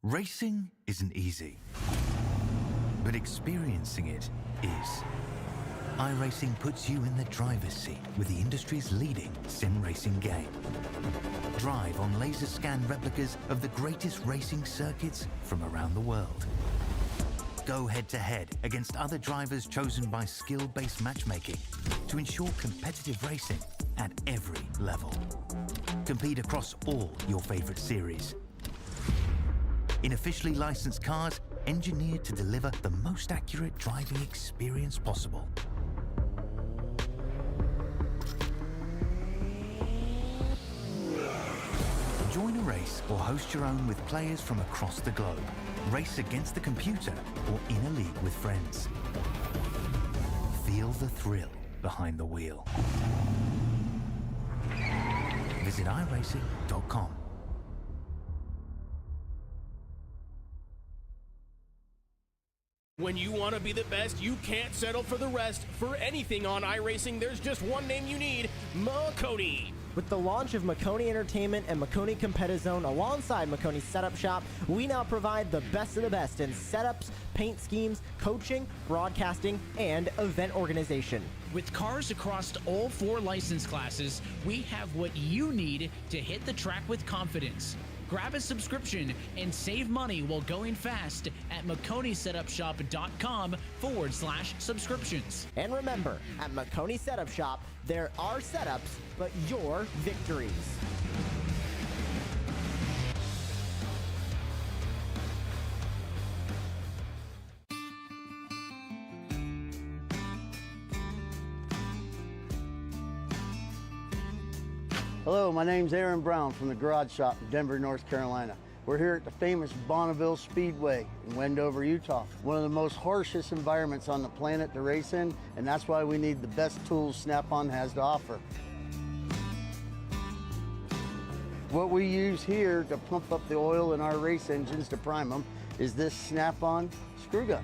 Racing isn't easy, but experiencing it is. iRacing puts you in the driver's seat with the industry's leading sim racing game. Drive on laser scan replicas of the greatest racing circuits from around the world. Go head-to-head against other drivers chosen by skill-based matchmaking to ensure competitive racing at every level. Compete across all your favorite series. In officially licensed cars, engineered to deliver the most accurate driving experience possible. Join a race or host your own with players from across the globe. Race against the computer or in a league with friends. Feel the thrill behind the wheel. Visit iRacing.com. When you want to be the best, you can't settle for the rest. For anything on iRacing, there's just one name you need, Maconi. With the launch of Maconi Entertainment and Maconi Competizone alongside Maconi Setup Shop, we now provide the best of the best in setups, paint schemes, coaching, broadcasting, and event organization. With cars across all 4 license classes, we have what you need to hit the track with confidence. Grab a subscription and save money while going fast at MaconiSetupShop.com/subscriptions. And remember, at Maconi Setup Shop, there are setups, but your victories. Hello, my name's Aaron Brown from the Garage Shop in Denver, North Carolina. We're here at the famous Bonneville Speedway in Wendover, Utah. One of the most harshest environments on the planet to race in, and that's why we need the best tools Snap-on has to offer. What we use here to pump up the oil in our race engines to prime them is this Snap-on screw gun.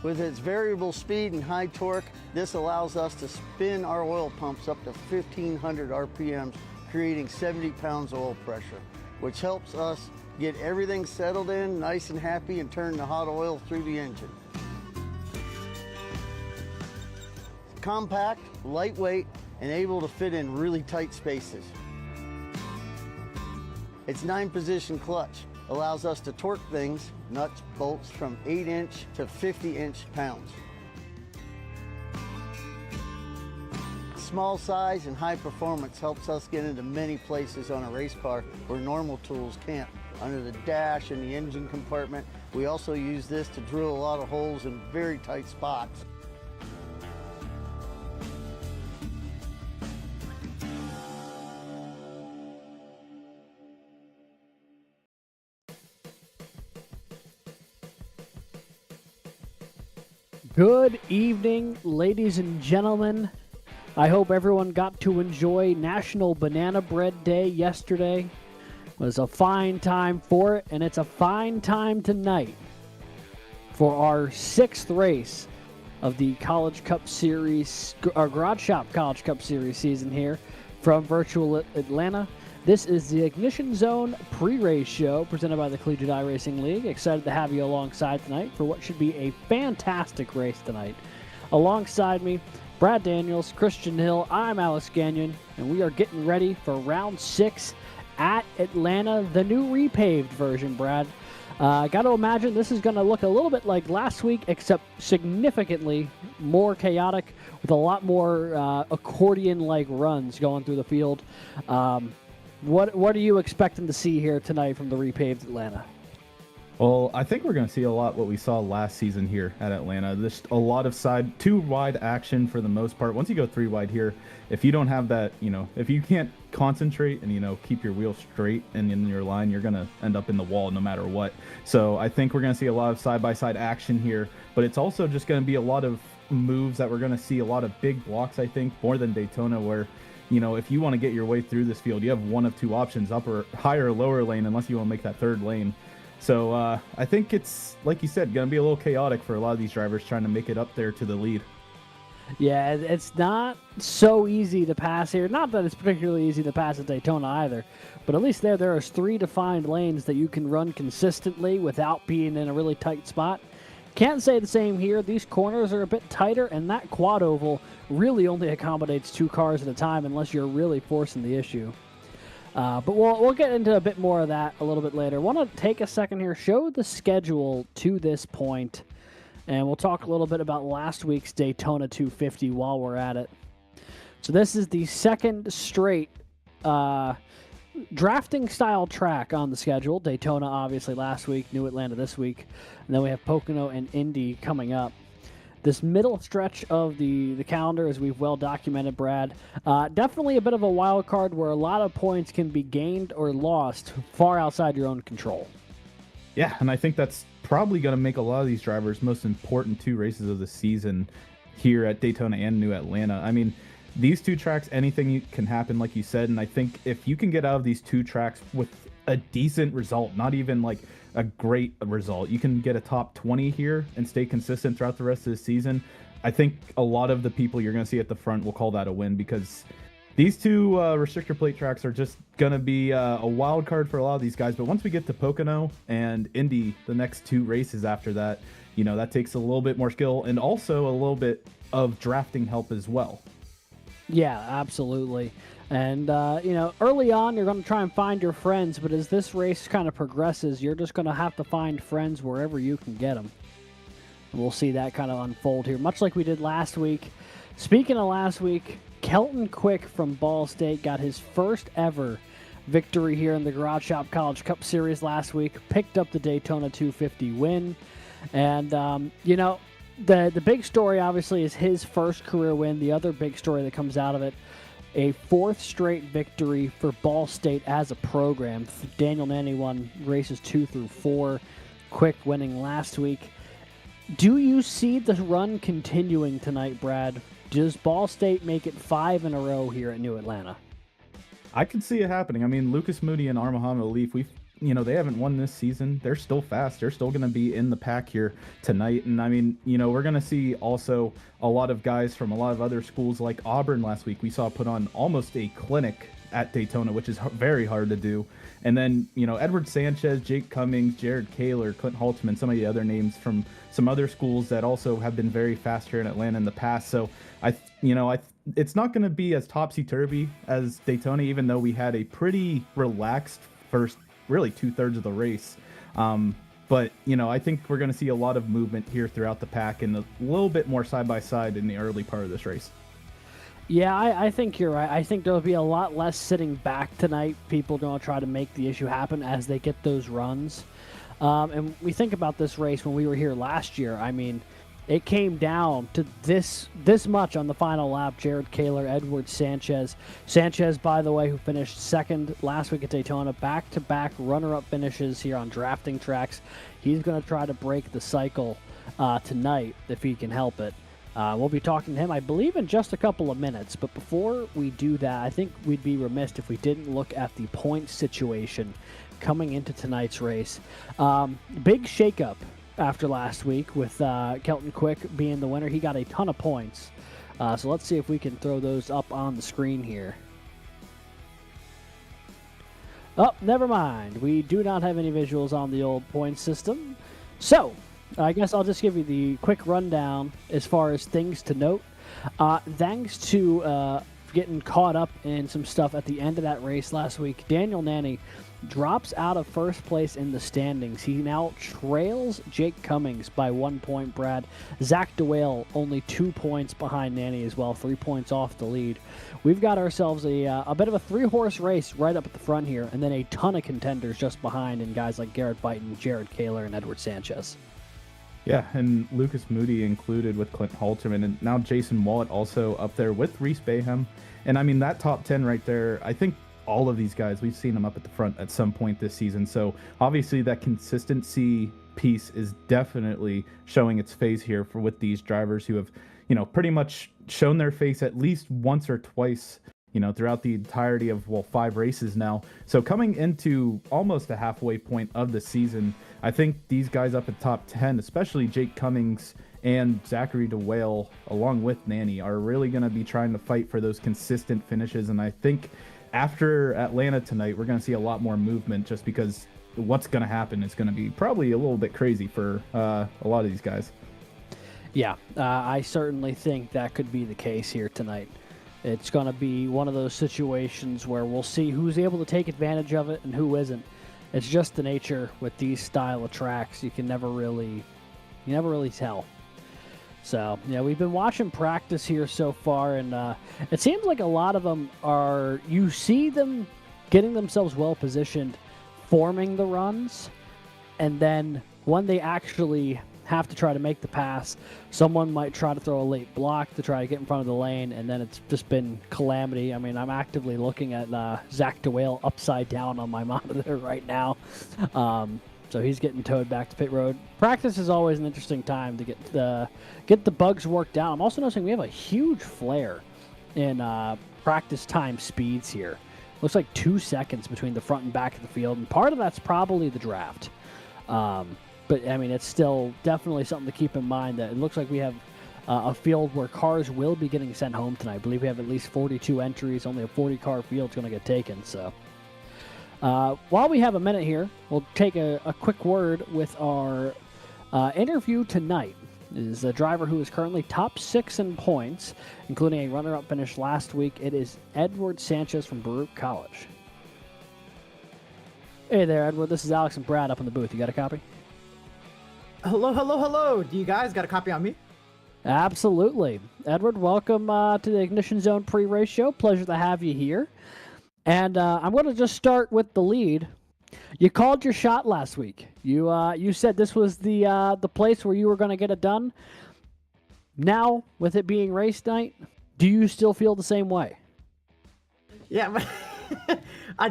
With its variable speed and high torque, this allows us to spin our oil pumps up to 1,500 RPMs, creating 70 pounds of oil pressure, which helps us get everything settled in, nice and happy, and turn the hot oil through the engine. It's compact, lightweight, and able to fit in really tight spaces. Its 9-position clutch allows us to torque things, nuts, bolts, from 8-inch to 50-inch pounds. Small size and high performance helps us get into many places on a race car where normal tools can't. Under the dash and the engine compartment, we also use this to drill a lot of holes in very tight spots. Good evening, ladies and gentlemen. I hope everyone got to enjoy National Banana Bread Day yesterday. It was a fine time for it, and it's a fine time tonight for our 6th race of the College Cup Series, our Garage Shop College Cup Series season here from virtual Atlanta. This is the Ignition Zone pre-race show presented by the Collegiate iRacing League. Excited to have you alongside tonight for what should be a fantastic race tonight. Alongside me, Brad Daniels, Christian Hill, I'm Alex Gagnon, and we are getting ready for round 6 at Atlanta, the new repaved version, Brad. Got to imagine this is going to look a little bit like last week, except significantly more chaotic with a lot more accordion-like runs going through the field. What are you expecting to see here tonight from the repaved Atlanta? Well, I think we're going to see a lot what we saw last season here at Atlanta. There's a lot of 2-wide action for the most part. Once you go 3-wide here, if you don't have that, if you can't concentrate and, keep your wheel straight and in your line, you're going to end up in the wall no matter what. So I think we're going to see a lot of side-by-side action here, but it's also just going to be a lot of moves that we're going to see, a lot of big blocks, I think, more than Daytona, where if you want to get your way through this field, you have one of 2 options, upper, higher, or lower lane, unless you want to make that 3rd lane. So I think it's, like you said, going to be a little chaotic for a lot of these drivers trying to make it up there to the lead. Yeah, it's not so easy to pass here. Not that it's particularly easy to pass at Daytona either, but at least there are 3 defined lanes that you can run consistently without being in a really tight spot. Can't say the same here. These corners are a bit tighter, and that quad oval really only accommodates 2 cars at a time unless you're really forcing the issue. But we'll get into a bit more of that a little bit later. Want to take a second here, show the schedule to this point, and we'll talk a little bit about last week's Daytona 250 while we're at it. So this is the second straight drafting style track on the schedule. Daytona obviously last week, New Atlanta this week, and then we have Pocono and Indy coming up. This middle stretch of the calendar, as we've well documented, Brad, definitely a bit of a wild card where a lot of points can be gained or lost far outside your own control. Yeah, and I think that's probably going to make a lot of these drivers' most important 2 races of the season here at Daytona and New Atlanta. I mean, these 2 tracks, anything can happen, like you said, and I think if you can get out of these 2 tracks with a decent result, not even like a great result, you can get a top 20 here and stay consistent throughout the rest of the season. I think a lot of the people you're going to see at the front will call that a win, because these 2 restrictor plate tracks are just going to be a wild card for a lot of these guys. But once we get to Pocono and Indy, the next 2 races after that, you know, that takes a little bit more skill and also a little bit of drafting help as well. Yeah, absolutely. And, early on, you're going to try and find your friends, but as this race kind of progresses, you're just going to have to find friends wherever you can get them. And we'll see that kind of unfold here, much like we did last week. Speaking of last week, Kelton Quick from Ball State got his first ever victory here in the Garage Shop College Cup Series last week, picked up the Daytona 250 win. And, the big story, obviously, is his first career win. The other big story that comes out of it, a 4th straight victory for Ball State as a program. Daniel Nanny won races 2 through 4, Quick winning last week. Do you see the run continuing tonight, Brad? Does Ball State make it 5 in a row here at New Atlanta? I could see it happening. I mean, Lucas Moody and Armaham Alif, they haven't won this season. They're still fast. They're still going to be in the pack here tonight. And I mean, we're going to see also a lot of guys from a lot of other schools like Auburn last week. We saw put on almost a clinic at Daytona, which is very hard to do. And then, Edward Sanchez, Jake Cummings, Jared Kaler, Clint Haltman, some of the other names from some other schools that also have been very fast here in Atlanta in the past. So it's not going to be as topsy-turvy as Daytona, even though we had a pretty relaxed first really 2/3 of the race. But I think we're going to see a lot of movement here throughout the pack and a little bit more side by side in the early part of this race. Yeah, I think you're right. I think there'll be a lot less sitting back tonight. People going to try to make the issue happen as they get those runs. And we think about this race when we were here last year. I mean, it came down to this much on the final lap. Jared Kaler, Edward Sanchez. Sanchez, by the way, who finished 2nd last week at Daytona, back-to-back runner-up finishes here on drafting tracks. He's going to try to break the cycle tonight if he can help it. We'll be talking to him, I believe, in just a couple of minutes. But before we do that, I think we'd be remiss if we didn't look at the point situation coming into tonight's race. Big shakeup after last week with Kelton Quick being the winner. He got a ton of points. So let's see if we can throw those up on the screen here. Oh, never mind. We do not have any visuals on the old point system. So I guess I'll just give you the quick rundown as far as things to note. Thanks to getting caught up in some stuff at the end of that race last week, Daniel Nanny drops out of first place in the standings. He now trails Jake Cummings by 1 point, Brad. Zach DeWale only 2 points behind Nanny as well, 3 points off the lead. We've got ourselves a bit of a 3-horse race right up at the front here, and then a ton of contenders just behind in guys like Garrett Byton, Jared Kaler, and Edward Sanchez. Yeah, and Lucas Moody included with Clint Halterman, and now Jason Wallet also up there with Reese Bayham. And I mean, that top 10 right there, I think all of these guys, we've seen them up at the front at some point this season. So obviously that consistency piece is definitely showing its face here with these drivers who have, pretty much shown their face at least once or twice, throughout the entirety of, 5 races now. So coming into almost the halfway point of the season, I think these guys up at top 10, especially Jake Cummings and Zachary DeWale, along with Nanny, are really going to be trying to fight for those consistent finishes. And I think after Atlanta tonight, we're going to see a lot more movement, just because what's going to happen is going to be probably a little bit crazy for a lot of these guys. Yeah, I certainly think that could be the case here tonight. It's going to be one of those situations where we'll see who's able to take advantage of it and who isn't. It's just the nature with these style of tracks. You never really tell. So, yeah, we've been watching practice here so far, and it seems like a lot of them you see them getting themselves well positioned, forming the runs, and then when they actually have to try to make the pass, someone might try to throw a late block to try to get in front of the lane, and then it's just been calamity. I mean, I'm actively looking at Zach DeWale upside down on my monitor right now. So he's getting towed back to pit road. Practice is always an interesting time to get the bugs worked out. I'm also noticing we have a huge flare in practice time speeds here. Looks like 2 seconds between the front and back of the field, and part of that's probably the draft. But, I mean, it's still definitely something to keep in mind that it looks like we have a field where cars will be getting sent home tonight. I believe we have at least 42 entries. Only a 40-car field's going to get taken, so... while we have a minute here, we'll take a quick word with our interview tonight. It is a driver who is currently top 6 in points, including a runner-up finish last week. It is Edward Sanchez from Baruch College. Hey there, Edward. This is Alex and Brad up in the booth. You got a copy? Hello. Do you guys got a copy on me? Absolutely. Edward, welcome to the Ignition Zone pre-race show. Pleasure to have you here. And I'm going to just start with the lead. You called your shot last week. You said this was the place where you were going to get it done. Now, with it being race night, do you still feel the same way? Yeah,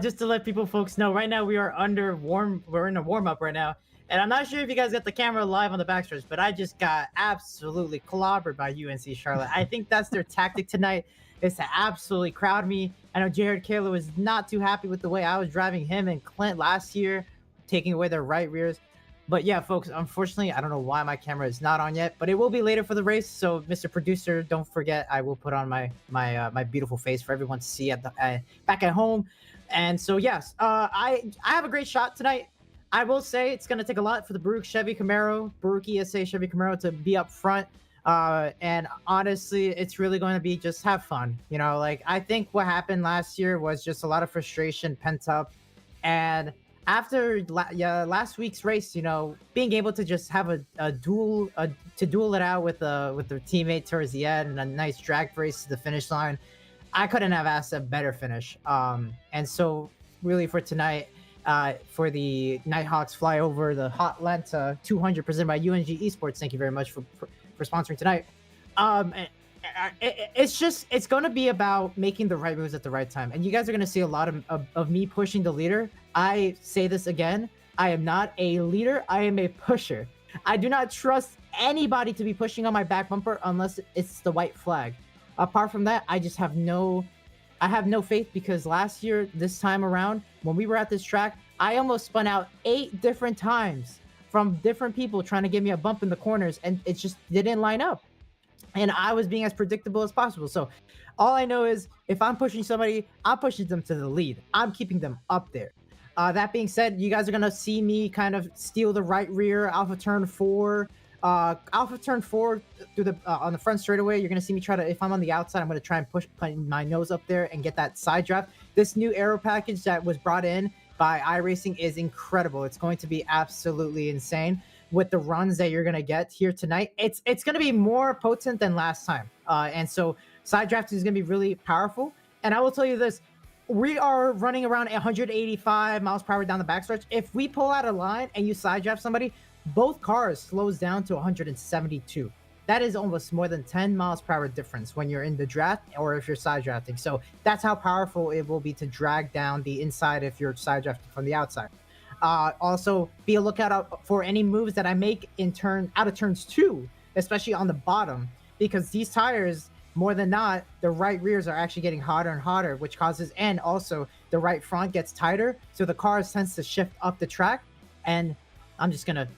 just to let folks know, right now we're in a warm-up right now. And I'm not sure if you guys got the camera live on the backstretch, but I just got absolutely clobbered by UNC Charlotte. I think that's their tactic tonight, is to absolutely crowd me. I know Jared Kaler was not too happy with the way I was driving him and Clint last year, taking away their right rears. But yeah, folks, unfortunately, I don't know why my camera is not on yet, but it will be later for the race. So, Mr. Producer, don't forget, I will put on my beautiful face for everyone to see at the back at home. And so, yes, I have a great shot tonight. I will say it's going to take a lot for the Baruch ESA Chevy Camaro to be up front. And honestly, it's really going to be just have fun. You know, like, I think what happened last year was just a lot of frustration pent up. And after last week's race, you know, being able to just have a duel it out with the teammate towards the end and a nice drag race to the finish line, I couldn't have asked a better finish. And so really for tonight, for the Nighthawks fly over the Hotlanta 200 presented by UNG Esports. Thank you very much for sponsoring tonight. It's going to be about making the right moves at the right time. And you guys are going to see a lot of me pushing the leader. I say this again. I am not a leader. I am a pusher. I do not trust anybody to be pushing on my back bumper unless it's the white flag. Apart from that, I have no faith, because last year, this time around, when we were at this track, I almost spun out 8 different times from different people trying to give me a bump in the corners, and it just didn't line up. And I was being as predictable as possible. So all I know is if I'm pushing somebody, I'm pushing them to the lead. I'm keeping them up there. That being said, you guys are going to see me kind of steal the right rear, Alpha turn 4. Alpha turn 4 through the on the front straightaway. You're going to see me try to, if I'm on the outside, I'm going to try and put my nose up there and get that side draft. This new aero package that was brought in by iRacing is incredible. It's going to be absolutely insane with the runs that you're going to get here tonight. It's going to be more potent than last time. And so side drafting is going to be really powerful. And I will tell you this, we are running around 185 miles per hour down the backstretch. If we pull out a line and you side draft somebody, both cars slows down to 172. That is almost more than 10 miles per hour difference when you're in the draft or if you're side drafting. So that's how powerful it will be to drag down the inside if you're side drafting from the outside. Also, be a lookout for any moves that I make out of turns 2, especially on the bottom, because these tires, more than not, the right rears are actually getting hotter and hotter, which causes, and also the right front gets tighter. So the car tends to shift up the track. And I'm just going to,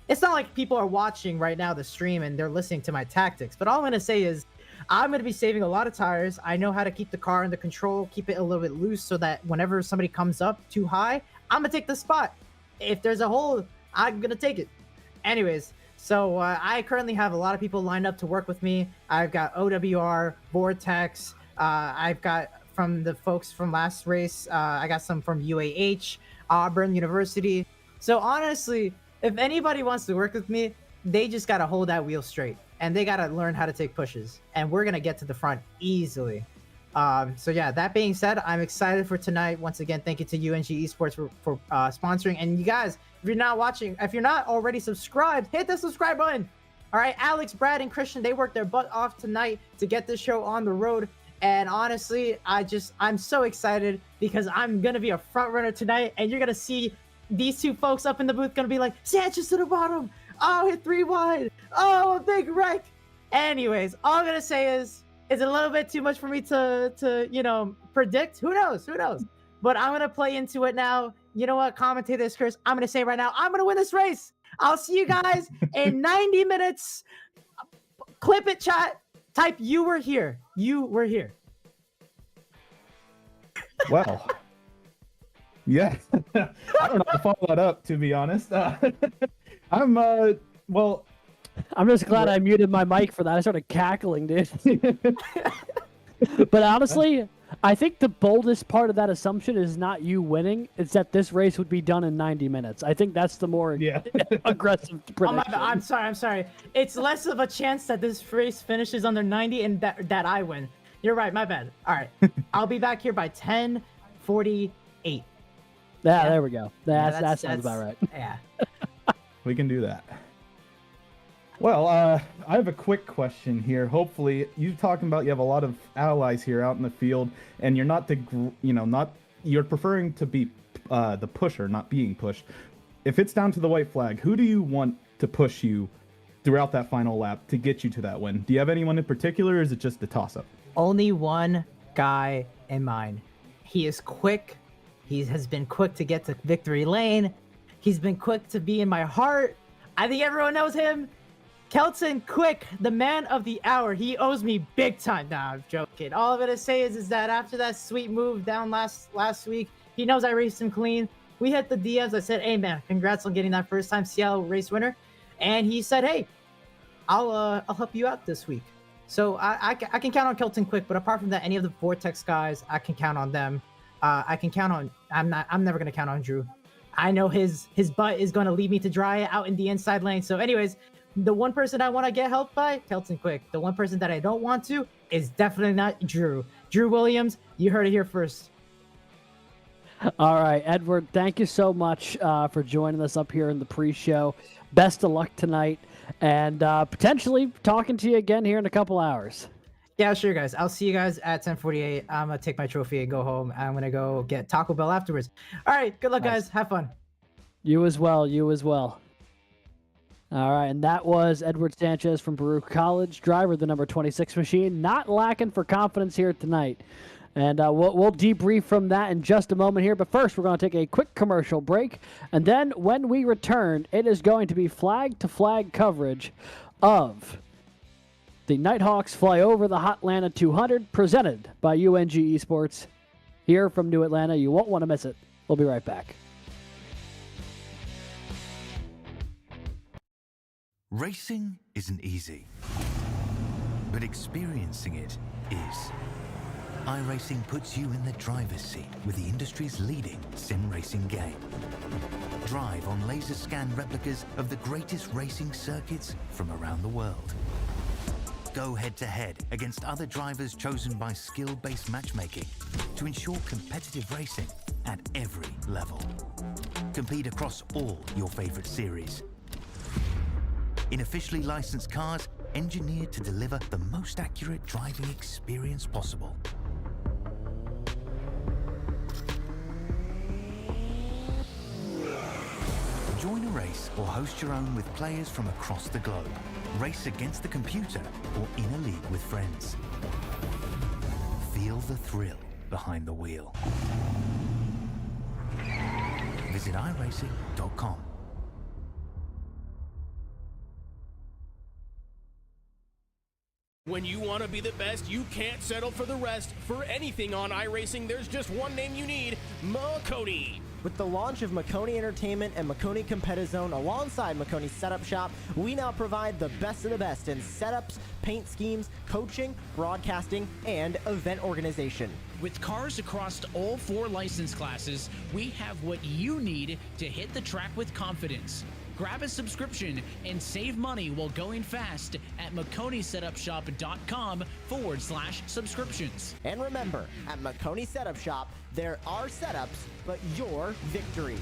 it's not like people are watching right now the stream and they're listening to my tactics. But all I'm gonna say is, I'm gonna be saving a lot of tires. I know how to keep the car under control, keep it a little bit loose, so that whenever somebody comes up too high, I'm gonna take the spot. If there's a hole, I'm gonna take it. Anyways, so I currently have a lot of people lined up to work with me. I've got OWR, Vortex. I've got from the folks from last race. I got some from UAH, Auburn University. So honestly, if anybody wants to work with me, they just gotta hold that wheel straight, and they gotta learn how to take pushes, and we're gonna get to the front easily. So yeah, that being said, I'm excited for tonight. Once again, thank you to UNG Esports for sponsoring. And you guys, if you're not watching, if you're not already subscribed, hit the subscribe button. All right, Alex, Brad, and Christian, they worked their butt off tonight to get this show on the road. And honestly, I'm so excited because I'm gonna be a front runner tonight, and you're gonna see these two folks up in the booth gonna be like, Sanchez to the bottom. Oh, hit 3 wide. Oh, a big wreck. Anyways, all I'm gonna say is it a little bit too much for me to predict? Who knows? But I'm gonna play into it now. You know what? Commentate this, Chris. I'm gonna say right now, I'm gonna win this race. I'll see you guys in 90 minutes. Clip it, chat. Type you were here. You were here. Well, yeah. I don't know how to follow that up, to be honest. I'm just glad I muted my mic for that. I started cackling, dude. But honestly, I think the boldest part of that assumption is not you winning. It's that this race would be done in 90 minutes. I think that's the more aggressive prediction. Oh, I'm sorry. It's less of a chance that this race finishes under 90 and that I win. You're right. My bad. All right. I'll be back here by 10:48. Yeah, there we go. That sounds about right. Yeah. We can do that. Well, I have a quick question here. Hopefully, you're talking about you have a lot of allies here out in the field, and you're not you're preferring to be the pusher, not being pushed. If it's down to the white flag, who do you want to push you throughout that final lap to get you to that win? Do you have anyone in particular, or is it just a toss-up? Only one guy in mind. He is quick. He has been quick to get to victory lane. He's been quick to be in my heart. I think everyone knows him. Kelton Quick, the man of the hour. He owes me big time. Nah, I'm joking. All I'm gonna say is that after that sweet move down last week, he knows I raced him clean. We hit the DMs. I said, "Hey man, congrats on getting that first time Seattle race winner." And he said, "Hey, I'll help you out this week." So I can count on Kelton Quick, but apart from that, any of the Vortex guys, I can count on them. I can count on. I'm never gonna count on Drew. I know his butt is gonna leave me to dry out in the inside lane. So, anyways. The one person I want to get helped by, Kelton Quick. The one person that I don't want to is definitely not Drew. Drew Williams, you heard it here first. All right, Edward, thank you so much for joining us up here in the pre-show. Best of luck tonight, and potentially talking to you again here in a couple hours. Yeah, sure, guys. I'll see you guys at 10:48. I'm going to take my trophy and go home. I'm going to go get Taco Bell afterwards. All right, good luck, guys. Have fun. You as well. All right, and that was Edward Sanchez from Baruch College, driver of the number 26 machine, not lacking for confidence here tonight. And we'll debrief from that in just a moment here. But first, we're going to take a quick commercial break. And then when we return, it is going to be flag-to-flag coverage of the Nighthawks fly over the Hotlanta 200, presented by UNG Esports here from New Atlanta. You won't want to miss it. We'll be right back. Racing isn't easy, but experiencing it is. iRacing puts you in the driver's seat with the industry's leading sim racing game. Drive on laser scan replicas of the greatest racing circuits from around the world. Go head-to-head against other drivers chosen by skill-based matchmaking to ensure competitive racing at every level. Compete across all your favorite series. In officially licensed cars, engineered to deliver the most accurate driving experience possible. Join a race or host your own with players from across the globe. Race against the computer or in a league with friends. Feel the thrill behind the wheel. Visit iRacing.com. When you want to be the best, you can't settle for the rest. For anything on iRacing, there's just one name you need, Maconi. With the launch of Maconi Entertainment and Maconi Competizone alongside Maconi Setup Shop, we now provide the best of the best in setups, paint schemes, coaching, broadcasting, and event organization. With cars across all 4 license classes, we have what you need to hit the track with confidence. Grab a subscription and save money while going fast at MaconiSetupShop.com/subscriptions. And remember, at Maconi Setup Shop, there are setups, but your victories.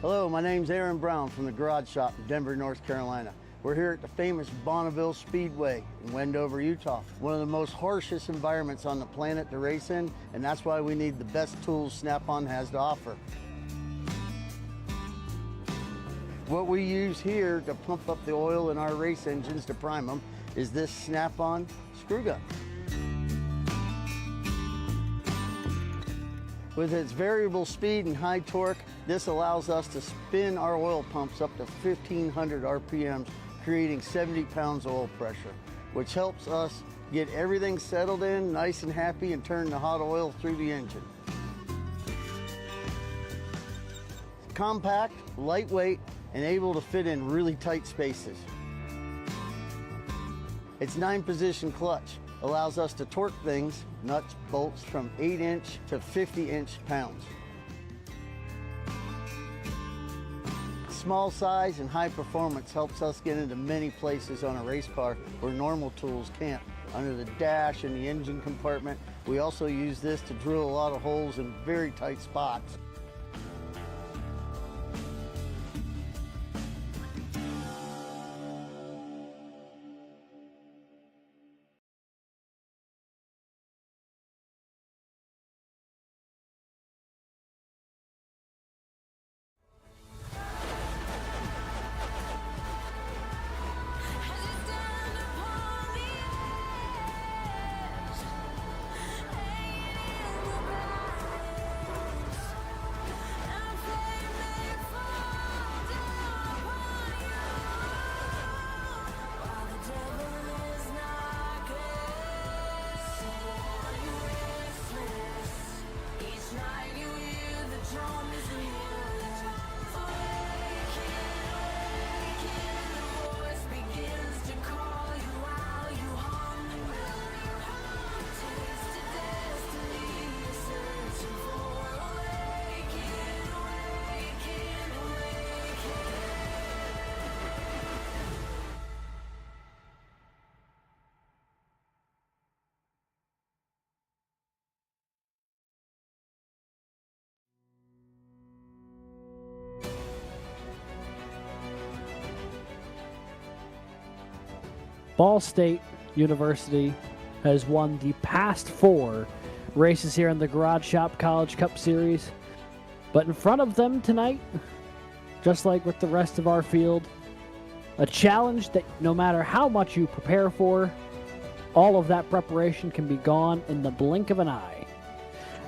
Hello, my name's Aaron Brown from the Garage Shop in Denver, North Carolina. We're here at the famous Bonneville Speedway in Wendover, Utah. One of the most harshest environments on the planet to race in, and that's why we need the best tools Snap-on has to offer. What we use here to pump up the oil in our race engines to prime them is this Snap-on screw gun. With its variable speed and high torque, this allows us to spin our oil pumps up to 1,500 RPMs, creating 70 pounds of oil pressure, which helps us get everything settled in, nice and happy, and turn the hot oil through the engine. It's compact, lightweight, and able to fit in really tight spaces. Its 9-position clutch allows us to torque things, nuts, bolts, from 8-inch to 50-inch pounds. Small size and high performance helps us get into many places on a race car where normal tools can't. Under the dash and the engine compartment, we also use this to drill a lot of holes in very tight spots. Ball State University has won the past 4 races here in the Garage Shop College Cup Series. But in front of them tonight, just like with the rest of our field, a challenge that no matter how much you prepare for, all of that preparation can be gone in the blink of an eye.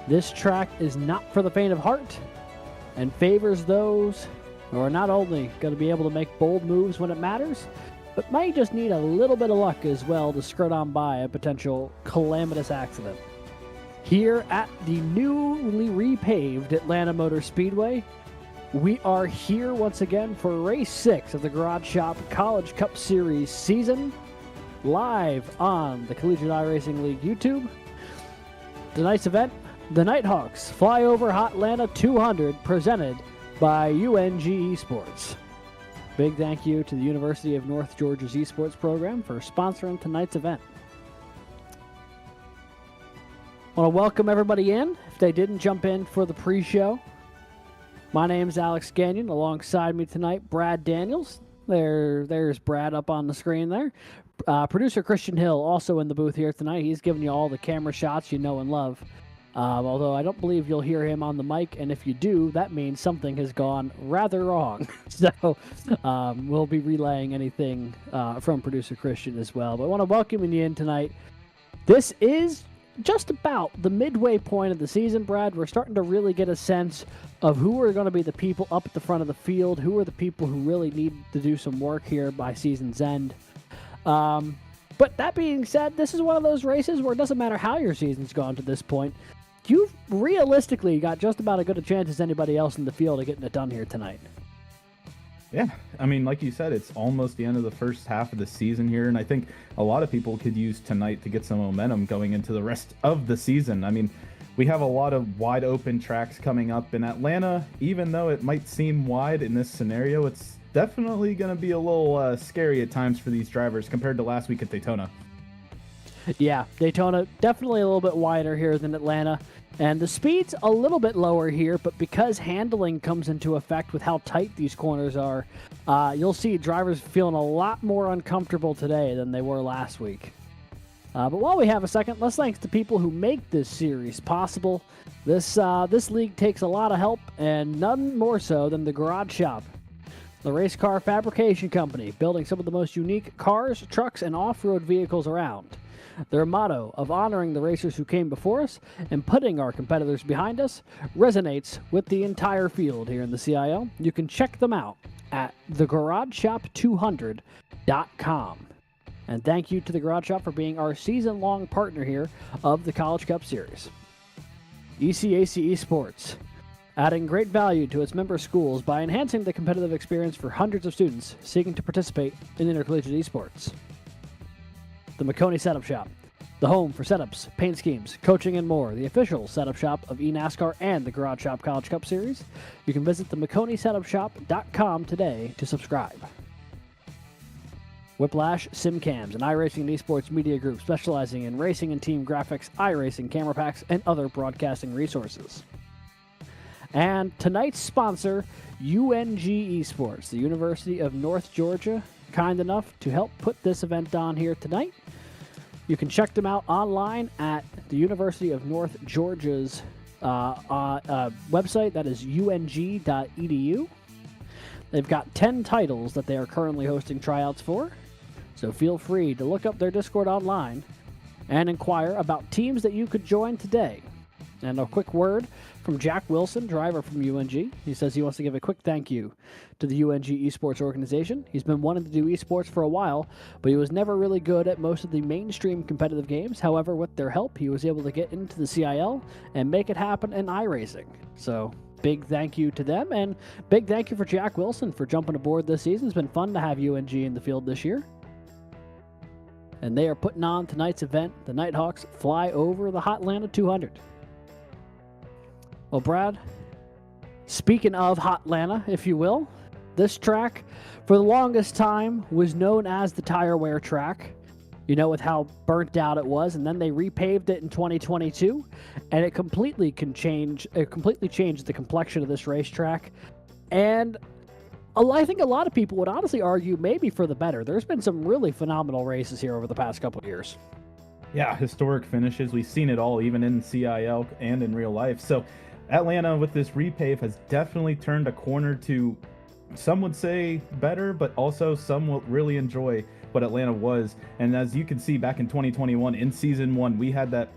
This track is not for the faint of heart and favors those who are not only going to be able to make bold moves when it matters, but might just need a little bit of luck as well to skirt on by a potential calamitous accident. Here at the newly repaved Atlanta Motor Speedway, we are here once again for race 6 of the Garage Shop College Cup Series season, live on the Collegiate iRacing League YouTube. Tonight's event, the Nighthawks Flyover Hotlanta 200, presented by UNG Esports. Big thank you to the University of North Georgia's Esports program for sponsoring tonight's event. I want to welcome everybody in, if they didn't jump in for the pre-show. My name's Alex Gagnon. Alongside me tonight, Brad Daniels. There's Brad up on the screen there. Producer Christian Hill also in the booth here tonight. He's giving you all the camera shots you know and love. Although I don't believe you'll hear him on the mic, and if you do, that means something has gone rather wrong. So we'll be relaying anything from producer Christian as well. But I want to welcome you in tonight This is just about the midway point of the season, Brad. We're starting to really get a sense of who are going to be the people up at the front of the field, who are the people who really need to do some work here by season's end. But that being said, this is one of those races where it doesn't matter how your season's gone to this point. You've realistically got just about as good a chance as anybody else in the field of getting it done here tonight. Yeah, I mean, like you said, it's almost the end of the first half of the season here, and I think a lot of people could use tonight to get some momentum going into the rest of the season. I mean, we have a lot of wide open tracks coming up in Atlanta. Even though it might seem wide in this scenario, it's definitely going to be a little scary at times for these drivers compared to last week at Daytona. Yeah, Daytona definitely a little bit wider here than Atlanta, and the speed's a little bit lower here, but because handling comes into effect with how tight these corners are, you'll see drivers feeling a lot more uncomfortable today than they were last week. But while we have a second, let's thank the people who make this series possible. This league takes a lot of help, and none more so than the Garage Shop, the race car fabrication company, building some of the most unique cars, trucks, and off-road vehicles around. Their motto of honoring the racers who came before us and putting our competitors behind us resonates with the entire field here in the CIL. You can check them out at thegarageshop200.com. And thank you to the Garage Shop for being our season-long partner here of the College Cup Series. ECAC Esports, adding great value to its member schools by enhancing the competitive experience for hundreds of students seeking to participate in intercollegiate esports. The Maconi Setup Shop, the home for setups, paint schemes, coaching, and more. The official setup shop of eNASCAR and the Garage Shop College Cup Series. You can visit the MaconiSetupShop.com today to subscribe. Whiplash SimCams, an iRacing and Esports media group specializing in racing and team graphics, iRacing camera packs, and other broadcasting resources. And tonight's sponsor, UNG Esports, the University of North Georgia, kind enough to help put this event on here tonight. You can check them out online at the University of North Georgia's website. That is ung.edu. They've got 10 titles that they are currently hosting tryouts for, so feel free to look up their Discord online and inquire about teams that you could join today. And a quick word from Jack Wilson, driver from UNG. He says he wants to give a quick thank you to the UNG Esports organization. He's been wanting to do esports for a while, but he was never really good at most of the mainstream competitive games. However, with their help, he was able to get into the CIL and make it happen in iRacing. So, big thank you to them, and big thank you for Jack Wilson for jumping aboard this season. It's been fun to have UNG in the field this year. And they are putting on tonight's event. The Nighthawks fly over the Hotlanta 200. Well, Brad, speaking of Hotlanta, if you will, this track, for the longest time, was known as the tire wear track, you know, with how burnt out it was, and then they repaved it in 2022, and it completely changed the complexion of this racetrack, and I think a lot of people would honestly argue maybe for the better. There's been some really phenomenal races here over the past couple of years. Yeah, historic finishes. We've seen it all, even in CIL and in real life. So Atlanta with this repave has definitely turned a corner to, some would say better, but also some will really enjoy what Atlanta was. And as you can see back in 2021 in season 1, we had that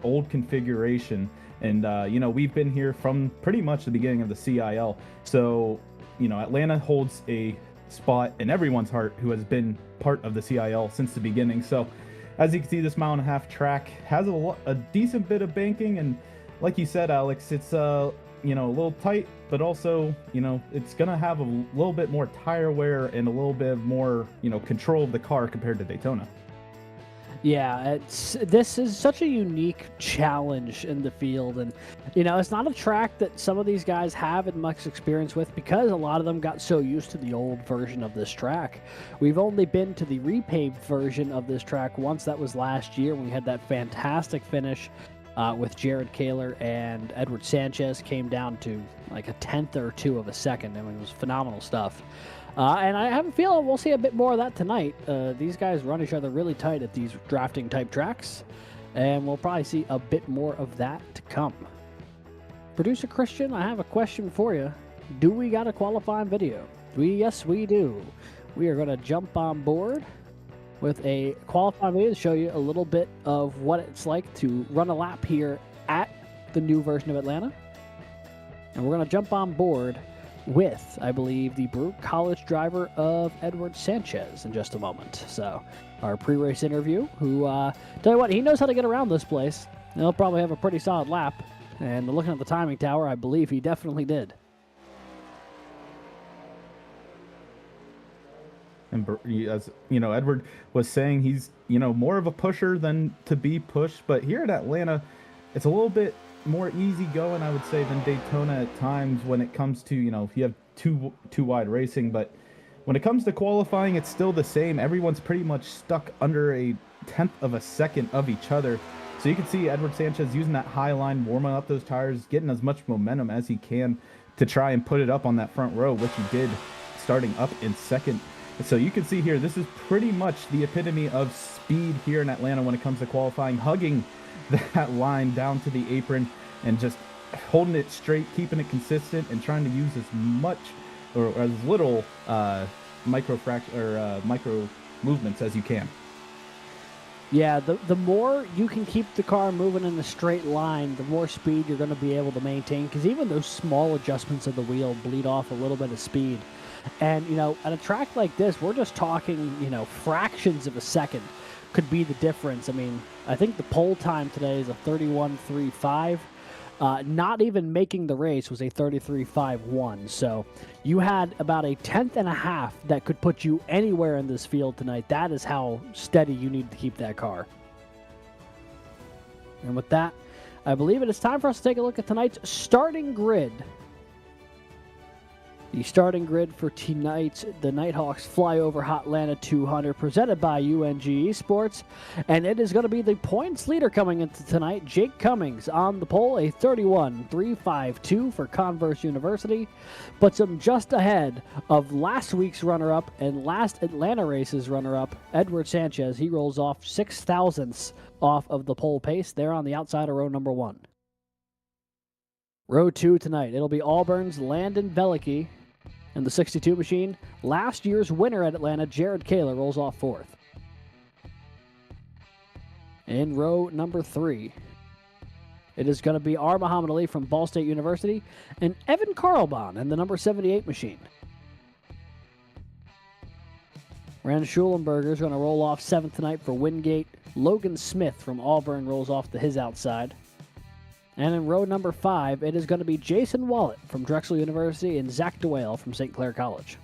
old configuration, and you know, we've been here from pretty much the beginning of the CIL. So, you know, Atlanta holds a spot in everyone's heart who has been part of the CIL since the beginning. So as you can see, this mile-and-a-half track has a decent bit of banking, and like you said, Alex, it's you know, a little tight, but also, you know, it's gonna have a little bit more tire wear and a little bit more, you know, control of the car compared to Daytona. Yeah, this is such a unique challenge in the field, and you know, it's not a track that some of these guys have much experience with because a lot of them got so used to the old version of this track. We've only been to the repaved version of this track once. That was last year when we had that fantastic finish with Jared Kaler and Edward Sanchez. Came down to like a tenth or two of a second. I mean, it was phenomenal stuff. And I have a feeling we'll see a bit more of that tonight. These guys run each other really tight at these drafting type tracks, and we'll probably see a bit more of that to come. Producer Christian, I have a question for you. Do we got a qualifying video? Yes, we do. We are going to jump on board with a qualifying video to show you a little bit of what it's like to run a lap here at the new version of Atlanta. And we're going to jump on board with, I believe, the Baruch College driver of Edward Sanchez in just a moment. So our pre-race interview, who, tell you what, he knows how to get around this place. He'll probably have a pretty solid lap. And looking at the timing tower, I believe he definitely did. And as you know, Edward was saying, he's, you know, more of a pusher than to be pushed. But here at Atlanta, it's a little bit more easy going, I would say, than Daytona at times when it comes to, you know, if you have two wide racing. But when it comes to qualifying, it's still the same. Everyone's pretty much stuck under a tenth of a second of each other. So you can see Edward Sanchez using that high line, warming up those tires, getting as much momentum as he can to try and put it up on that front row, which he did, starting up in second. So you can see here, this is pretty much the epitome of speed here in Atlanta when it comes to qualifying, hugging that line down to the apron and just holding it straight, keeping it consistent, and trying to use as much or as little micro movements as you can. Yeah, the more you can keep the car moving in a straight line, the more speed you're going to be able to maintain, because even those small adjustments of the wheel bleed off a little bit of speed. And, you know, at a track like this, we're just talking, you know, fractions of a second could be the difference. I mean, I think the pole time today is a 31.35. Not even making the race was a 33.51. So you had about a tenth and a half that could put you anywhere in this field tonight. That is how steady you need to keep that car. And with that, I believe it is time for us to take a look at tonight's starting grid. The starting grid for tonight's the Nighthawks Flyover Hotlanta 200, presented by UNG Esports, and it is going to be the points leader coming into tonight. Jake Cummings on the pole, a 31.352 for Converse University, puts him just ahead of last week's runner-up and last Atlanta race's runner-up, Edward Sanchez. He rolls off 6 thousandths off of the pole pace. They're on the outside of row number 1. Row 2 tonight, it'll be Auburn's Landon Velicki and the 62 machine. Last year's winner at Atlanta, Jared Kaler, rolls off 4th. In row number 3, it is going to be R. Muhammad Ali from Ball State University and Evan Karlbahn and the number 78 machine. Rand Schulenberger is going to roll off 7th tonight for Wingate. Logan Smith from Auburn rolls off to his outside. And in row number 5, it is going to be Jason Wallet from Drexel University and Zach DeWale from St. Clair College.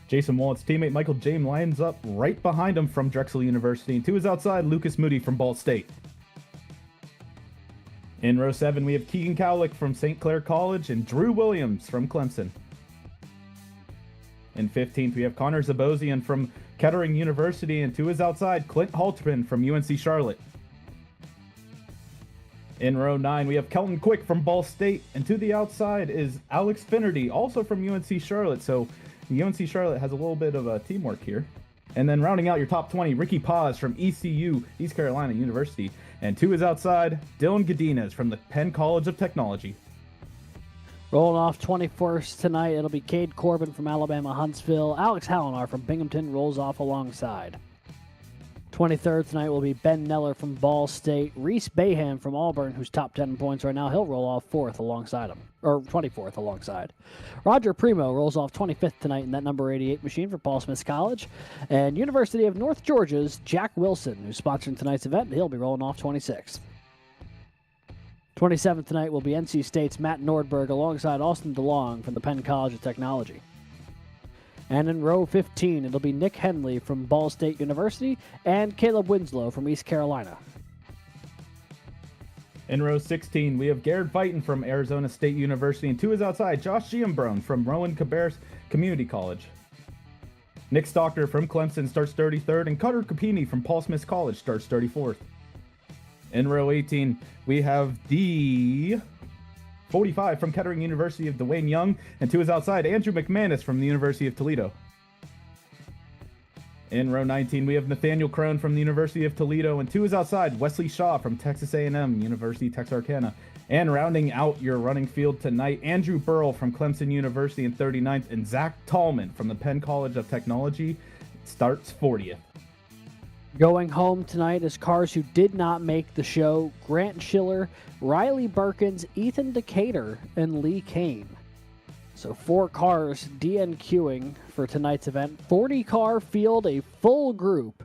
Jason Wallet's teammate Michael James lines up right behind him from Drexel University, and to his outside, Lucas Moody from Ball State. In row 7, we have Keegan Cowlick from St. Clair College and Drew Williams from Clemson. In 15th, we have Connor Zabosian from Kettering University, and to his outside, Clint Halterman from UNC Charlotte. In row 9, we have Kelton Quick from Ball State, and to the outside is Alex Finnerty, also from UNC Charlotte, so UNC Charlotte has a little bit of teamwork here. And then rounding out your top 20, Ricky Paz from ECU, East Carolina University, and to his outside, Dylan Godinez from the Penn College of Technology. Rolling off 21st tonight, it'll be Cade Corbin from Alabama Huntsville. Alex Hallinar from Binghamton rolls off alongside. 23rd tonight will be Ben Neller from Ball State. Reese Baham from Auburn, who's top 10 points right now. He'll roll off 4th alongside him, or 24th alongside. Roger Primo rolls off 25th tonight in that number 88 machine for Paul Smith College. And University of North Georgia's Jack Wilson, who's sponsoring tonight's event, he'll be rolling off 26th. 27th tonight will be NC State's Matt Nordberg alongside Austin DeLong from the Penn College of Technology. And in row 15, it'll be Nick Henley from Ball State University and Caleb Winslow from East Carolina. In row 16, we have Garrett Fighton from Arizona State University, and to his outside, Josh Giambrone from Rowan Cabarrus Community College. Nick Stockner from Clemson starts 33rd, and Cutter Capini from Paul Smith College starts 34th. In row 18, we have the 45 from Kettering University of Dwayne Young, and to his outside, Andrew McManus from the University of Toledo. In row 19, we have Nathaniel Crone from the University of Toledo, and to his outside, Wesley Shaw from Texas A&M, University Texarkana. And rounding out your running field tonight, Andrew Burrell from Clemson University in 39th, and Zach Tallman from the Penn College of Technology starts 40th. Going home tonight is cars who did not make the show: Grant Schiller, Riley Birkins, Ethan Decatur, and Lee Kane. So 4 cars DNQing for tonight's event. 40-car field, a full group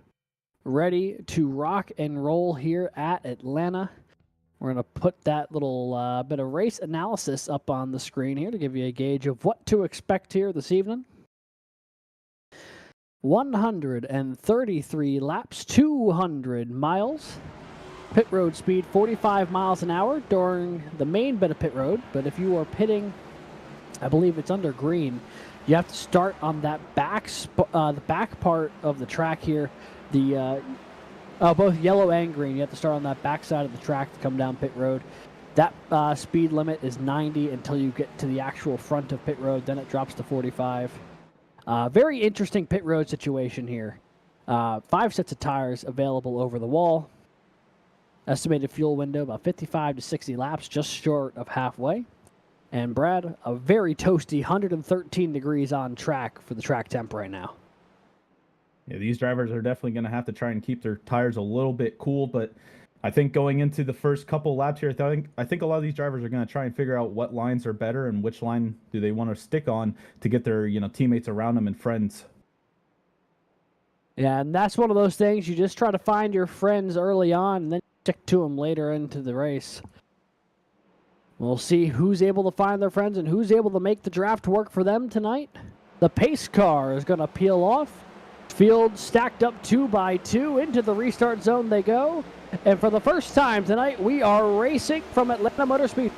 ready to rock and roll here at Atlanta. We're going to put that little bit of race analysis up on the screen here to give you a gauge of what to expect here this evening. 133 laps, 200 miles. Pit road speed 45 miles an hour during the main bit of pit road, but if you are pitting, I believe it's under green, you have to start on that the back part of the track here. Both yellow and green. You have to start on that back side of the track to come down pit road. That speed limit is 90 until you get to the actual front of pit road. Then it drops to 45. Very interesting pit road situation here. 5 sets of tires available over the wall. Estimated fuel window about 55 to 60 laps, just short of halfway. And Brad, a very toasty 113 degrees on track for the track temp right now. Yeah, these drivers are definitely going to have to try and keep their tires a little bit cool, but I think going into the first couple laps here, I think a lot of these drivers are going to try and figure out what lines are better and which line do they want to stick on to get their, teammates around them and friends. Yeah, and that's one of those things you just try to find your friends early on and then stick to them later into the race. We'll see who's able to find their friends and who's able to make the draft work for them tonight. The pace car is going to peel off. Field stacked up 2 by 2. Into the restart zone they go. And for the first time tonight, we are racing from Atlanta Motor Speed.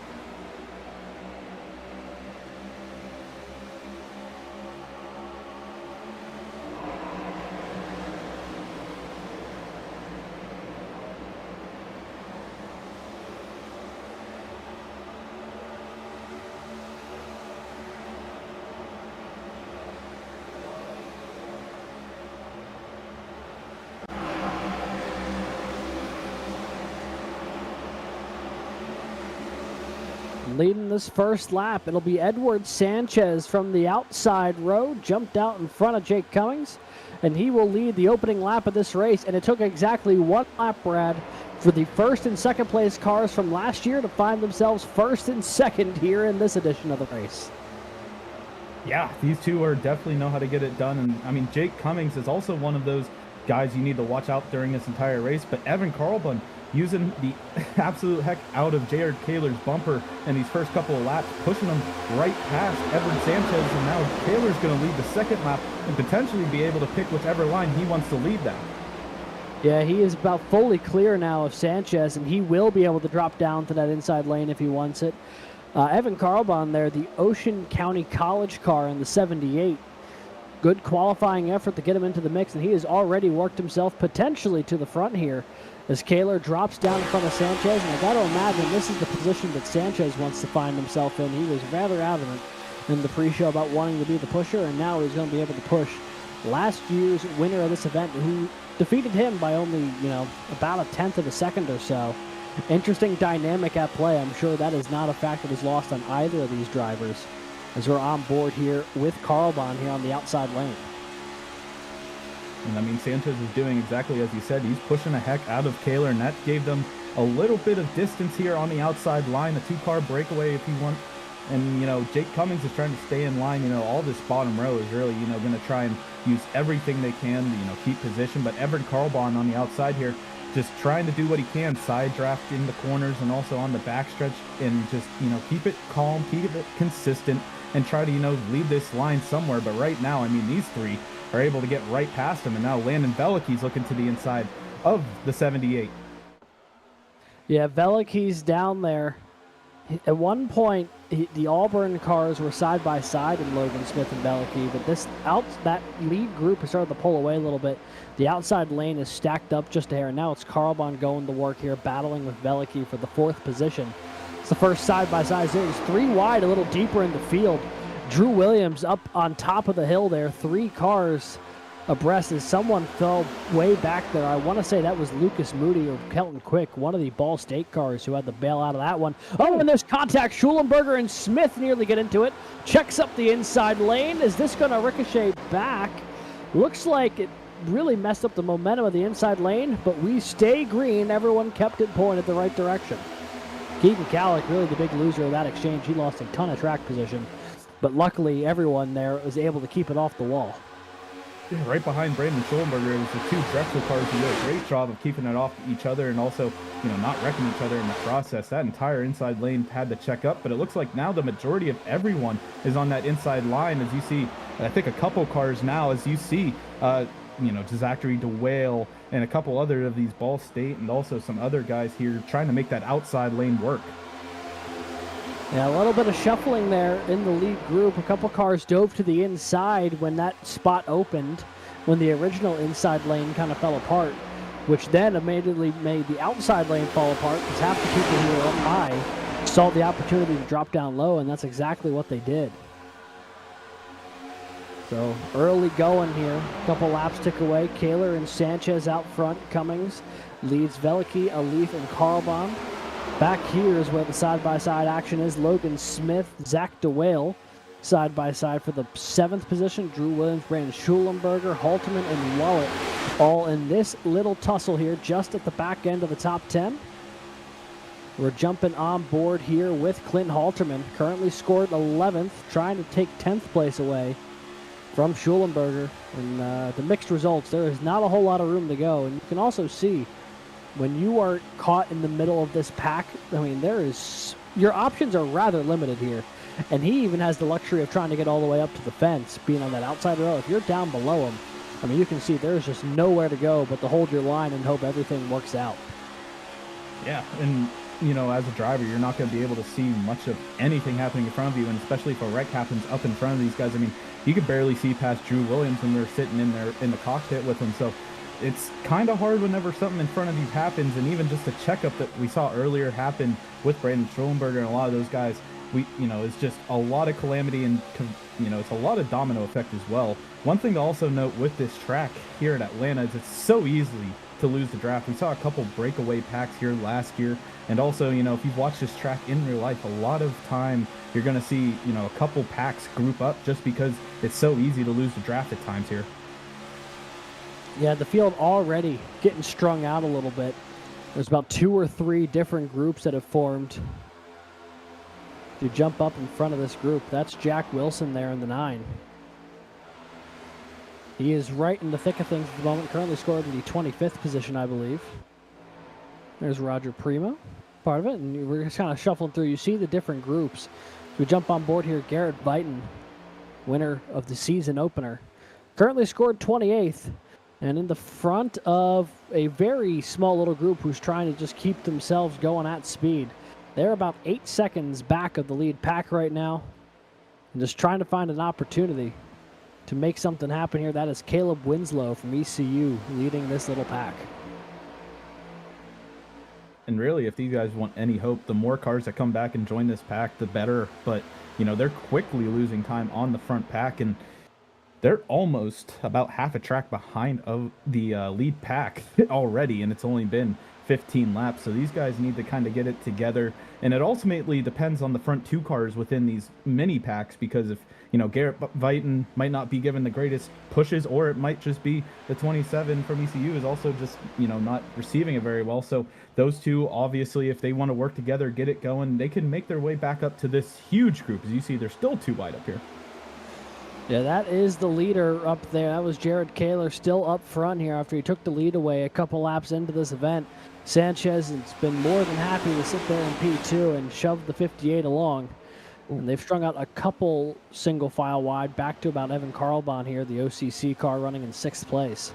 Leading this first lap, it'll be Edward Sanchez from the outside row, jumped out in front of Jake Cummings, and he will lead the opening lap of this race. And it took exactly 1 lap, Brad, for the first and second place cars from last year to find themselves first and second here in this edition of the race. Yeah, these two are definitely know how to get it done. And I mean, Jake Cummings is also one of those guys you need to watch out during this entire race, but Evan Carlbun using the absolute heck out of Jared Kaler's bumper in these first couple of laps, pushing him right past Edward Sanchez, and now Kaler's going to lead the second lap and potentially be able to pick whichever line he wants to lead that. Yeah, he is about fully clear now of Sanchez, and he will be able to drop down to that inside lane if he wants it. Evan Carlbon there, the Ocean County College car in the 78. Good qualifying effort to get him into the mix, and he has already worked himself potentially to the front here as Kaler drops down in front of Sanchez. And I got to imagine this is the position that Sanchez wants to find himself in. He was rather adamant in the pre-show about wanting to be the pusher, and now he's going to be able to push last year's winner of this event, who defeated him by only, about a tenth of a second or so. Interesting dynamic at play. I'm sure that is not a factor that is lost on either of these drivers as we're on board here with Carlbon here on the outside lane. And I mean, Sanchez is doing exactly as you said. He's pushing the heck out of Kaler, and that gave them a little bit of distance here on the outside line, a 2-car breakaway if you want. And, Jake Cummings is trying to stay in line. All this bottom row is really, going to try and use everything they can to, keep position. But Everett Carlbon on the outside here, just trying to do what he can, side draft in the corners and also on the backstretch, and just, keep it calm, keep it consistent, and try to, lead this line somewhere. But right now, I mean, these three are able to get right past him, and now Landon Belickey's looking to the inside of the 78. Yeah, Belickey's down there. At one point, the Auburn cars were side by side in Logan Smith and Belickey, but that lead group has started to pull away a little bit. The outside lane is stacked up just a hair, and now it's Carlbon going to work here, battling with Belickey for the 4th position. It's the first side by side. It's 3 wide, a little deeper in the field. Drew Williams up on top of the hill there, 3 cars abreast as someone fell way back there. I want to say that was Lucas Moody or Kelton Quick, one of the Ball State cars, who had to bail out of that one. Oh, and there's contact. Schulenberger and Smith nearly get into it. Checks up the inside lane. Is this going to ricochet back? Looks like it really messed up the momentum of the inside lane, but we stay green. Everyone kept it pointed the right direction. Keegan Calick, really the big loser of that exchange. He lost a ton of track position, but luckily everyone there was able to keep it off the wall. Yeah, right behind Brandon Schollenberger, it was the two Drexel cars who did a great job of keeping it off each other and also, not wrecking each other in the process. That entire inside lane had to check up, but it looks like now the majority of everyone is on that inside line. As you see, I think a couple cars now, as you see, Zachary DeWale and a couple other of these Ball State and also some other guys here trying to make that outside lane work. Yeah, a little bit of shuffling there in the lead group. A couple cars dove to the inside when that spot opened, when the original inside lane kind of fell apart, which then immediately made the outside lane fall apart because half the people who were up high saw the opportunity to drop down low, and that's exactly what they did. So early going here, a couple laps tick away. Kaler and Sanchez out front. Cummings leads Veliky, Alif, and Carlbaum. Back here is where the side-by-side action is. Logan Smith, Zach DeWale, side-by-side for the 7th position. Drew Williams, Brandon Schulenberger, Halterman, and Wallet all in this little tussle here just at the back end of the top 10. We're jumping on board here with Clint Halterman, currently scored 11th, trying to take 10th place away from Schulenberger. And the mixed results, there is not a whole lot of room to go. And you can also see when you are caught in the middle of this pack, I mean, your options are rather limited here. And he even has the luxury of trying to get all the way up to the fence, being on that outside row. If you're down below him, I mean, you can see there's just nowhere to go but to hold your line and hope everything works out. Yeah, and as a driver, you're not going to be able to see much of anything happening in front of you, and especially if a wreck happens up in front of these guys. I mean, you could barely see past Drew Williams when they're sitting in there in the cockpit with him. So it's kind of hard whenever something in front of you happens, and even just a checkup that we saw earlier happen with Brandon Schulenberger and a lot of those guys. It's just a lot of calamity, and it's a lot of domino effect as well. One thing to also note with this track here at Atlanta is it's so easily to lose the draft. We saw a couple breakaway packs here last year, and also, if you've watched this track in real life, a lot of time you're going to see, a couple packs group up just because it's so easy to lose the draft at times here. Yeah, the field already getting strung out a little bit. There's about 2 or 3 different groups that have formed to jump up in front of this group. That's Jack Wilson there in the 9. He is right in the thick of things at the moment, currently scored in the 25th position, I believe. There's Roger Primo, part of it, and we're just kind of shuffling through. You see the different groups. So we jump on board here. Garrett Vighton, winner of the season opener, currently scored 28th, and in the front of a very small little group who's trying to just keep themselves going at speed. They're about 8 seconds back of the lead pack right now, and just trying to find an opportunity to make something happen here. That is Caleb Winslow from ECU leading this little pack. And really, if these guys want any hope, the more cars that come back and join this pack, the better. But, they're quickly losing time on the front pack, and they're almost about half a track behind of the lead pack already, and it's only been 15 laps. So these guys need to kind of get it together, and it ultimately depends on the front 2 cars within these mini packs, because if Garrett Vighton might not be given the greatest pushes, or it might just be the 27 from ECU is also just not receiving it very well. So those two, obviously, if they want to work together, get it going, they can make their way back up to this huge group. As you see, they're still 2 wide up here. Yeah, that is the leader up there. That was Jared Kaler still up front here after he took the lead away a couple laps into this event. Sanchez has been more than happy to sit there in P2 and shove the 58 along. And they've strung out a couple single file wide back to about Evan Carlbon here, the OCC car running in 6th place.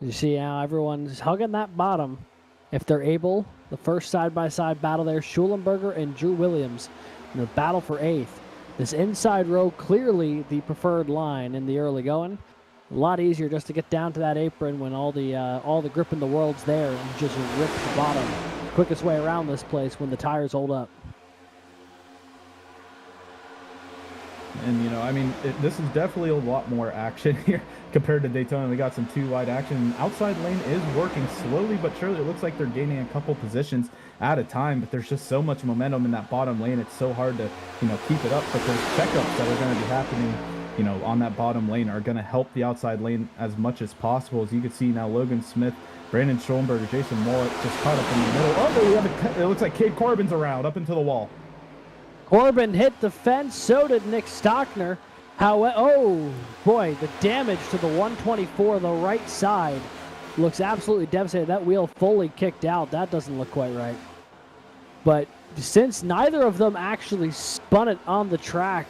You see how everyone's hugging that bottom. If they're able, the first side-by-side battle there, Schulenberger and Drew Williams in the battle for 8th. This inside row clearly the preferred line in the early going. A lot easier just to get down to that apron when all the grip in the world's there and just rip the bottom. Quickest way around this place when the tires hold up. And, you know, I mean, this is definitely a lot more action here compared to Daytona. We got some 2-wide action. Outside lane is working slowly, but surely. It looks like they're gaining a couple positions at a time, but there's just so much momentum in that bottom lane. It's so hard to, you know, keep it up. But those checkups that are going to be happening, you know, on that bottom lane are going to help the outside lane as much as possible. As you can see now, Logan Smith, Brandon Schoenberger, Jason Mollett just caught up in the middle. Oh, it looks like Cade Corbin's around up into the wall. Corbin hit the fence, so did Nick Stockner. Oh, boy, the damage to the 124, the right side, looks absolutely devastated. That wheel fully kicked out. That doesn't look quite right. But since neither of them actually spun it on the track,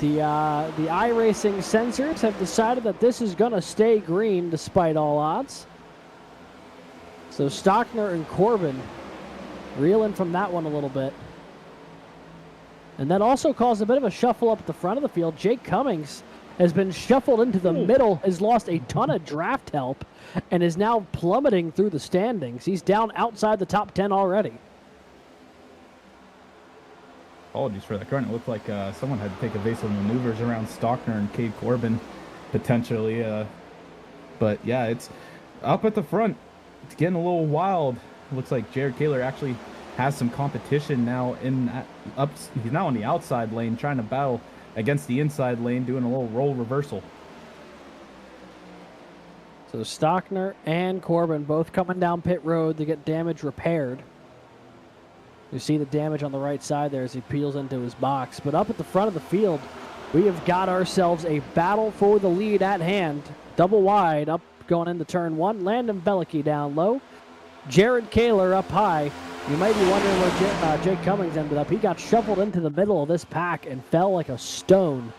the iRacing sensors have decided that this is going to stay green despite all odds. So Stockner and Corbin reeling from that one a little bit. And that also caused a bit of a shuffle up at the front of the field. Jake Cummings has been shuffled into the middle, has lost a ton of draft help, and is now plummeting through the standings. He's down outside the top 10 already. Apologies for that. Currently, it looked like someone had to take evasive maneuvers around Stockner and Cade Corbin, potentially. But yeah, it's up at the front. It's getting a little wild. It looks like Jared Kaler actually has some competition now in that he's now on the outside lane trying to battle against the inside lane, doing a little role reversal. So Stockner and Corbin both coming down pit road to get damage repaired. You see the damage on the right side there as he peels into his box. But up at the front of the field, we have got ourselves a battle for the lead at hand. Double wide up going into turn one. Landon Bellicky down low. Jared Kaler up high. You might be wondering where Jake Cummings ended up. He got shuffled into the middle of this pack and fell like a stone.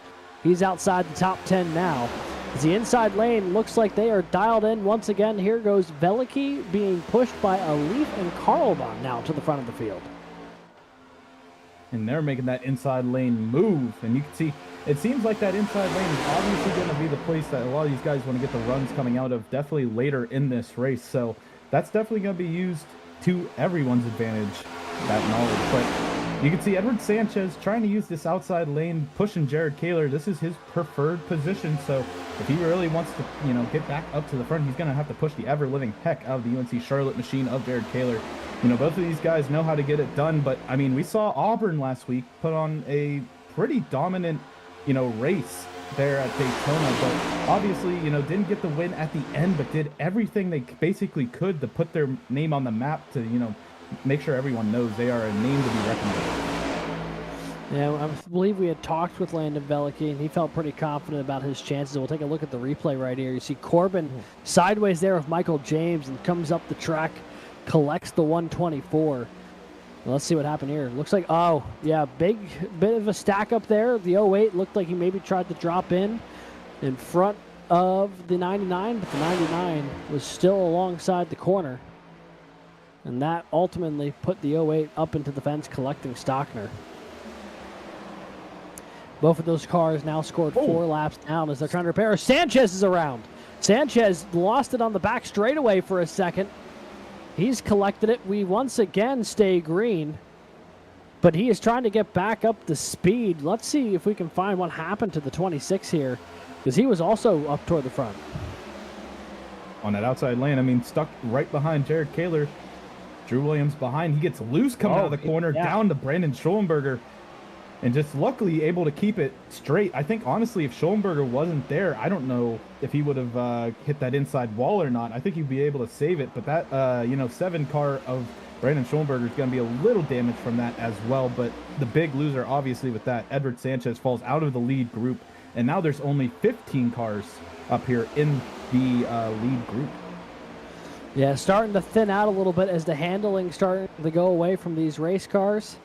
He's outside the top 10 now. As the inside lane looks like they are dialed in once again. Here goes Bellicky being pushed by Alif and Carlbahn now to the front of the field. And they're making that inside lane move. And you can see, it seems like that inside lane is obviously going to be the place that a lot of these guys want to get the runs coming out of definitely later in this race. So that's definitely going to be used to everyone's advantage, that knowledge. But you can see Edward Sanchez trying to use this outside lane, pushing Jared Kaler. This is his preferred position. So if he really wants to, you know, get back up to the front, he's going to have to push the ever-living heck out of the UNC Charlotte machine of Jared Kaler. You know, both of these guys know how to get it done. But, I mean, we saw Auburn last week put on a pretty dominant, you know, race there at Daytona, but obviously, you know, didn't get the win at the end, but did everything they basically could to put their name on the map to, you know, make sure everyone knows they are a name to be reckoned with. Yeah, I believe we had talked with Landon Bellicky, and he felt pretty confident about his chances. We'll take a look at the replay right here. You see Corbin sideways there with Michael James and comes up the track, collects the 124. Let's see what happened here. Looks like, oh, yeah, big bit of a stack up there. The 08 looked like he maybe tried to drop in front of the 99, but the 99 was still alongside the corner. And that ultimately put the 08 up into the fence, collecting Stockner. Both of those cars now scored 4 laps down as they're trying to repair. Sanchez is around. Sanchez lost it on the back straightaway for a second. He's collected it. We once again stay green, but he is trying to get back up to speed. Let's see if we can find what happened to the 26 here, because he was also up toward the front. On that outside lane, I mean, stuck right behind Jared Kaler. Drew Williams behind. He gets loose coming out of the corner, down to Brandon Schoenberger, and just luckily able to keep it straight. I think, honestly, if Schoenberger wasn't there, I don't know if he would have hit that inside wall or not. I think he'd be able to save it, but that, you know, 7 car of Brandon Schoenberger is going to be a little damaged from that as well. But the big loser, obviously, with that, Edward Sanchez falls out of the lead group, and now there's only 15 cars up here in the lead group. Yeah, starting to thin out a little bit as the handling starting to go away from these race cars.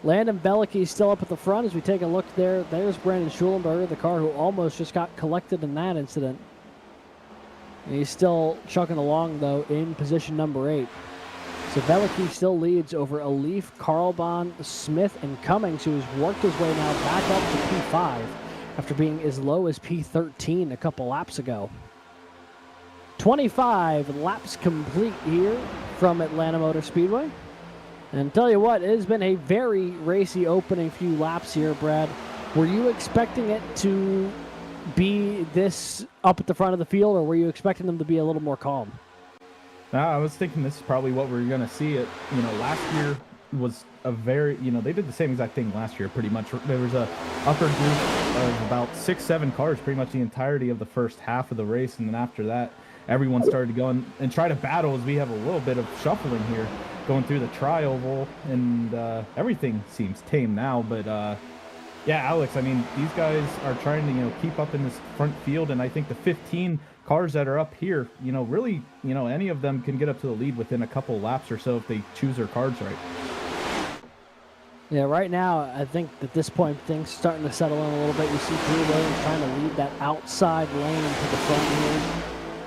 Landon Bellicky still up at the front as we take a look there. There's Brandon Schulenberger, the car who almost just got collected in that incident. And he's still chugging along, though, in position number 8. So Bellicky still leads over Alif, Carlbahn, Smith, and Cummings, who has worked his way now back up to P5 after being as low as P13 a couple laps ago. 25 laps complete here from Atlanta Motor Speedway. And tell you what, it has been a very racy opening few laps here, Brad. Were you expecting it to be this up at the front of the field, or were you expecting them to be a little more calm? I was thinking this is probably what we're going to see. It, last year was a very, they did the same exact thing last year pretty much. There was a upper group of about 6-7 cars pretty much the entirety of the first half of the race, and then after that, everyone started to go and try to battle as we have a little bit of shuffling here going through the tri-oval, and everything seems tame now, but yeah, Alex, I mean, these guys are trying to, keep up in this front field, and I think the 15 cars that are up here, really, any of them can get up to the lead within a couple laps or so if they choose their cards right. Yeah, right now, I think at this point, things starting to settle in a little bit. You see Drew Williams trying to lead that outside lane to the front here.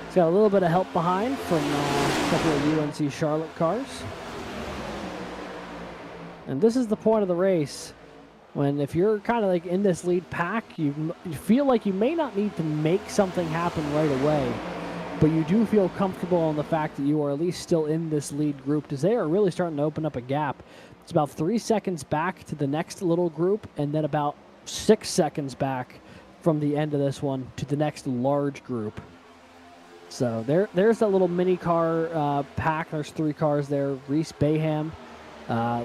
He's got a little bit of help behind from a couple of UNC Charlotte cars. And this is the point of the race when if you're kind of like in this lead pack, you feel like you may not need to make something happen right away, but you do feel comfortable in the fact that you are at least still in this lead group, because they are really starting to open up a gap. It's about 3 seconds back to the next little group, and then about 6 seconds back from the end of this one to the next large group. So there's that little mini car pack. There's 3 cars there. Reese Bayham,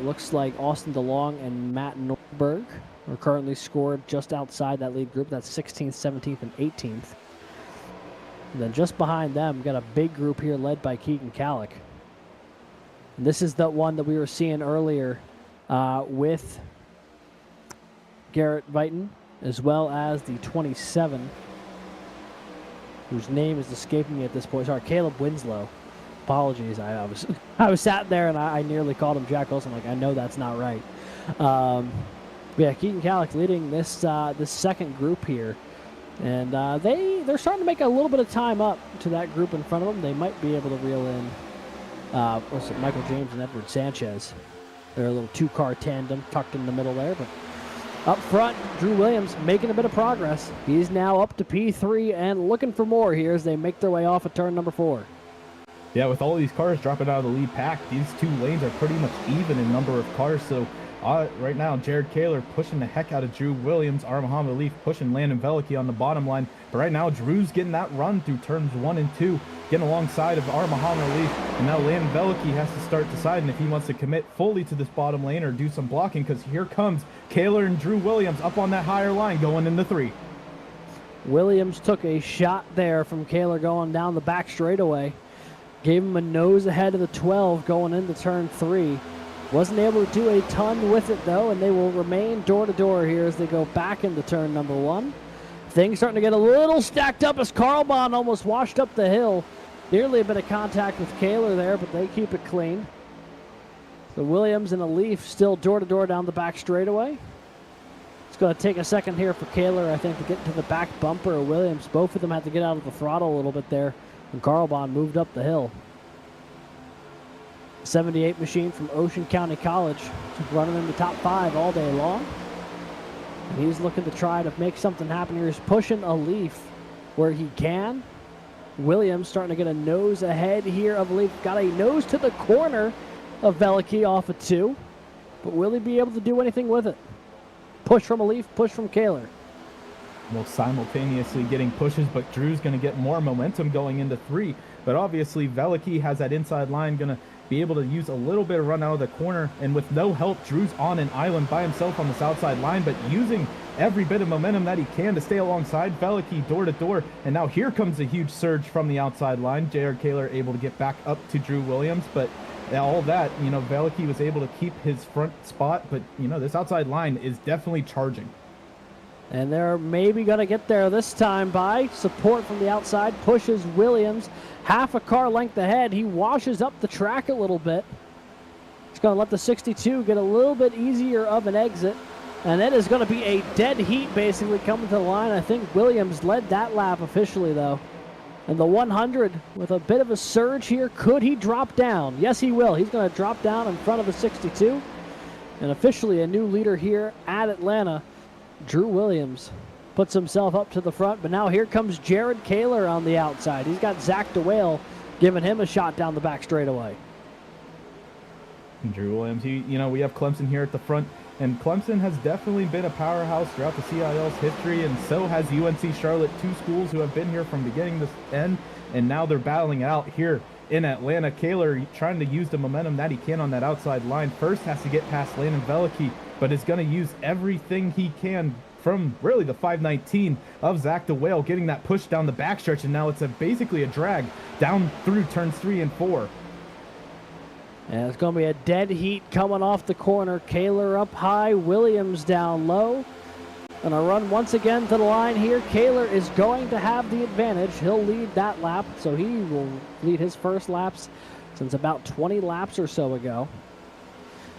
looks like Austin DeLong and Matt Norberg are currently scored just outside that lead group. That's 16th, 17th, and 18th. And then just behind them, we've got a big group here led by Keegan Kallick. And this is the one that we were seeing earlier with Garrett Vighton, as well as the 27, whose name is escaping me at this point. Sorry, Caleb Winslow. Apologies. I was sat there and I nearly called him Jack Wilson. Like, I know that's not right. But yeah, Keegan Kallick leading this this second group here, and they're starting to make a little bit of time up to that group in front of them. They might be able to reel in Michael James and Edward Sanchez. They're a little 2-car tandem tucked in the middle there, but up front, Drew Williams making a bit of progress. He's now up to P3 and looking for more here as they make their way off at turn number 4. Yeah, with all these cars dropping out of the lead pack, these 2 lanes are pretty much even in number of cars. So right now, Jared Kaler pushing the heck out of Drew Williams, Muhammad Leaf pushing Landon Veliky on the bottom line. But right now, Drew's getting that run through turns 1 and 2, getting alongside of Muhammad Leaf. And now Landon Veliky has to start deciding if he wants to commit fully to this bottom lane or do some blocking, because here comes Kaler and Drew Williams up on that higher line going into 3. Williams took a shot there from Kaler going down the back straightaway. Gave him a nose ahead of the 12 going into turn 3. Wasn't able to do a ton with it, though, and they will remain door-to-door here as they go back into turn number 1. Things starting to get a little stacked up as Carl Bond almost washed up the hill. Nearly a bit of contact with Kaler there, but they keep it clean. So Williams and a Leaf still door-to-door down the back straightaway. It's going to take a second here for Kaler, I think, to get into the back bumper of Williams. Both of them had to get out of the throttle a little bit there, and Carl Bond moved up the hill. 78 machine from Ocean County College, running in the top 5 all day long. And he's looking to try to make something happen here. He's pushing a Leaf where he can. Williams starting to get a nose ahead here of Leaf. Got a nose to the corner of Veliky off of 2. But will he be able to do anything with it? Push from a Leaf, push from Kaler. Well, simultaneously getting pushes, but Drew's going to get more momentum going into 3. But obviously, Veliky has that inside line, going to be able to use a little bit of run out of the corner. And with no help, Drew's on an island by himself on this outside line, but using every bit of momentum that he can to stay alongside Veliky door to door. And now here comes a huge surge from the outside line. J.R. Kaler able to get back up to Drew Williams, but all that, Veliky was able to keep his front spot, but, this outside line is definitely charging. And they're maybe going to get there this time by support from the outside. Pushes Williams half a car length ahead. He washes up the track a little bit. He's going to let the 62 get a little bit easier of an exit. And that is going to be a dead heat basically coming to the line. I think Williams led that lap officially, though. And the 100 with a bit of a surge here. Could he drop down? Yes, he will. He's going to drop down in front of the 62. And officially a new leader here at Atlanta. Drew Williams puts himself up to the front, but now here comes Jared Kaler on the outside. He's got Zach DeWale giving him a shot down the back straightaway. Drew Williams, we have Clemson here at the front. And Clemson has definitely been a powerhouse throughout the CIL's history, and so has UNC Charlotte, two schools who have been here from beginning to end, and now they're battling it out here in Atlanta. Kaler trying to use the momentum that he can on that outside line. First has to get past Landon Veliky, but is going to use everything he can from really the 519 of Zach DeWale, getting that push down the backstretch, and now it's basically a drag down through turns 3 and 4. And it's going to be a dead heat coming off the corner. Kaler up high, Williams down low. And a run once again to the line here. Kaler is going to have the advantage. He'll lead that lap, so he will lead his first laps since about 20 laps or so ago.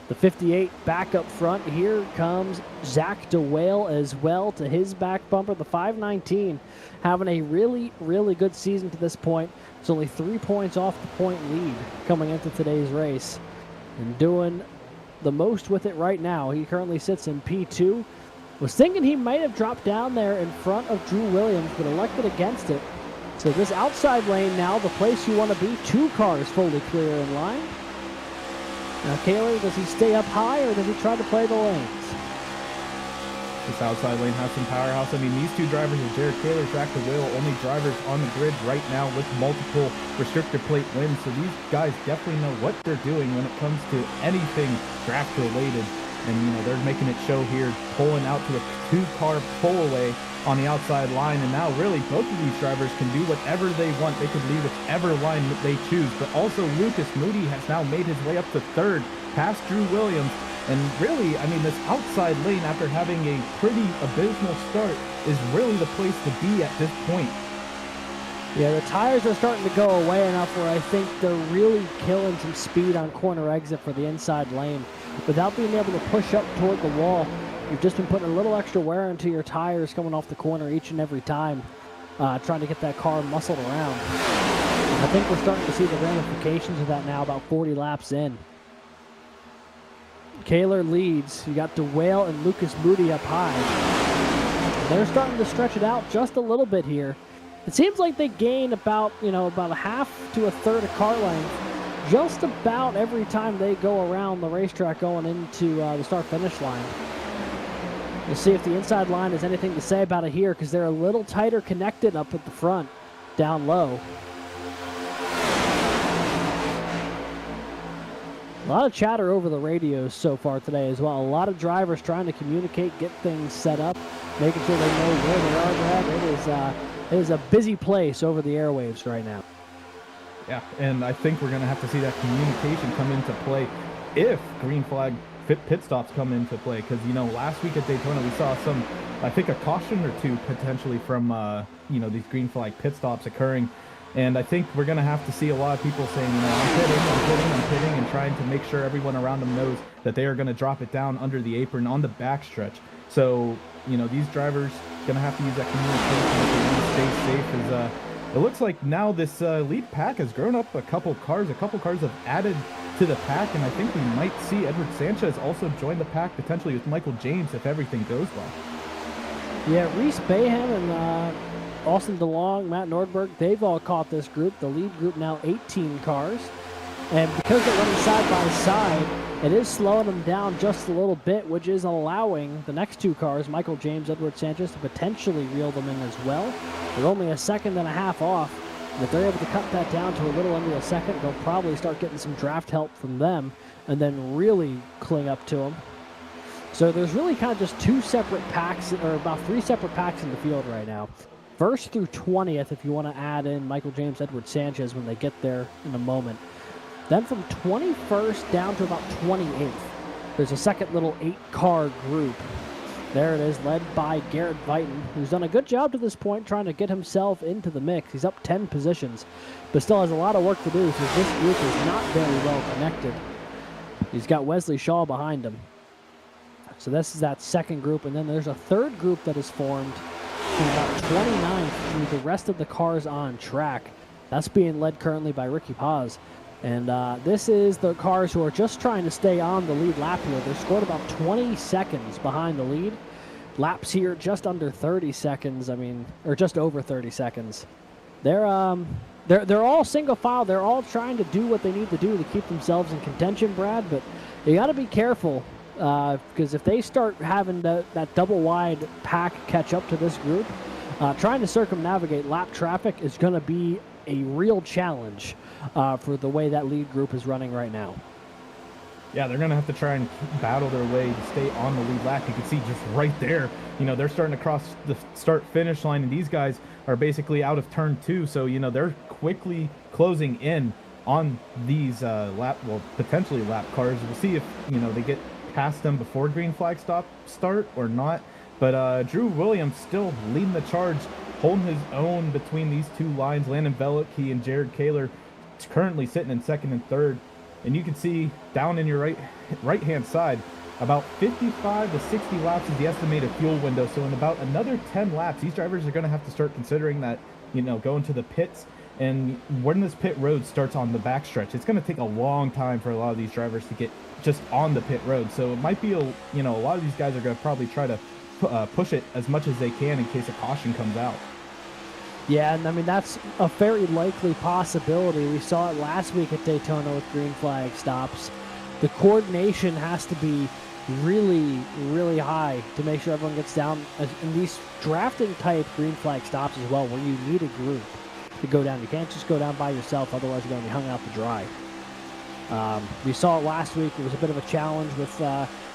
The 58 back up front. Here comes Zach DeWale as well to his back bumper. The 519 having a really, really good season to this point. It's only 3 points off the point lead coming into today's race. And doing the most with it right now. He currently sits in P2. Was thinking he might have dropped down there in front of Drew Williams, but elected against it. So this outside lane now, the place you want to be. 2 cars fully clear in line. Now Kaler, does he stay up high or does he try to play the lanes? This outside lane has some powerhouse. I mean, these two drivers are Jared Kaler, Zach DeWale, only drivers on the grid right now with multiple restrictor plate wins. So these guys definitely know what they're doing when it comes to anything draft related. And, you know, they're making it show here, pulling out to a 2-car pull away on the outside line. And now really both of these drivers can do whatever they want. They could lead whichever line that they choose. But also Lucas Moody has now made his way up to 3rd past Drew Williams. And really, I mean, this outside lane after having a pretty abysmal start is really the place to be at this point. Yeah, the tires are starting to go away enough where I think they're really killing some speed on corner exit for the inside lane. Without being able to push up toward the wall, you've just been putting a little extra wear into your tires coming off the corner each and every time, trying to get that car muscled around. I think we're starting to see the ramifications of that now about 40 laps in. Kaler leads. You got DeWale and Lucas Moody up high. They're starting to stretch it out just a little bit here. It seems like they gain about, about a half to a third of car length just about every time they go around the racetrack going into the start-finish line. We'll see if the inside line has anything to say about it here because they're a little tighter connected up at the front, down low. A lot of chatter over the radios so far today as well. A lot of drivers trying to communicate, get things set up, making sure they know where they are at. It is a busy place over the airwaves right now. Yeah, and I think we're going to have to see that communication come into play if green flag pit stops come into play. Because, last week at Daytona, we saw I think a caution or two potentially from, these green flag pit stops occurring. And I think we're going to have to see a lot of people saying, I'm pitting, and trying to make sure everyone around them knows that they are going to drop it down under the apron on the backstretch. So, these drivers going to have to use that communication if they want to stay safe. It looks like now this lead pack has grown up a couple cars. A couple cars have added to the pack, and I think we might see Edward Sanchez also join the pack potentially with Michael James if everything goes well. Yeah, Reese Bayham and Austin DeLong, Matt Nordberg, they've all caught this group. The lead group now 18 cars. And because they're running side by side, it is slowing them down just a little bit, which is allowing the next 2 cars, Michael James, Edward Sanchez, to potentially reel them in as well. They're only a second and a half off. And if they're able to cut that down to a little under a second, they'll probably start getting some draft help from them and then really cling up to them. So there's really kind of just 2 separate packs, or about 3 separate packs in the field right now. 1st through 20th, if you want to add in Michael James, Edward Sanchez when they get there in a moment. Then from 21st down to about 28th, there's a second little 8-car group. There it is, led by Garrett Vighton, who's done a good job to this point trying to get himself into the mix. He's up 10 positions, but still has a lot of work to do, so this group is not very well connected. He's got Wesley Shaw behind him. So this is that second group, and then there's a third group that is formed from about 29th through the rest of the cars on track. That's being led currently by Ricky Paz. And this is the cars who are just trying to stay on the lead lap here. They're scored about 20 seconds behind the lead. Laps here just under 30 seconds, or just over 30 seconds. They're all single file. They're all trying to do what they need to do to keep themselves in contention, Brad, but you got to be careful because if they start having that double wide pack catch up to this group, trying to circumnavigate lap traffic is going to be a real challenge for the way that lead group is running right now. Yeah, they're going to have to try and battle their way to stay on the lead lap. You can see just right there, they're starting to cross the start-finish line, and these guys are basically out of turn 2. So, they're quickly closing in on these potentially lap cars. We'll see if, they get past them before green flag start or not. But Drew Williams still leading the charge, holding his own between these two lines. Landon Velicky and Jared Kaler currently sitting in second and third. And you can see down in your right-hand side, about 55 to 60 laps is the estimated fuel window. So in about another 10 laps, these drivers are going to have to start considering that, going to the pits. And when this pit road starts on the backstretch, it's going to take a long time for a lot of these drivers to get just on the pit road. So it might be, a lot of these guys are going to probably try to push it as much as they can in case a caution comes out. Yeah, and I mean, that's a very likely possibility. We saw it last week at Daytona with green flag stops. The coordination has to be really, really high to make sure everyone gets down. In these drafting type green flag stops as well, where you need a group to go down. You can't just go down by yourself, otherwise you're going to be hung out to dry. We saw it last week. It was a bit of a challenge with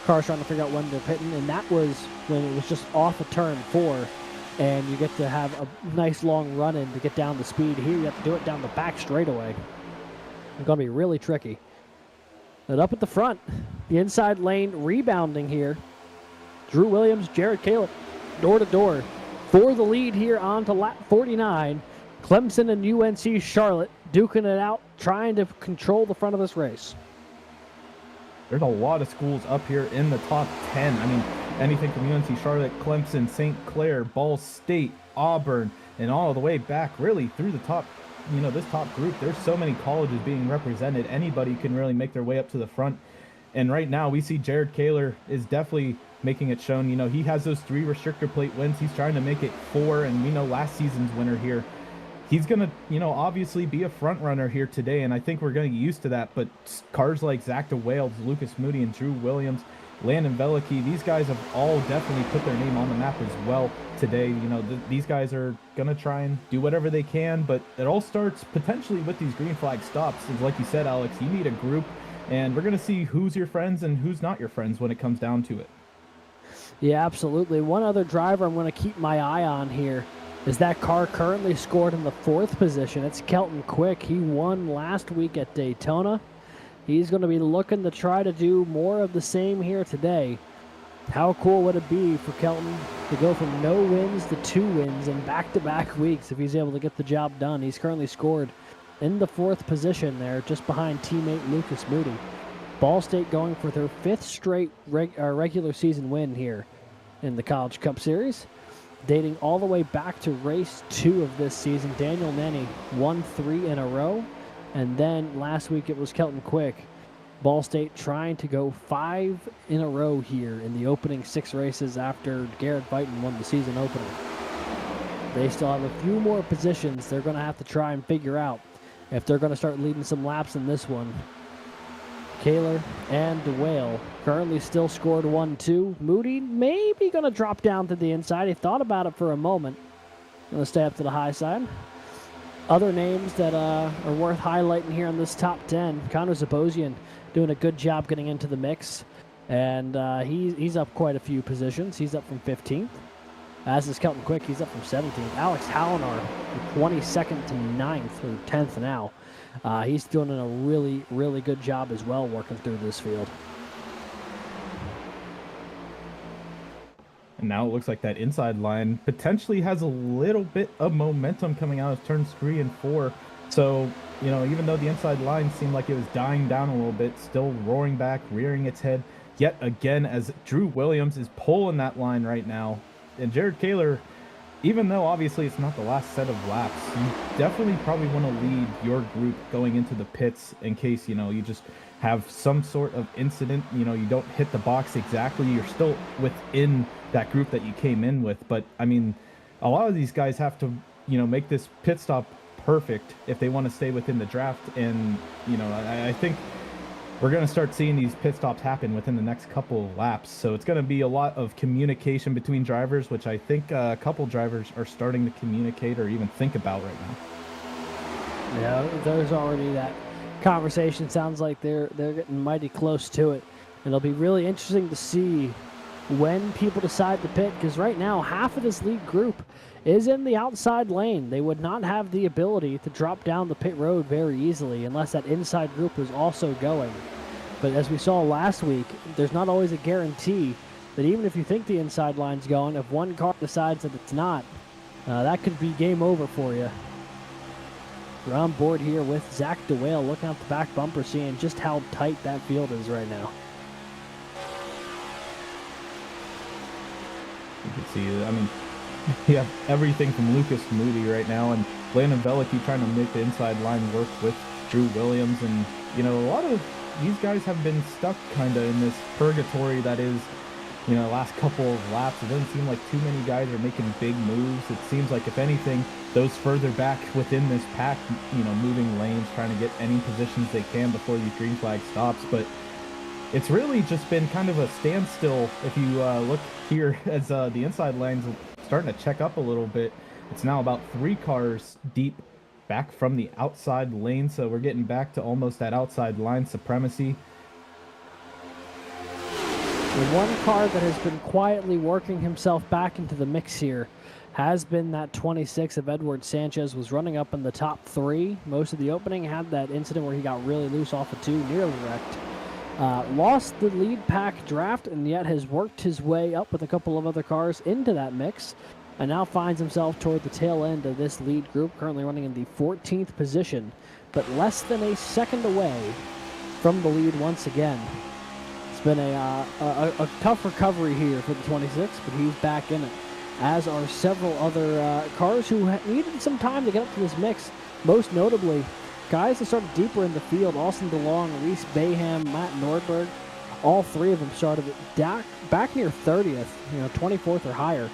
cars trying to figure out when they're pitting, and that was when it was just off of turn 4. And you get to have a nice long run in to get down the speed. Here you have to do it down the back straightaway. It's going to be really tricky. But up at the front, the inside lane rebounding here. Drew Williams, Jared Caleb, door to door for the lead here on to lap 49. Clemson and UNC Charlotte duking it out, trying to control the front of this race. There's a lot of schools up here in the top 10. I mean, anything from UNC Charlotte, Clemson, St. Clair, Ball State, Auburn, and all the way back really through the top, this top group. There's so many colleges being represented. Anybody can really make their way up to the front. And right now we see Jared Kaler is definitely making it shown. He has those 3 restrictor plate wins. He's trying to make it 4, and we know last season's winner here. He's going to, obviously be a front runner here today, and I think we're going to get used to that. But cars like Zach DeWales, Lucas Moody, and Drew Williams, Landon Velicky, these guys have all definitely put their name on the map as well today. These guys are going to try and do whatever they can, but it all starts potentially with these green flag stops. And like you said, Alex, you need a group, and we're going to see who's your friends and who's not your friends when it comes down to it. Yeah, absolutely. One other driver I'm going to keep my eye on here is that car currently scored in the 4th position. It's Kelton Quick. He won last week at Daytona. He's going to be looking to try to do more of the same here today. How cool would it be for Kelton to go from no wins to 2 wins in back-to-back weeks if he's able to get the job done? He's currently scored in the 4th position there, just behind teammate Lucas Moody. Ball State going for their 5th straight regular season win here in the College Cup Series, dating all the way back to race 2 of this season. Daniel Nenny won 3 in a row. And then last week it was Kelton Quick. Ball State trying to go 5 in a row here in the opening 6 races after Garrett Vighton won the season opener. They still have a few more positions they're going to have to try and figure out if they're going to start leading some laps in this one. Kaler and DeWale currently still scored 1-2. Moody maybe going to drop down to the inside. He thought about it for a moment. Going to stay up to the high side. Other names that are worth highlighting here in this top 10. Connor Zabosian doing a good job getting into the mix. And he's up quite a few positions. He's up from 15th. As is Kelton Quick. He's up from 17th. Alex Hallinar from 22nd to 9th, or 10th now. He's doing a really, really good job as well working through this field. And now it looks like that inside line potentially has a little bit of momentum coming out of turns 3 and 4. So, even though the inside line seemed like it was dying down a little bit, still roaring back, rearing its head yet again as Drew Williams is pulling that line right now. And Jared Kaler, even though obviously it's not the last set of laps, you definitely probably want to lead your group going into the pits in case, you just have some sort of incident, you don't hit the box exactly. You're still within that group that you came in with. But I mean, a lot of these guys have to, make this pit stop perfect if they want to stay within the draft. And, I think we're going to start seeing these pit stops happen within the next couple of laps. So it's going to be a lot of communication between drivers, which I think a couple drivers are starting to communicate or even think about right now. Yeah, there's already that conversation. Sounds like they're getting mighty close to it. And it'll be really interesting to see when people decide to pit, because right now half of this lead group is in the outside lane. They would not have the ability to drop down the pit road very easily unless that inside group was also going. But as we saw last week, there's not always a guarantee that even if you think the inside line's going, if one car decides that it's not, that could be game over for you. We're on board here with Zach DeWale looking out the back bumper, seeing just how tight that field is right now. You can see, I mean, you have everything from Lucas Moody right now, and Landon Velicky trying to make the inside line work with Drew Williams. And, you know, a lot of these guys have been stuck kind of in this purgatory that is, you know, last couple of laps. It doesn't seem like too many guys are making big moves. It seems like, if anything, those further back within this pack, you know, moving lanes, trying to get any positions they can before these green flag stops. But it's really just been kind of a standstill. If you look here, as the inside lanes starting to check up a little bit, it's now about 3 cars deep back from the outside lane. So we're getting back to almost that outside line supremacy. The one car that has been quietly working himself back into the mix here has been that 26 of Edward Sanchez. Was running up in the top 3 most of the opening, had that incident where he got really loose off of 2, nearly wrecked. Lost the lead pack draft, and yet has worked his way up with a couple of other cars into that mix, and now finds himself toward the tail end of this lead group, currently running in the 14th position, but less than a second away from the lead once again. It's been a tough recovery here for the 26, but he's back in it, as are several other cars who needed some time to get up to this mix, most notably guys that started deeper in the field: Austin DeLong, Reese Bayham, Matt Nordberg. All 3 of them started back near 30th, 24th or higher.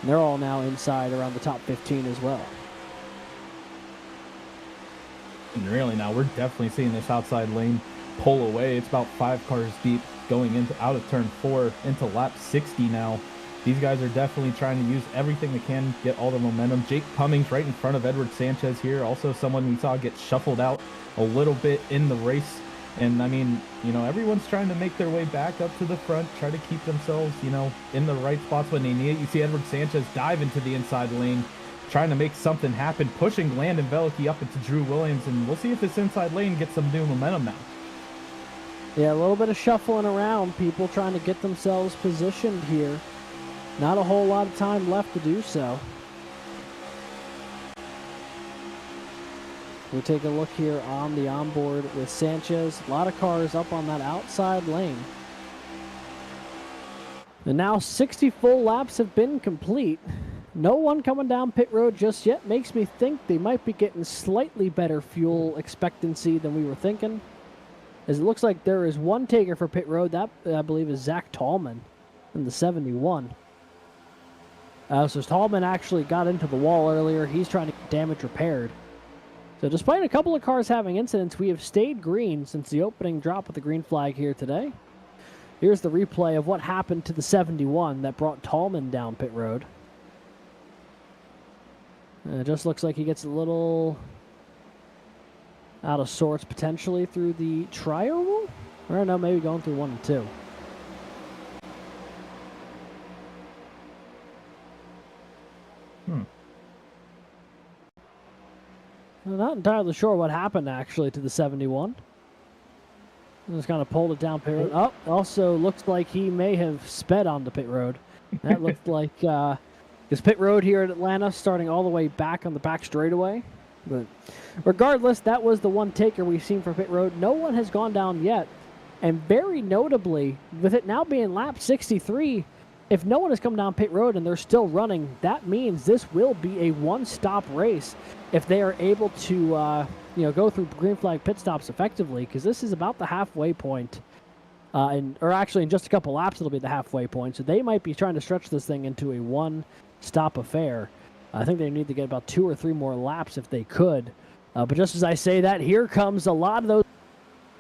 And they're all now inside around the top 15 as well. And really now we're definitely seeing this outside lane pull away. It's about 5 cars deep going out of turn 4 into lap 60 now. These guys are definitely trying to use everything they can, get all the momentum. Jake Cummings right in front of Edward Sanchez here. Also someone we saw get shuffled out a little bit in the race. And I mean, everyone's trying to make their way back up to the front, try to keep themselves, in the right spots when they need it. You see Edward Sanchez dive into the inside lane, trying to make something happen, pushing Landon Velicky up into Drew Williams. And we'll see if this inside lane gets some new momentum now. Yeah, a little bit of shuffling around, people trying to get themselves positioned here. Not a whole lot of time left to do so. We'll take a look here on the onboard with Sanchez. A lot of cars up on that outside lane. And now 60 full laps have been complete. No one coming down pit road just yet. Makes me think they might be getting slightly better fuel expectancy than we were thinking, as it looks like there is one taker for pit road. That, I believe, is Zach Tallman in the 71. So Tallman actually got into the wall earlier. He's trying to get damage repaired. So despite a couple of cars having incidents, we have stayed green since the opening drop with the green flag here today. Here's the replay of what happened to the 71 that brought Tallman down pit road. It just looks like he gets a little out of sorts potentially through the tri-oval? I don't know, maybe going through 1 and 2. I'm not entirely sure what happened actually to the 71. Just kind of pulled it down pit road. Oh, also looks like he may have sped on the pit road. That looked like this pit road here at Atlanta starting all the way back on the back straightaway. But regardless, that was the one taker we've seen for pit road. No one has gone down yet. And very notably, with it now being lap 63, if no one has come down pit road and they're still running, that means this will be a one-stop race if they are able to go through green flag pit stops effectively, because this is about the halfway point. Or actually, in just a couple laps, it'll be the halfway point. So they might be trying to stretch this thing into a one-stop affair. I think they need to get about 2 or 3 more laps if they could. But just as I say that, here comes a lot of those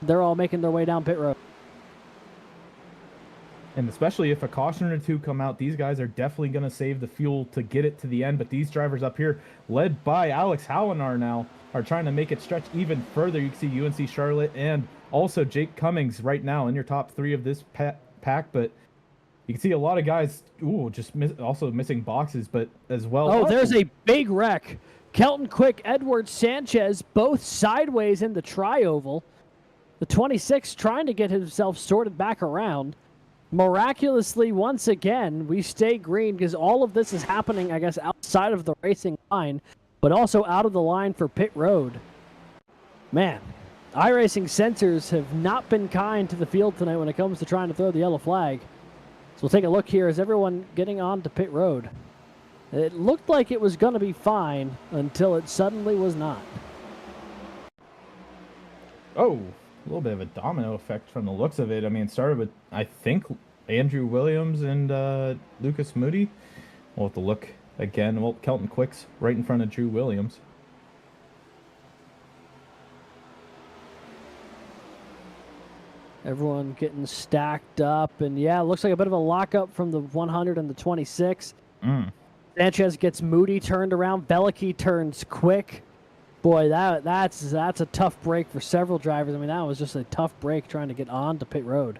they're all making their way down pit road. And especially if a caution or two come out, these guys are definitely going to save the fuel to get it to the end. But these drivers up here, led by Alex Hallinar now, are trying to make it stretch even further. You can see UNC Charlotte and also Jake Cummings right now in your top 3 of this pack. But you can see a lot of guys just also missing boxes, but as well. Oh, there's a big wreck. Kelton Quick, Edward Sanchez, both sideways in the tri-oval. The 26 trying to get himself sorted back around. Miraculously, once again, we stay green because all of this is happening, I guess, outside of the racing line, but also out of the line for pit road. Man, iRacing sensors have not been kind to the field tonight when it comes to trying to throw the yellow flag. So we'll take a look here as everyone getting on to pit road. It looked like it was going to be fine until it suddenly was not. Oh, a little bit of a domino effect from the looks of it. I mean, it started with, I think, Andrew Williams and Lucas Moody. We'll have to look again. Well, Kelton Quick's right in front of Drew Williams. Everyone getting stacked up. And, yeah, it looks like a bit of a lockup from the 100 and the 26. Sanchez gets Moody turned around. Belicky turns Quick. Boy, that's a tough break for several drivers. I mean, that was just a tough break trying to get on to pit road.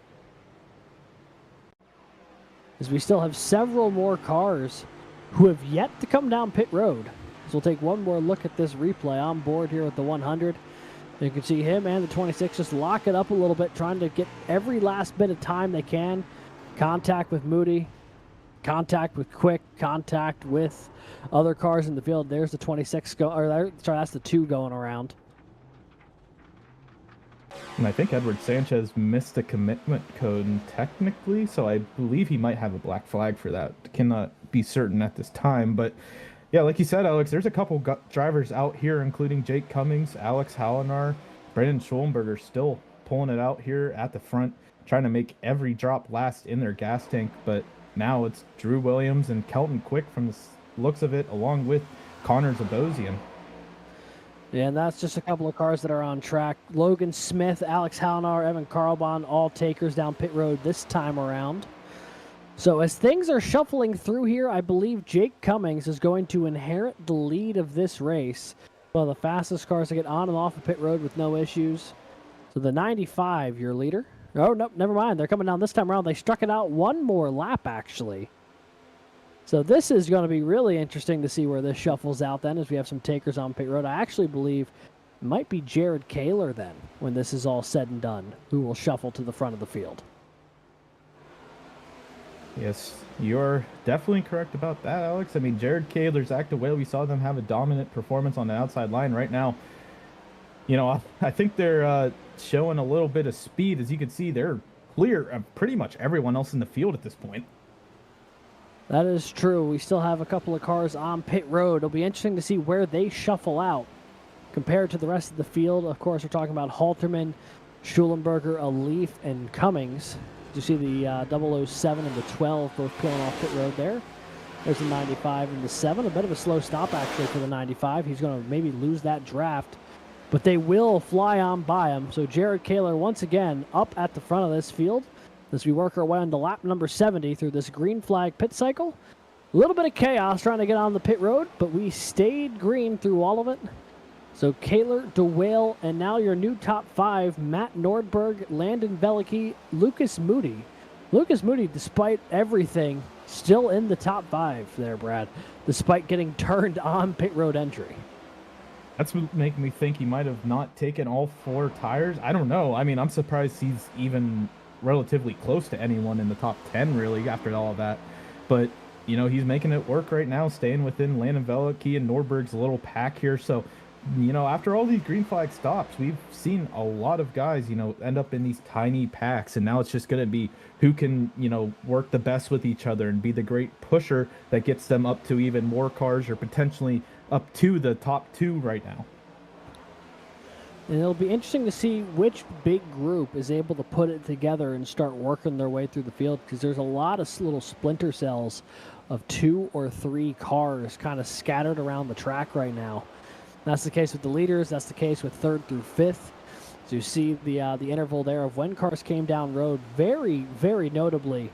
As we still have several more cars who have yet to come down pit road. So we'll take one more look at this replay on board here with the 100. You can see him and the 26 just lock it up a little bit, trying to get every last bit of time they can. Contact with Moody, contact with Quick, contact with other cars in the field. There's the 26 that's the 2 going around. And I think Edward Sanchez missed the commitment code technically, so I believe he might have a black flag for that. Cannot be certain at this time, but yeah, like you said, Alex, there's a couple drivers out here, including Jake Cummings, Alex Hallinar, Brandon Schulenberger still pulling it out here at the front, trying to make every drop last in their gas tank. But now it's Drew Williams and Kelton Quick from the looks of it, along with Connor Zabosian. Yeah, and that's just a couple of cars that are on track. Logan Smith, Alex Hallinar, Evan Carlbon, all takers down pit road this time around. So as things are shuffling through here, I believe Jake Cummings is going to inherit the lead of this race. One of the fastest cars to get on and off of pit road with no issues. So the 95, your leader. Oh, no, never mind. They're coming down this time around. They struck it out one more lap, actually. So this is going to be really interesting to see where this shuffles out then, as we have some takers on pit road. I actually believe it might be Jared Kaler then, when this is all said and done, who will shuffle to the front of the field. Yes, you're definitely correct about that, Alex. I mean, Jared Kaler's active well. We saw them have a dominant performance on the outside line right now. You know, I think they're showing a little bit of speed. As you can see, they're clear of pretty much everyone else in the field at this point. That is true. We still have a couple of cars on pit road. It'll be interesting to see where they shuffle out compared to the rest of the field. Of course, we're talking about Halterman, Schulenberger, Alif, and Cummings. You see the 007 and the 12 both peeling off pit road there. There's the 95 and the 7. A bit of a slow stop, actually, for the 95. He's going to maybe lose that draft, but they will fly on by him. So Jared Kaler, once again, up at the front of this field as we work our way on to lap number 70 through this green flag pit cycle. A little bit of chaos trying to get on the pit road, but we stayed green through all of it. So Kaler, DeWale, and now your new top 5, Matt Nordberg, Landon Belicky, Lucas Moody. Lucas Moody, despite everything, still in the top 5 there, Brad, despite getting turned on pit road entry. That's making me think he might have not taken all 4 tires. I don't know. I mean, I'm surprised he's even relatively close to anyone in the top 10, really, after all of that. But, you know, he's making it work right now, staying within Landon Belicky and Nordberg's little pack here. So, you know, after all these green flag stops, we've seen a lot of guys, you know, end up in these tiny packs. And now it's just going to be who can, you know, work the best with each other and be the great pusher that gets them up to even more cars or potentially up to the top 2 right now. And it'll be interesting to see which big group is able to put it together and start working their way through the field, because there's a lot of little splinter cells of 2 or 3 cars kind of scattered around the track right now. That's the case with the leaders. That's the case with 3rd through 5th. So you see the interval there of when cars came down road. Very, very notably,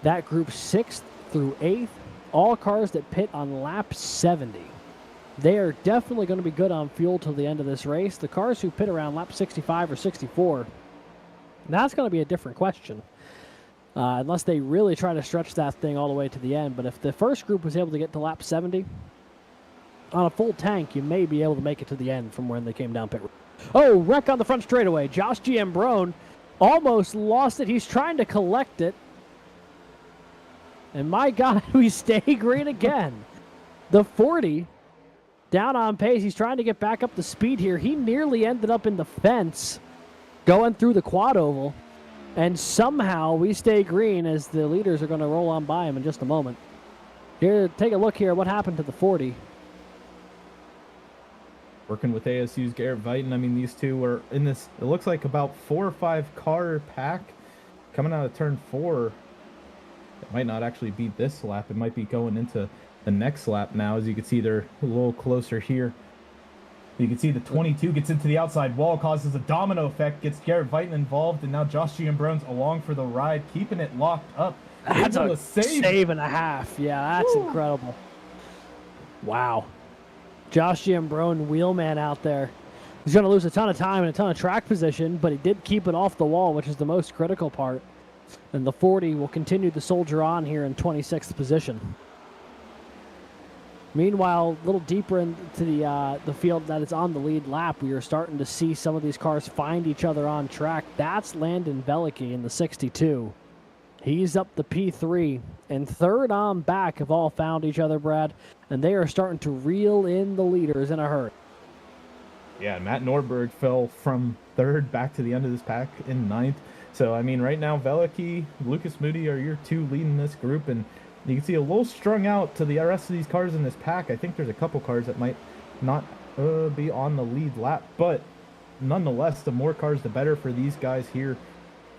that group 6th through 8th, all cars that pit on lap 70. They are definitely going to be good on fuel till the end of this race. The cars who pit around lap 65 or 64, that's going to be a different question. Unless they really try to stretch that thing all the way to the end. But if the first group was able to get to lap 70, on a full tank, you may be able to make it to the end from when they came down pit road. Oh, wreck on the front straightaway. Josh Giambrone almost lost it. He's trying to collect it. And my God, we stay green again. The 40 down on pace. He's trying to get back up to speed here. He nearly ended up in the fence going through the quad oval. And somehow we stay green as the leaders are going to roll on by him in just a moment. Here, take a look here. What happened to the 40? Working with ASU's Garrett Vighton. I mean, these two were in this, it looks like about 4 or 5 car pack coming out of turn 4. It might not actually be this lap. It might be going into the next lap now. As you can see, they're a little closer here. You can see the 22 gets into the outside wall, causes a domino effect, gets Garrett Vighton involved, and now Josh Giambrone's along for the ride, keeping it locked up. That's a save and a half. Yeah, that's incredible. Wow. Josh Giambrone, wheelman out there. He's going to lose a ton of time and a ton of track position, but he did keep it off the wall, which is the most critical part. And the 40 will continue to soldier on here in 26th position. Meanwhile, a little deeper into the field that is on the lead lap, we are starting to see some of these cars find each other on track. That's Landon Veliky in the 62. He's up the P3, and third on back have all found each other, Brad, and they are starting to reel in the leaders in a hurry. Yeah, Matt Norberg fell from 3rd back to the end of this pack in 9th. So, I mean, right now, Veliky, Lucas Moody are your 2 leading this group, and you can see a little strung out to the rest of these cars in this pack. I think there's a couple cars that might not be on the lead lap, but nonetheless, the more cars, the better for these guys here.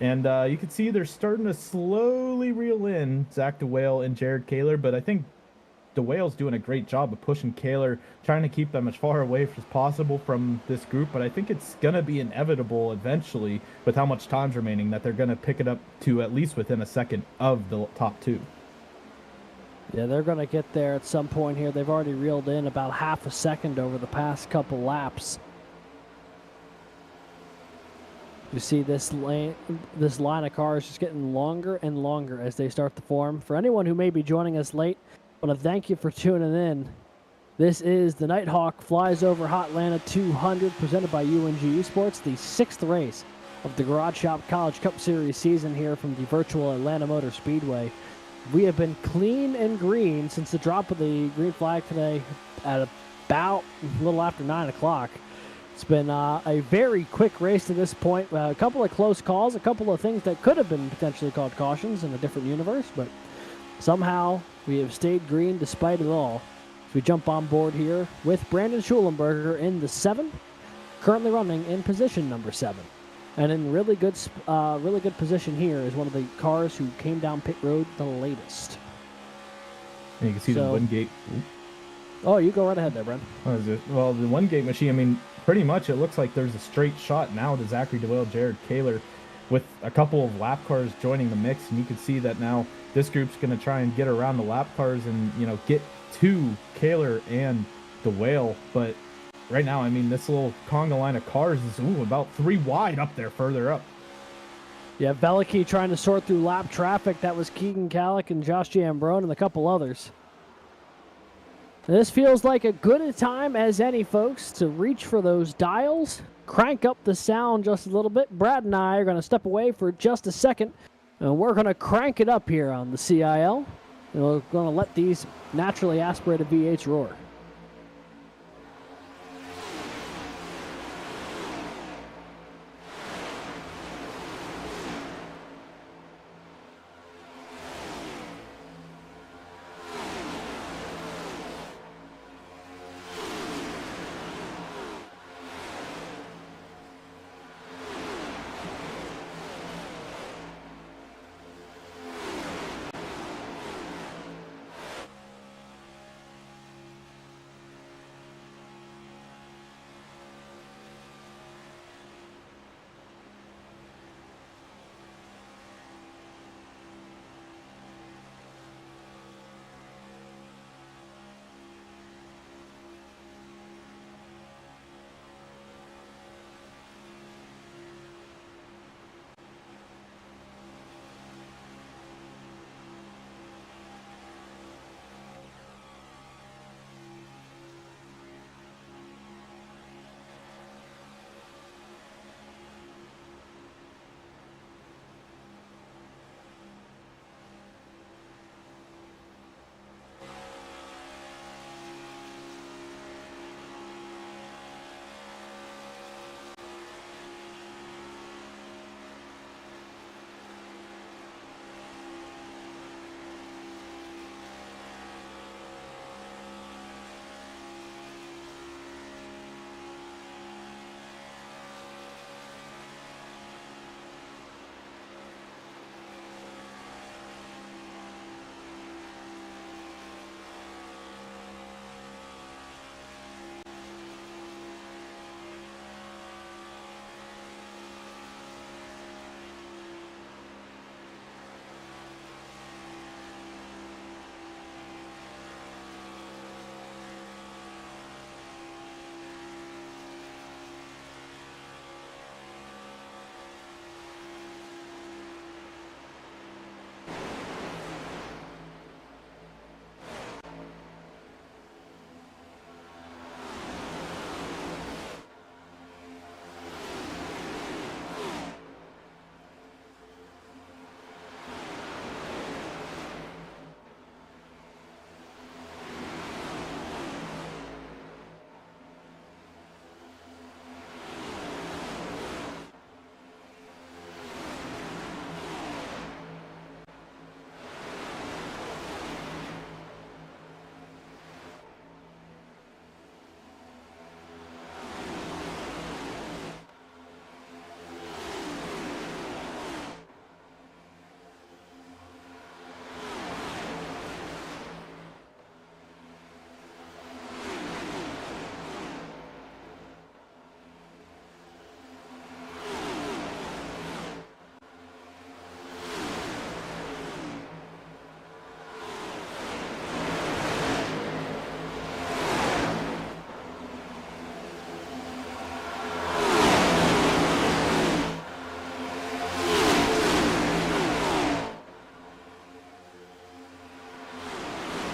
And you can see they're starting to slowly reel in Zach DeWale and Jared Kaler, but I think DeWale's doing a great job of pushing Kaler, trying to keep them as far away as possible from this group, but I think it's going to be inevitable eventually, with how much time's remaining, that they're going to pick it up to at least within a second of the top 2. Yeah, they're going to get there at some point here. They've already reeled in about half a second over the past couple laps. You see this line of cars just getting longer and longer as they start to form. For anyone who may be joining us late, I want to thank you for tuning in. This is the Nighthawk Flies Over Hotlanta 200 presented by UNG Esports, the 6th race of the Garage Shop College Cup Series season here from the virtual Atlanta Motor Speedway. We have been clean and green since the drop of the green flag today at about a little after 9 o'clock. It's been a very quick race to this point. A couple of close calls, a couple of things that could have been potentially called cautions in a different universe, but somehow we have stayed green despite it all. So we jump on board here with Brandon Schulenberger in the 7, currently running in position number 7. And in really good position here is one of the cars who came down pit road the latest. And you can see the one gate. Oh, you go right ahead there, Brent. Well, the one gate machine, I mean, pretty much it looks like there's a straight shot now to Zachary DeWale, Jared Kaler, with a couple of lap cars joining the mix. And you can see that now this group's going to try and get around the lap cars and, you know, get to Kaler and DeWale. But right now, I mean, this little conga line of cars is about 3 wide up there, further up. Yeah, Veliky trying to sort through lap traffic. That was Keegan Kallick and Josh Giambrone and a couple others. This feels like a good a time as any, folks, to reach for those dials, crank up the sound just a little bit. Brad and I are going to step away for just a second, and we're going to crank it up here on the CIL. And we're going to let these naturally aspirated V8s roar.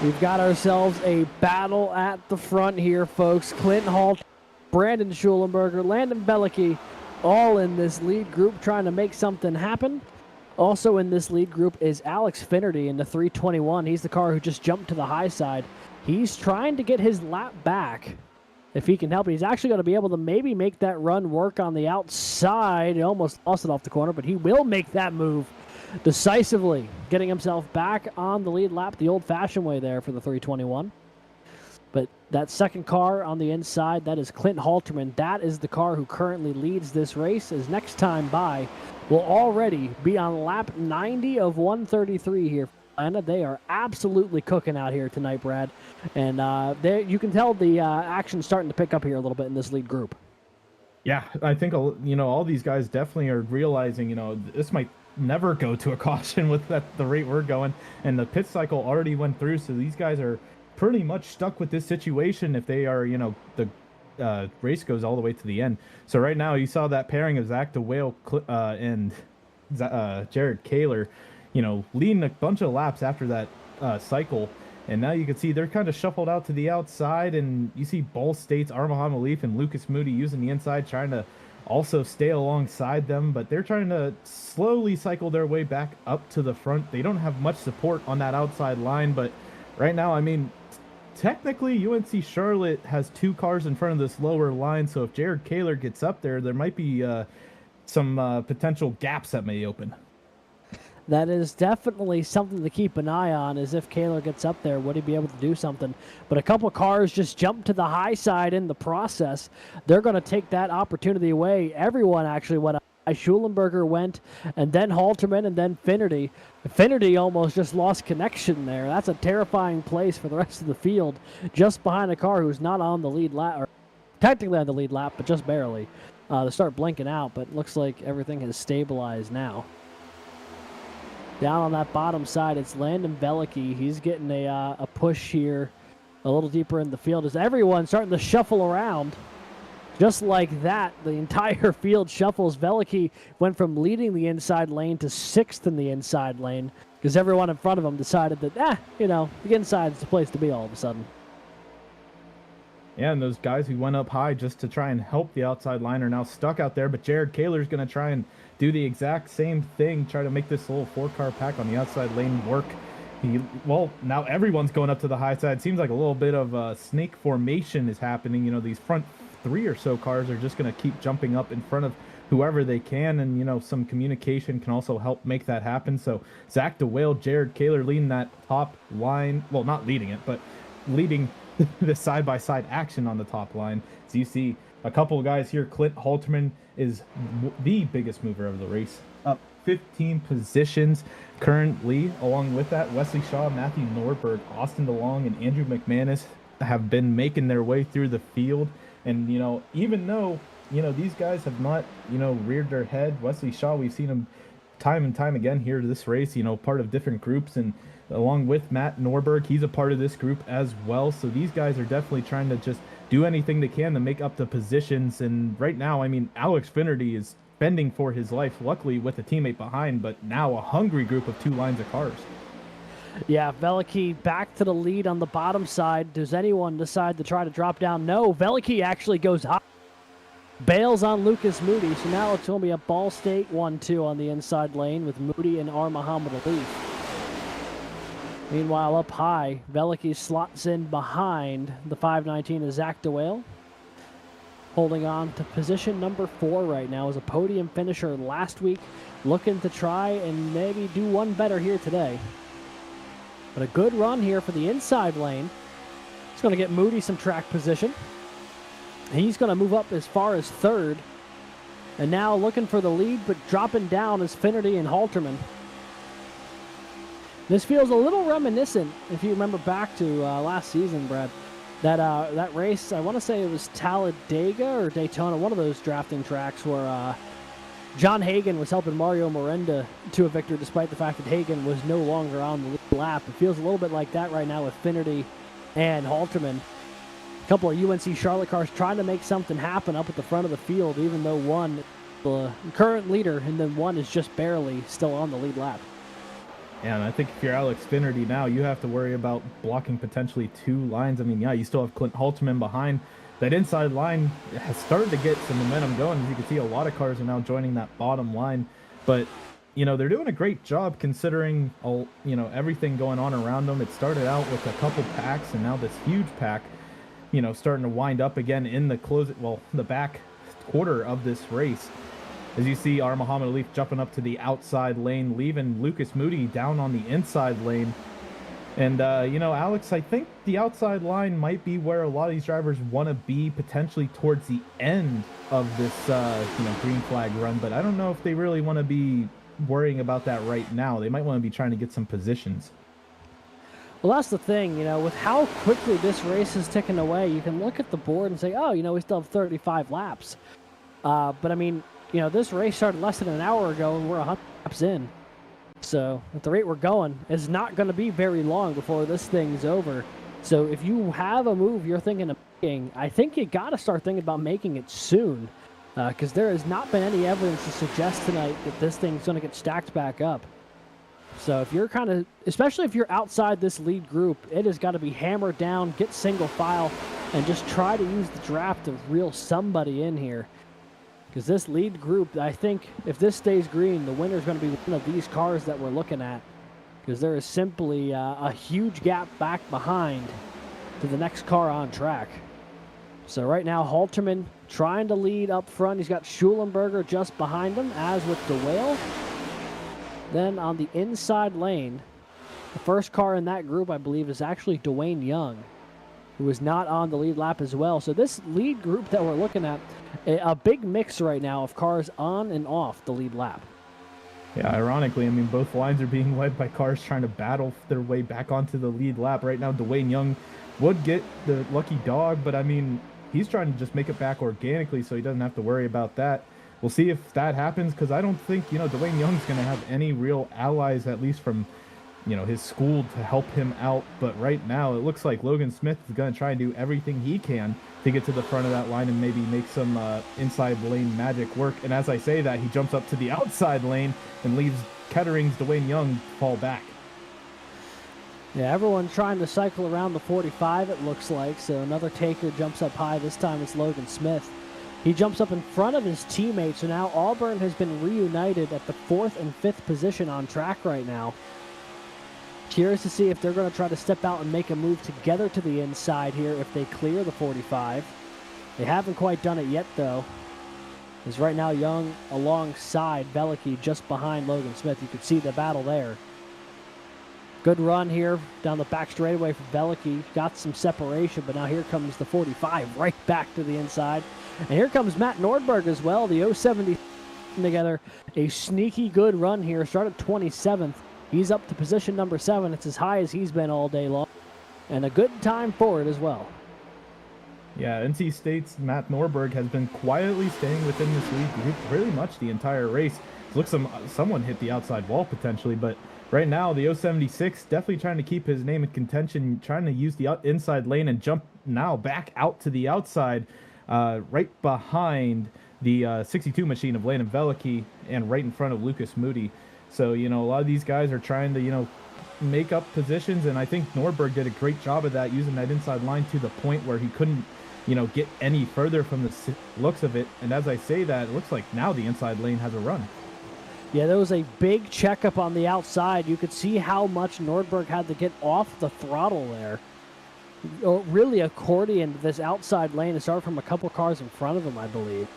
We've got ourselves a battle at the front here, folks. Clinton Hall, Brandon Schulenberger, Landon Bellicke, all in this lead group trying to make something happen. Also in this lead group is Alex Finnerty in the 321. He's the car who just jumped to the high side. He's trying to get his lap back if he can help it. He's actually going to be able to maybe make that run work on the outside. He almost lost it off the corner, but he will make that move decisively, getting himself back on the lead lap the old-fashioned way there for the 321. But that second car on the inside, that is Clint Halterman. That is the car who currently leads this race. His next time by will already be on lap 90 of 133 here. And they are absolutely cooking out here tonight, Brad. And you can tell the action's starting to pick up here a little bit in this lead group. Yeah, I think, all these guys definitely are realizing, this might never go to a caution with the rate we're going. And the pit cycle already went through, so these guys are pretty much stuck with this situation if they are, the race goes all the way to the end. So right now you saw that pairing of Zach DeWale and Jared Kaler, leading a bunch of laps after that cycle. And now you can see they're kind of shuffled out to the outside, and you see Ball State's Armaham Alif and Lucas Moody using the inside, trying to also stay alongside them, but they're trying to slowly cycle their way back up to the front. They don't have much support on that outside line, but right now, technically UNC Charlotte has two cars in front of this lower line, so if Jared Kaler gets up there, there might be some potential gaps that may open. That is definitely something to keep an eye on, is if Kaler gets up there, would he be able to do something? But a couple cars just jumped to the high side in the process. They're going to take that opportunity away. Everyone actually went up. Schulenberger went, and then Halterman, and then Finnerty. Finnerty almost just lost connection there. That's a terrifying place for the rest of the field, just behind a car who's not on the lead lap, or technically on the lead lap, but just barely, to start blinking out. But looks like everything has stabilized now. Down on that bottom side, it's Landon Bellicke. He's getting a push here a little deeper in the field as everyone's starting to shuffle around. Just like that, the entire field shuffles. Bellicke went from leading the inside lane to 6th in the inside lane because everyone in front of him decided that, the inside is the place to be all of a sudden. Yeah, and those guys who went up high just to try and help the outside line are now stuck out there, but Jared Kaler's going to try and do the exact same thing, try to make this little 4-car pack on the outside lane work. Now everyone's going up to the high side. Seems like a little bit of a snake formation is happening. These front 3 or so cars are just going to keep jumping up in front of whoever they can, and some communication can also help make that happen. So Zach DeWale, Jared Kaler leading that top line. Well, not leading it, but leading the side-by-side action on the top line. So you see a couple of guys here. Clint Halterman is the biggest mover of the race, up 15 positions currently. Along with that, Wesley Shaw, Matthew Norberg, Austin DeLong, and Andrew McManus have been making their way through the field. And, even though, these guys have not, reared their head, Wesley Shaw, we've seen him time and time again here to this race, part of different groups. And along with Matt Norberg, he's a part of this group as well. So these guys are definitely trying to just do anything they can to make up the positions. And right now, Alex Finnerty is fending for his life, luckily with a teammate behind, but now a hungry group of 2 lines of cars. Yeah, Bellicke back to the lead on the bottom side. Does anyone decide to try to drop down? No, Bellicke actually goes high. Bails on Lucas Moody, so now it's going to be a Ball State 1-2 on the inside lane with Moody and Muhammad Alif. Meanwhile, up high, Bellicke slots in behind the 519 of Zach DeWale. Holding on to position number 4 right now as a podium finisher last week. Looking to try and maybe do one better here today. But a good run here for the inside lane. It's going to get Moody some track position. He's going to move up as far as 3rd. And now looking for the lead, but dropping down is Finnerty and Halterman. This feels a little reminiscent, if you remember back to last season, Brad. That race, I want to say it was Talladega or Daytona, one of those drafting tracks where John Hagan was helping Mario Miranda to a victory despite the fact that Hagan was no longer on the lead lap. It feels a little bit like that right now with Finnerty and Halterman. A couple of UNC Charlotte cars trying to make something happen up at the front of the field, even though one, the current leader, and then one is just barely still on the lead lap. And I think if you're Alex Finnerty now, you have to worry about blocking potentially 2 lines. I mean, yeah, you still have Clint Halterman behind. That inside line has started to get some momentum going. As you can see, a lot of cars are now joining that bottom line. But, you know, they're doing a great job considering, all, you know, everything going on around them. It started out with a couple packs, and now this huge pack, you know, starting to wind up again in the back quarter of this race. As you see, our Muhammad Alif jumping up to the outside lane, leaving Lucas Moody down on the inside lane. And, you know, Alex, I think the outside line might be where a lot of these drivers want to be potentially towards the end of this, you know, green flag run. But I don't know if they really want to be worrying about that right now. They might want to be trying to get some positions. Well, that's the thing, you know, with how quickly this race is ticking away, you can look at the board and say, oh, you know, we still have 35 laps. But, I mean, you know, this race started less than an hour ago, and we're 100 laps in. So at the rate we're going, it's not going to be very long before this thing's over. So if you have a move you're thinking of making, I think you got to start thinking about making it soon, because there has not been any evidence to suggest tonight that this thing's going to get stacked back up. So if you're kind of, especially if you're outside this lead group, it has got to be hammered down, get single file, and just try to use the draft to reel somebody in here. Because this lead group, I think, if this stays green, the winner is going to be one of these cars that we're looking at. Because there is simply a huge gap back behind to the next car on track. So right now, Halterman trying to lead up front. He's got Schulenberger just behind him, as with DeWale. Then on the inside lane, the first car in that group, I believe, is actually Dwayne Young, who is not on the lead lap as well. So this lead group that we're looking at, a big mix right now of cars on and off the lead lap. Yeah, ironically, I mean, both lines are being led by cars trying to battle their way back onto the lead lap. Right now, Dwayne Young would get the lucky dog, but I mean, he's trying to just make it back organically so he doesn't have to worry about that. We'll see if that happens, because I don't think, you know, Dwayne Young's going to have any real allies, at least from, you know, his school, to help him out. But right now, it looks like Logan Smith is going to try and do everything he can to get to the front of that line and maybe make some inside lane magic work. And as I say that, he jumps up to the outside lane and leaves Kettering's Dwayne Young fall back. Yeah, everyone's trying to cycle around the 45, it looks like. So another taker jumps up high. This time it's Logan Smith. He jumps up in front of his teammates. So now Auburn has been reunited at the 4th and 5th position on track right now. Curious to see if they're going to try to step out and make a move together to the inside here if they clear the 45. They haven't quite done it yet, though. As right now, Young alongside Veliky just behind Logan Smith. You can see the battle there. Good run here down the back straightaway for Veliky. Got some separation, but now here comes the 45 right back to the inside. And here comes Matt Nordberg as well. The 070 together. A sneaky good run here. Started 27th. He's up to position number 7. It's as high as he's been all day long. And a good time for it as well. Yeah, NC State's Matt Norberg has been quietly staying within this lead group pretty much the entire race. Looks someone hit the outside wall potentially, but right now the 076 definitely trying to keep his name in contention, trying to use the inside lane and jump now back out to the outside, right behind the 62 machine of Landon Veliky and right in front of Lucas Moody. So, you know, a lot of these guys are trying to, you know, make up positions, and I think Norberg did a great job of that, using that inside line to the point where he couldn't, you know, get any further from the looks of it. And as I say that, it looks like now the inside lane has a run. Yeah, there was a big checkup on the outside. You could see how much Nordberg had to get off the throttle there. Really accordion this outside lane and started from a couple cars in front of him, I believe.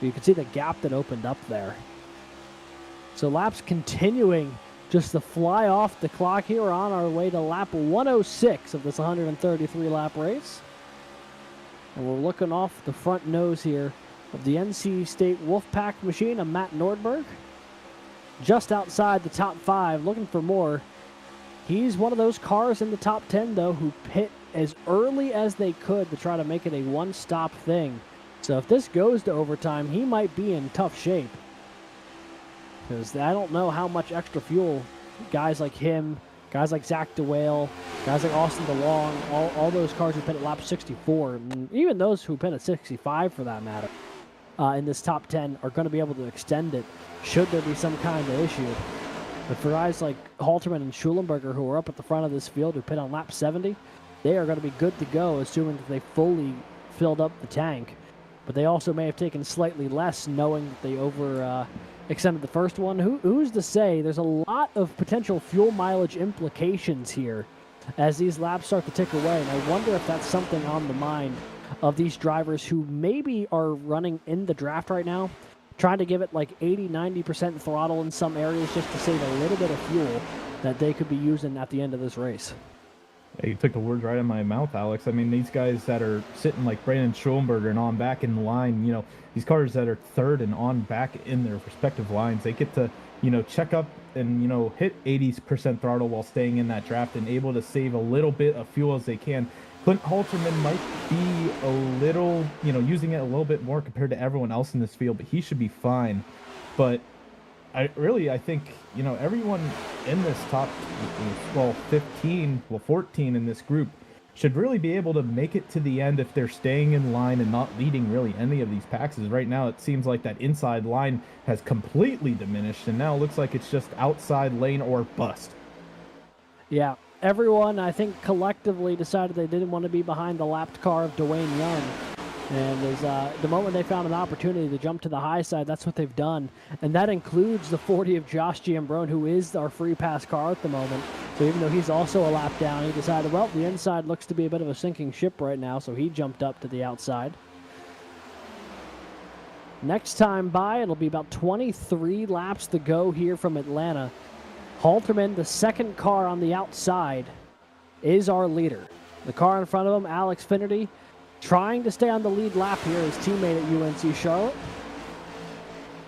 You can see the gap that opened up there. So laps continuing just to fly off the clock here. We're on our way to lap 106 of this 133 lap race. And we're looking off the front nose here of the NC State Wolfpack machine of Matt Nordberg. Just outside the top 5, looking for more. He's one of those cars in the top 10, though, who pit as early as they could to try to make it a one-stop thing. So if this goes to overtime, he might be in tough shape. Because I don't know how much extra fuel guys like him, guys like Zach DeWale, guys like Austin DeLong, all those cars who pit at lap 64, and even those who pit at 65 for that matter, in this top 10 are going to be able to extend it should there be some kind of issue. But for guys like Halterman and Schulenberger, who are up at the front of this field, who pit on lap 70, they are going to be good to go, assuming that they fully filled up the tank. But they also may have taken slightly less, knowing that they extended the first one. Who's to say? There's a lot of potential fuel mileage implications here as these laps start to tick away, and I wonder if that's something on the mind of these drivers who maybe are running in the draft right now, trying to give it like 80-90% throttle in some areas just to save a little bit of fuel that they could be using at the end of this race. Yeah, you took the words right out of my mouth, Alex. I mean, these guys that are sitting like Brandon Schoenberger and on back in the line, these cars that are third and on back in their respective lines, they get to, check up and, hit 80% throttle while staying in that draft and able to save a little bit of fuel as they can. Clint Halterman might be a little, using it a little bit more compared to everyone else in this field, but he should be fine. But I think, everyone in this top, 14 in this group should really be able to make it to the end if they're staying in line and not leading really any of these packs. Right now, it seems like that inside line has completely diminished, and now it looks like it's just outside lane or bust. Yeah, everyone, I think, collectively decided they didn't want to be behind the lapped car of Dwayne Young. And as the moment they found an opportunity to jump to the high side, that's what they've done. And that includes the 40 of Josh Giambrone, who is our free pass car at the moment. So even though he's also a lap down, he decided, well, the inside looks to be a bit of a sinking ship right now, so he jumped up to the outside. Next time by, it'll be about 23 laps to go here from Atlanta. Halterman, the second car on the outside, is our leader. The car in front of him, Alex Finnerty, trying to stay on the lead lap here, his teammate at UNC Charlotte.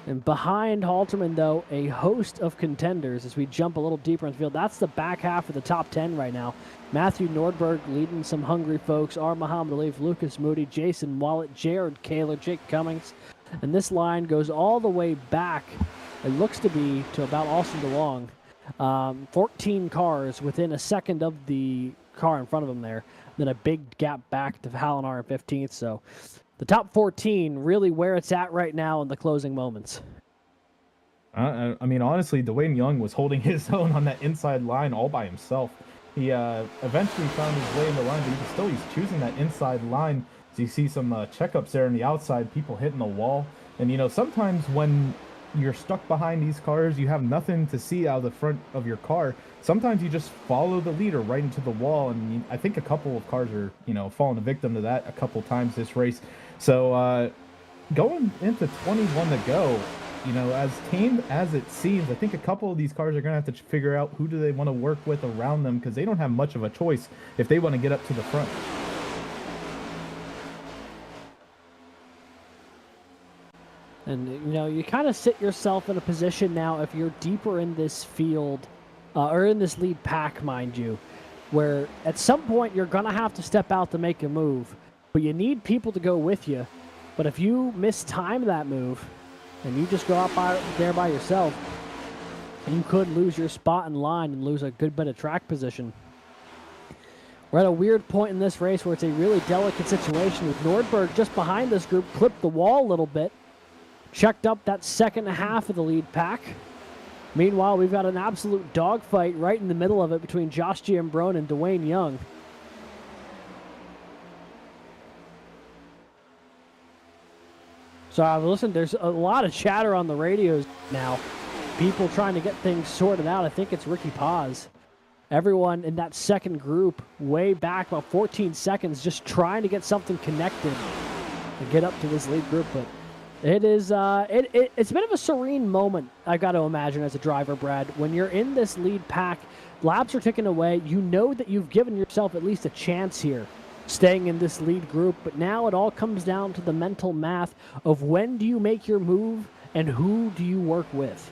And behind Halterman, though, a host of contenders as we jump a little deeper in the field. That's the back half of the top 10 right now. Matthew Nordberg leading some hungry folks. R. Muhammad Alif, Lucas Moody, Jason Wallet, Jared Kaler, Jake Cummings. And this line goes all the way back, it looks to be, to about Austin DeLong. 14 cars within a second of the car in front of him there. Then a big gap back to Hallinar in 15th. So the top 14 really where it's at right now in the closing moments. I mean, honestly, Dwayne Young was holding his own on that inside line all by himself. He eventually found his way in the line, but he's choosing that inside line. So you see some checkups there on the outside, people hitting the wall. And, sometimes when you're stuck behind these cars, you have nothing to see out of the front of your car. Sometimes you just follow the leader right into the wall, and I think a couple of cars are, falling a victim to that a couple times this race. So going into 21 to go, as tame as it seems, I think a couple of these cars are going to have to figure out who do they want to work with around them, because they don't have much of a choice if they want to get up to the front. And, you kind of sit yourself in a position now, if you're deeper in this field, or in this lead pack, mind you, where at some point you're going to have to step out to make a move, but you need people to go with you. But if you mistime that move, and you just go out there by yourself, you could lose your spot in line and lose a good bit of track position. We're at a weird point in this race where it's a really delicate situation with Nordberg just behind this group, clipped the wall a little bit, checked up that second half of the lead pack. Meanwhile, we've got an absolute dogfight right in the middle of it between Josh Giambrone and Dwayne Young. So listen, there's a lot of chatter on the radios now. People trying to get things sorted out. I think it's Ricky Paz. Everyone in that second group, way back about 14 seconds, just trying to get something connected and get up to this lead group. But it is, it's a bit of a serene moment, I've got to imagine, as a driver, Brad. When you're in this lead pack, laps are ticking away, you know that you've given yourself at least a chance here, staying in this lead group. But now it all comes down to the mental math of when do you make your move and who do you work with.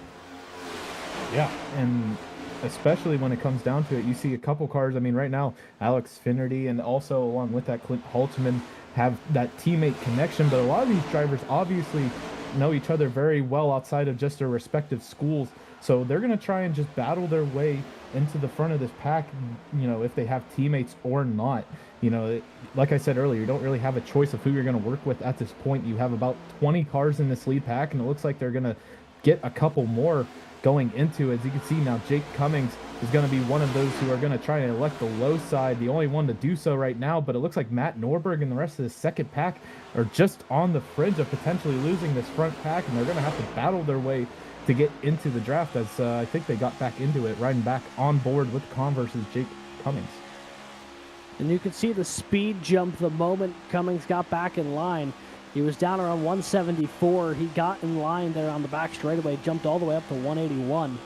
Yeah, and especially when it comes down to it, you see a couple cars. I mean, right now, Alex Finnerty and also along with that Clint Halterman have that teammate connection, but a lot of these drivers obviously know each other very well outside of just their respective schools. So they're going to try and just battle their way into the front of this pack, if they have teammates or not. Like I said earlier, you don't really have a choice of who you're going to work with at this point. You have about 20 cars in this lead pack, and it looks like they're going to get a couple more going into it. As you can see now, Jake Cummings is going to be one of those who are going to try and elect the low side, the only one to do so right now, but it looks like Matt Norberg and the rest of the second pack are just on the fringe of potentially losing this front pack, and they're going to have to battle their way to get into the draft, as I think they got back into it, riding back on board with Converse's Jake Cummings. And you can see the speed jump the moment Cummings got back in line. He was down around 174. He got in line there on the back straightaway, jumped all the way up to 181.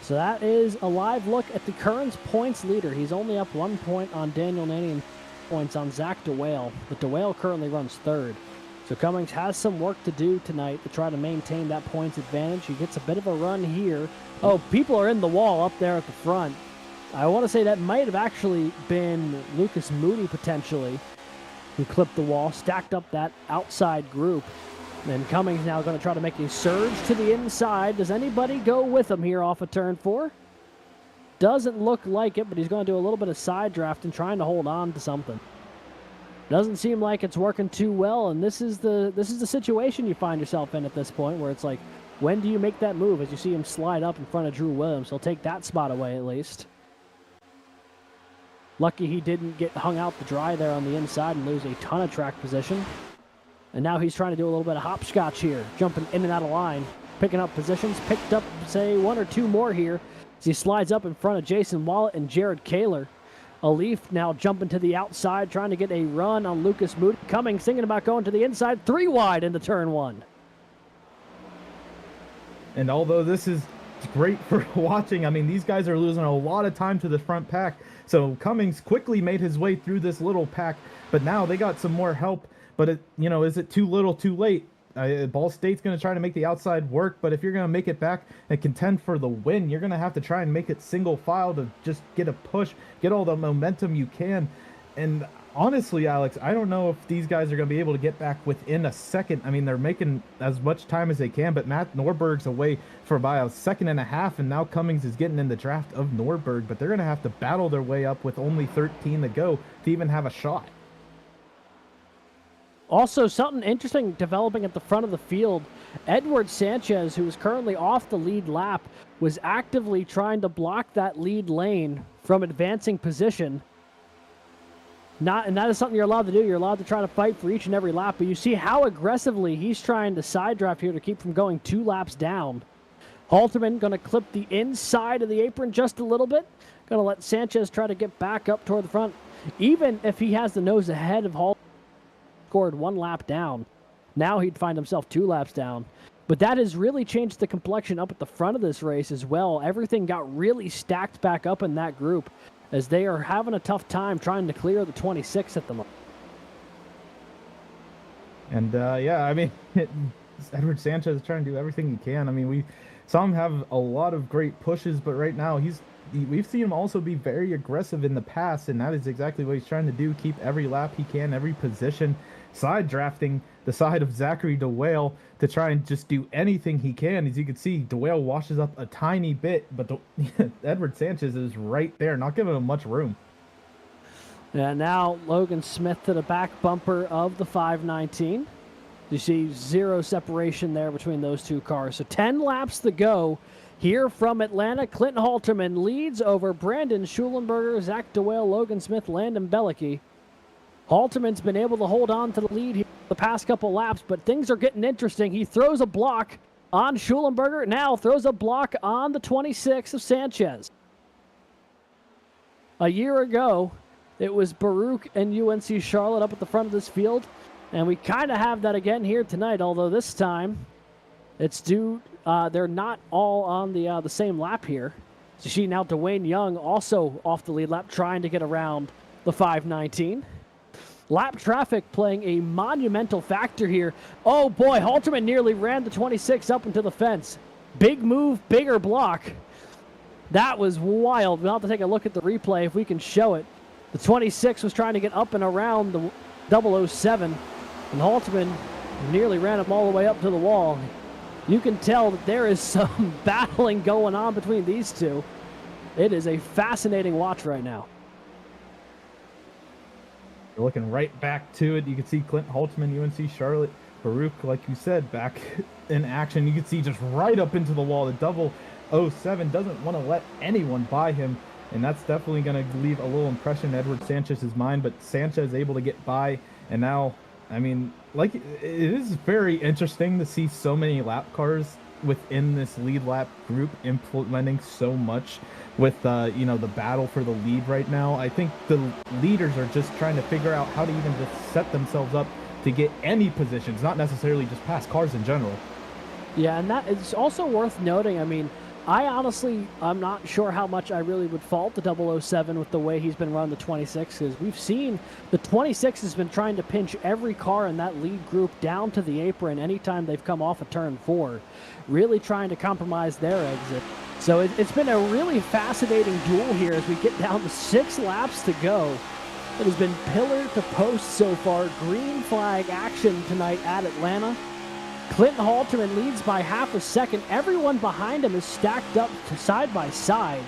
So that is a live look at the Currens points leader. He's only up 1 point on Daniel Nanny and points on Zach DeWale, but DeWale currently runs third. So Cummings has some work to do tonight to try to maintain that points advantage. He gets a bit of a run here. Oh, people are in the wall up there at the front. I want to say that might have actually been Lucas Moody potentially, who clipped the wall, stacked up that outside group. And Cummings now going to try to make a surge to the inside. Does anybody go with him here off of turn 4? Doesn't look like it, but he's going to do a little bit of side draft and trying to hold on to something. Doesn't seem like it's working too well, and this is the situation you find yourself in at this point, where it's like, when do you make that move? As you see him slide up in front of Drew Williams, he'll take that spot away at least. Lucky he didn't get hung out to dry there on the inside and lose a ton of track position. And now he's trying to do a little bit of hopscotch here, jumping in and out of line, picking up positions, picked up, say, 1 or 2 more here as he slides up in front of Jason Wallet and Jared Kaler. Alif now jumping to the outside, trying to get a run on Lucas Moody. Cummings thinking about going to the inside, 3 wide into turn 1. And although this is great for watching, I mean, these guys are losing a lot of time to the front pack. So Cummings quickly made his way through this little pack, but now they got some more help. But, is it too little, too late? Ball State's going to try to make the outside work, but if you're going to make it back and contend for the win, you're going to have to try and make it single file to just get a push, get all the momentum you can. And honestly, Alex, I don't know if these guys are going to be able to get back within a second. I mean, they're making as much time as they can, but Matt Norberg's away for about a second and a half, and now Cummings is getting in the draft of Norberg, but they're going to have to battle their way up with only 13 to go to even have a shot. Also, something interesting developing at the front of the field. Edward Sanchez, who is currently off the lead lap, was actively trying to block that lead lane from advancing position. And that is something you're allowed to do. You're allowed to try to fight for each and every lap, but you see how aggressively he's trying to side draft here to keep from going 2 laps down. Halterman going to clip the inside of the apron just a little bit. Going to let Sanchez try to get back up toward the front. Even if he has the nose ahead of Halterman, scored 1 lap down. Now he'd find himself 2 laps down. But that has really changed the complexion up at the front of this race as well. Everything got really stacked back up in that group as they are having a tough time trying to clear the 26 at the moment. And yeah, I mean, Edward Sanchez is trying to do everything he can. I mean, we saw him have a lot of great pushes, but right now we've seen him also be very aggressive in the past, and that is exactly what he's trying to do. Keep every lap he can, every position, side drafting the side of Zachary DeWale to try and just do anything he can. As you can see, DeWale washes up a tiny bit, but Edward Sanchez is right there, not giving him much room. And now Logan Smith to the back bumper of the 519. You see 0 separation there between those 2 cars. So 10 laps to go. Here from Atlanta, Clinton Halterman leads over Brandon Schulenberger, Zach DeWale, Logan Smith, Landon Bellicke. Halterman's been able to hold on to the lead here the past couple laps, but things are getting interesting. He throws a block on Schulenberger, now throws a block on the 26 of Sanchez. A year ago, it was Baruch and UNC Charlotte up at the front of this field, and we kind of have that again here tonight, although this time it's they're not all on the same lap here. So you see now Dwayne Young also off the lead lap trying to get around the 519. Lap traffic playing a monumental factor here. Oh boy, Halterman nearly ran the 26 up into the fence. Big move, bigger block. That was wild. We'll have to take a look at the replay if we can show it. The 26 was trying to get up and around the 007, and Halterman nearly ran him all the way up to the wall. You can tell that there is some battling going on between these two. It is a fascinating watch right now. You're looking right back to it. You can see Clint Halterman, UNC Charlotte, Baruch, like you said, back in action. You can see just right up into the wall. The 007 doesn't want to let anyone by him, and that's definitely going to leave a little impression in Edward Sanchez's mind. But Sanchez able to get by, and now, I mean, like, it is very interesting to see so many lap cars within this lead lap group implementing so much with you know, the battle for the lead right now. I think the leaders are just trying to figure out how to even just set themselves up to get any positions, not necessarily just pass cars in general. Yeah, and that is also worth noting. I mean, I'm not sure how much I really would fault the 007 with the way he's been running the 26, because we've seen the 26 has been trying to pinch every car in that lead group down to the apron anytime they've come off of turn 4, really trying to compromise their exit. So it's been a really fascinating duel here as we get down to 6 laps to go. It has been pillar to post so far. Green flag action tonight at Atlanta. Clinton Halterman leads by half a second. Everyone behind him is stacked up to side by side.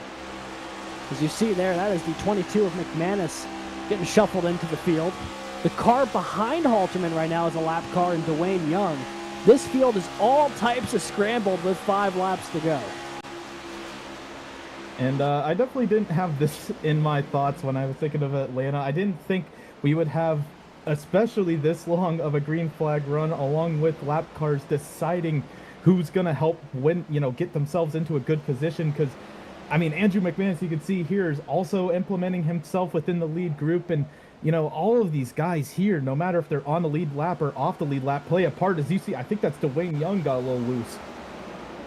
As you see there, that is the 22 of McManus getting shuffled into the field. The car behind Halterman right now is a lap car in Dwayne Young. This field is all types of scrambled with 5 laps to go. And I definitely didn't have this in my thoughts when I was thinking of Atlanta. I didn't think we would have especially this long of a green flag run, along with lap cars deciding who's going to help win, you know, get themselves into a good position. Because, I mean, Andrew McManus, you can see here, is also implementing himself within the lead group. And, you know, all of these guys here, no matter if they're on the lead lap or off the lead lap, play a part. As you see, I think that's Dwayne Young got a little loose.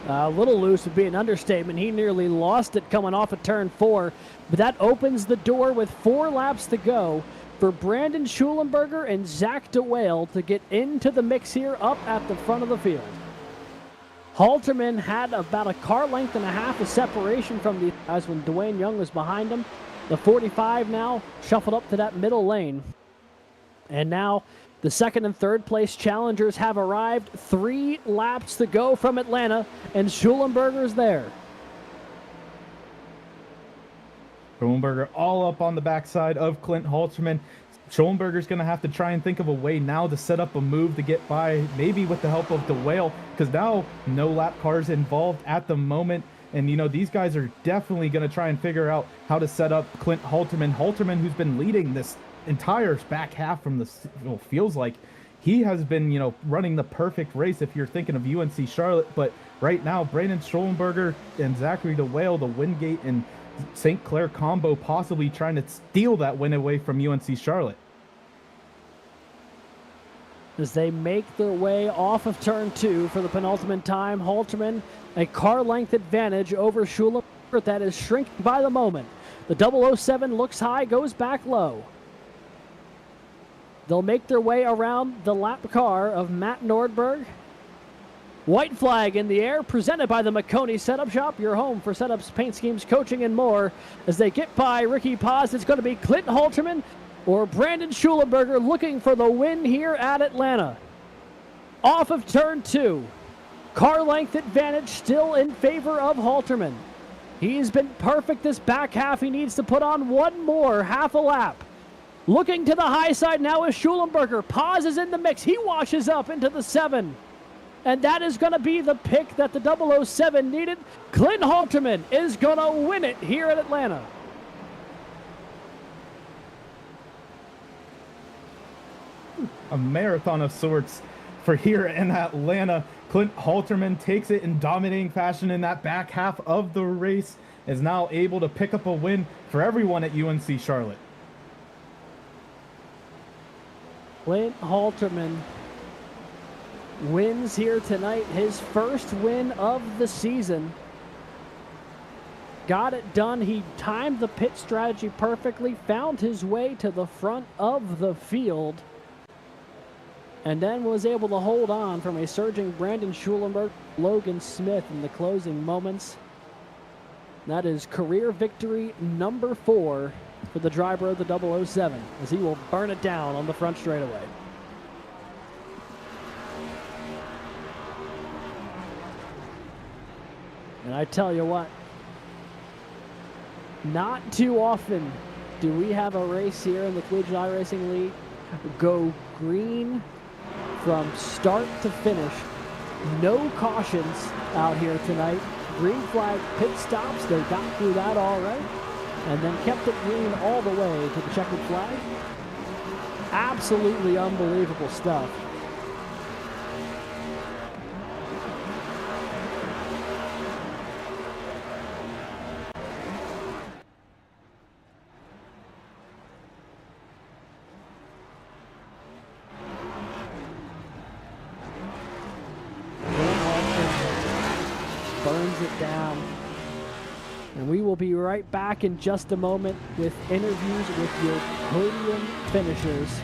A little loose would be an understatement. He nearly lost it coming off of turn 4. But that opens the door with 4 laps to go for Brandon Schulenberger and Zach DeWale to get into the mix here up at the front of the field. Halterman had about a car length and a half of separation from the guys when Dwayne Young was behind him. The 45 now shuffled up to that middle lane. And now the second and third place challengers have arrived. 3 laps to go from Atlanta, and Schulenberger's there. Schulenberger all up on the backside of Clint Halterman. Schulenberger's going to have to try and think of a way now to set up a move to get by, maybe with the help of DeWale, because now no lap cars involved at the moment. And, you know, these guys are definitely going to try and figure out how to set up Clint Halterman. Halterman, who's been leading this entire back half from the, well, feels like he has been, you know, running the perfect race if you're thinking of UNC Charlotte. But right now, Brandon Schulenberger and Zachary DeWale, the Wingate and St. Clair combo, possibly trying to steal that win away from UNC Charlotte. As they make their way off of turn 2 for the penultimate time, Halterman, a car length advantage over Schulenberger that is shrinking by the moment. The 007 looks high, goes back low. They'll make their way around the lap car of Matt Nordberg. White flag in the air, presented by the Maconi Setup Shop, your home for setups, paint schemes, coaching, and more. As they get by Ricky Paz, it's going to be Clinton Halterman or Brandon Schulenberger looking for the win here at Atlanta. Off of turn 2. Car length advantage still in favor of Halterman. He's been perfect this back half. He needs to put on one more half a lap. Looking to the high side now is Schulenberger. Paz is in the mix. He washes up into the 7. And that is going to be the pick that the 007 needed. Clint Halterman is going to win it here at Atlanta. A marathon of sorts for here in Atlanta. Clint Halterman takes it in dominating fashion in that back half of the race, is now able to pick up a win for everyone at UNC Charlotte. Clint Halterman wins here tonight, his first win of the season. Got it done. He timed the pit strategy perfectly, found his way to the front of the field, and then was able to hold on from a surging Brandon Schulenberg, Logan Smith in the closing moments. That is career victory number 4 for the driver of the 007, as he will burn it down on the front straightaway. And I tell you what, not too often do we have a race here in the Collegiate iRacing League go green from start to finish. No cautions out here tonight. Green flag pit stops. They got through that all right. And then kept it green all the way to the checkered flag. Absolutely unbelievable stuff. Burns it down. And we will be right back in just a moment with interviews with your podium finishers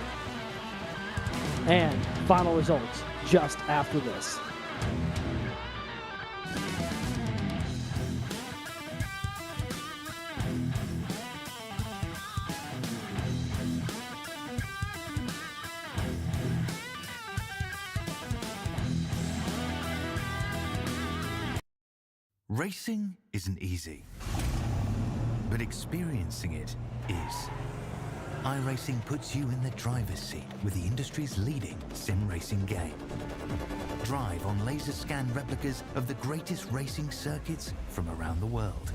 and final results just after this. Racing isn't easy, but experiencing it is. iRacing puts you in the driver's seat with the industry's leading sim racing game. Drive on laser scan replicas of the greatest racing circuits from around the world.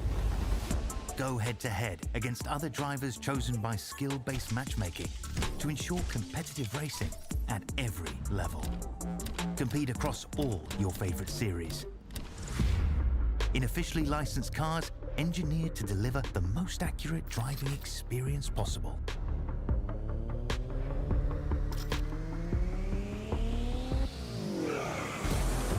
Go head to head against other drivers chosen by skill-based matchmaking to ensure competitive racing at every level. Compete across all your favorite series. In officially licensed cars, engineered to deliver the most accurate driving experience possible.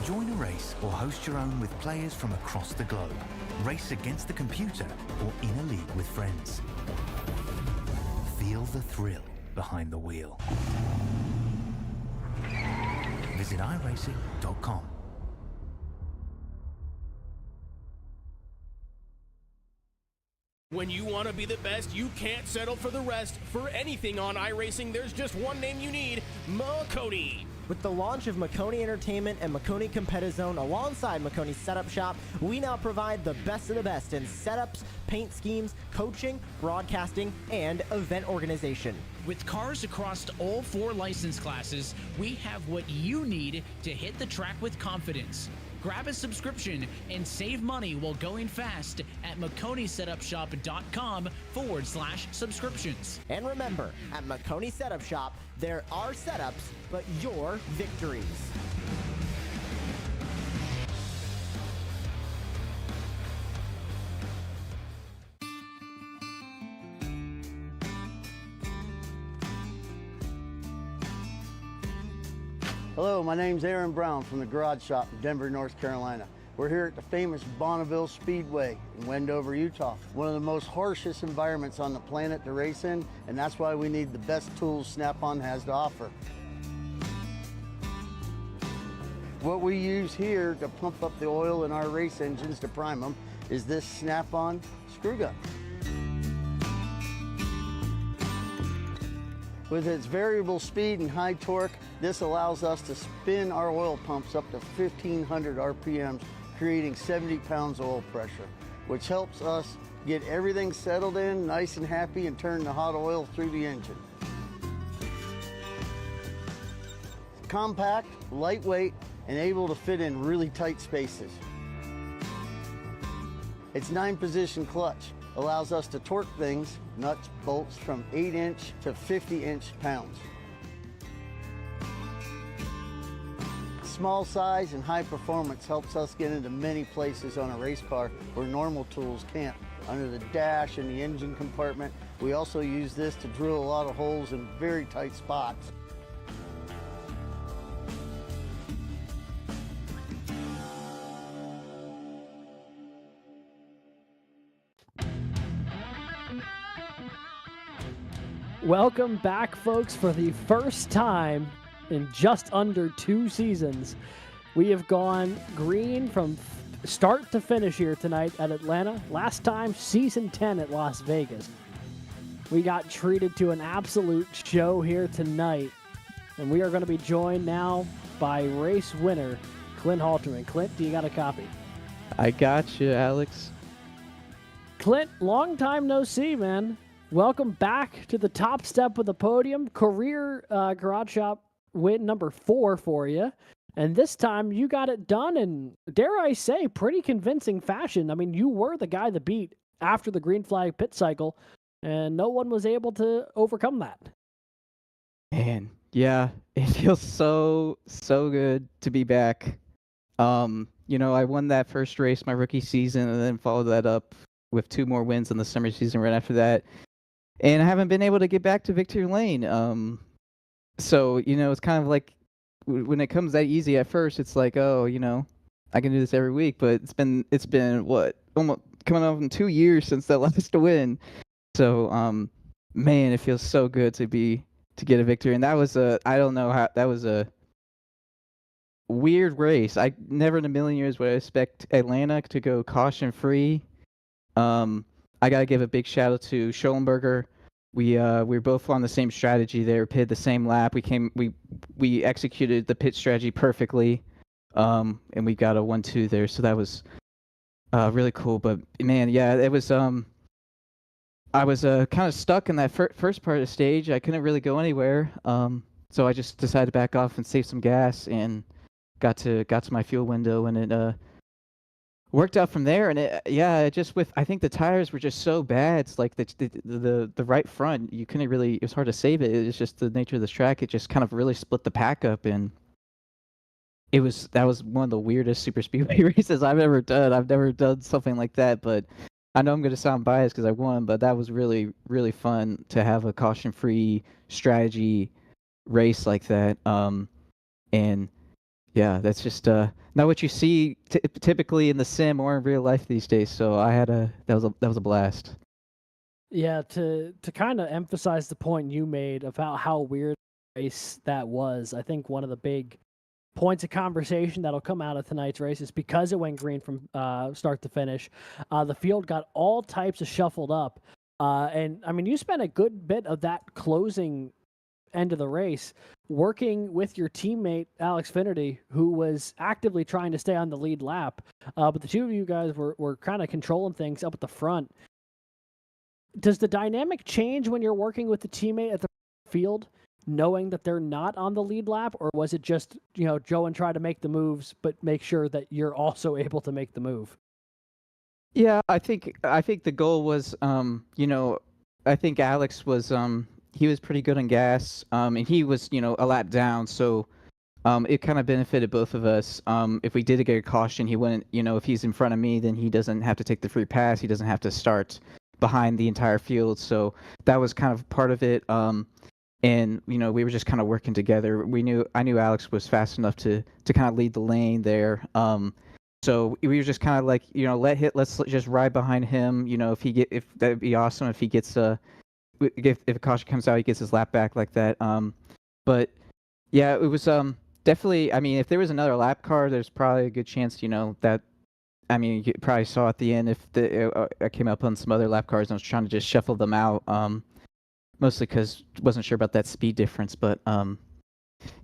Join a race or host your own with players from across the globe. Race against the computer or in a league with friends. Feel the thrill behind the wheel. Visit iRacing.com. When you want to be the best, you can't settle for the rest. For anything on iRacing, there's just one name you need, Maconi. With the launch of Maconi Entertainment and Maconi Competizone alongside Maconi Setup Shop, we now provide the best of the best in setups, paint schemes, coaching, broadcasting, and event organization. With cars across all 4 license classes, we have what you need to hit the track with confidence. Grab a subscription and save money while going fast at MaconiSetupShop.com/subscriptions. And remember, at Maconi Setup Shop, there are setups, but your victories. Hello, my name's Aaron Brown from the Garage Shop in Denver, North Carolina. We're here at the famous Bonneville Speedway in Wendover, Utah. One of the most harshest environments on the planet to race in, and that's why we need the best tools Snap-on has to offer. What we use here to pump up the oil in our race engines to prime them is this Snap-on screw gun. With its variable speed and high torque, this allows us to spin our oil pumps up to 1,500 RPMs, creating 70 pounds oil pressure, which helps us get everything settled in, nice and happy, and turn the hot oil through the engine. Compact, lightweight, and able to fit in really tight spaces. Its 9-position clutch allows us to torque things, nuts, bolts, from 8-inch to 50-inch pounds. Small size and high performance helps us get into many places on a race car where normal tools can't. Under the dash and the engine compartment, we also use this to drill a lot of holes in very tight spots. Welcome back, folks, for the first time in just under 2 seasons. We have gone green from start to finish here tonight at Atlanta. Last time, season 10 at Las Vegas. We got treated to an absolute show here tonight. And we are going to be joined now by race winner, Clint Halterman. Clint, do you got a copy? I got you, Alex. Clint, long time no see, man. Welcome back to the top step of the podium. Career Garage Shop win number 4 for you. And this time you got it done in, dare I say, pretty convincing fashion. I mean, you were the guy that beat after the green flag pit cycle, and no one was able to overcome that. Man, yeah, it feels so good to be back. I won that first race my rookie season and then followed that up with 2 more wins in the summer season right after that. And I haven't been able to get back to victory lane. So, it's kind of like when it comes that easy at first, it's like, oh, I can do this every week, but it's been what, almost coming up in 2 years since that last win. So, man, it feels so good to get a victory. And that was that was a weird race. I never in a million years would I expect Atlanta to go caution free. I gotta give a big shout out to Schollenberger. We were both on the same strategy there, pitted the same lap. We executed the pit strategy perfectly, and we got a 1-2 there. So that was really cool. But man, yeah, it was I was kind of stuck in that first part of the stage. I couldn't really go anywhere. So I just decided to back off and save some gas and got to my fuel window, and it worked out from there. And I think the tires were just so bad. It's like the right front, you couldn't really. It was hard to save it. It was just the nature of this track. It just kind of really split the pack up, and that was one of the weirdest super speedway races I've ever done. I've never done something like that, but I know I'm going to sound biased because I won, but that was really, really fun to have a caution-free strategy race like that. And yeah, that's just not what you see typically in the sim or in real life these days. So that was a blast. Yeah, to kind of emphasize the point you made about how weird a race that was, I think one of the big points of conversation that'll come out of tonight's race is because it went green from start to finish. The field got all types of shuffled up. And I mean, you spent a good bit of that closing end of the race working with your teammate, Alex Finnerty, who was actively trying to stay on the lead lap. But the two of you guys were kind of controlling things up at the front. Does the dynamic change when you're working with the teammate at the field, knowing that they're not on the lead lap, or was it just, go and try to make the moves, but make sure that you're also able to make the move? Yeah, I think the goal was, I think Alex was, he was pretty good on gas, and he was, a lap down, so it kind of benefited both of us. If we did get a caution, he wouldn't, if he's in front of me, then he doesn't have to take the free pass. He doesn't have to start behind the entire field. So that was kind of part of it. And we were just kind of working together. I knew Alex was fast enough to kind of lead the lane there. So we were just kind of like, let's just ride behind him. If that'd be awesome if he gets if a caution comes out, he gets his lap back like that. But yeah, it was definitely. I mean, if there was another lap car, there's probably a good chance, that. I mean, you probably saw at the end if I came up on some other lap cars and I was trying to just shuffle them out. Mostly because wasn't sure about that speed difference, but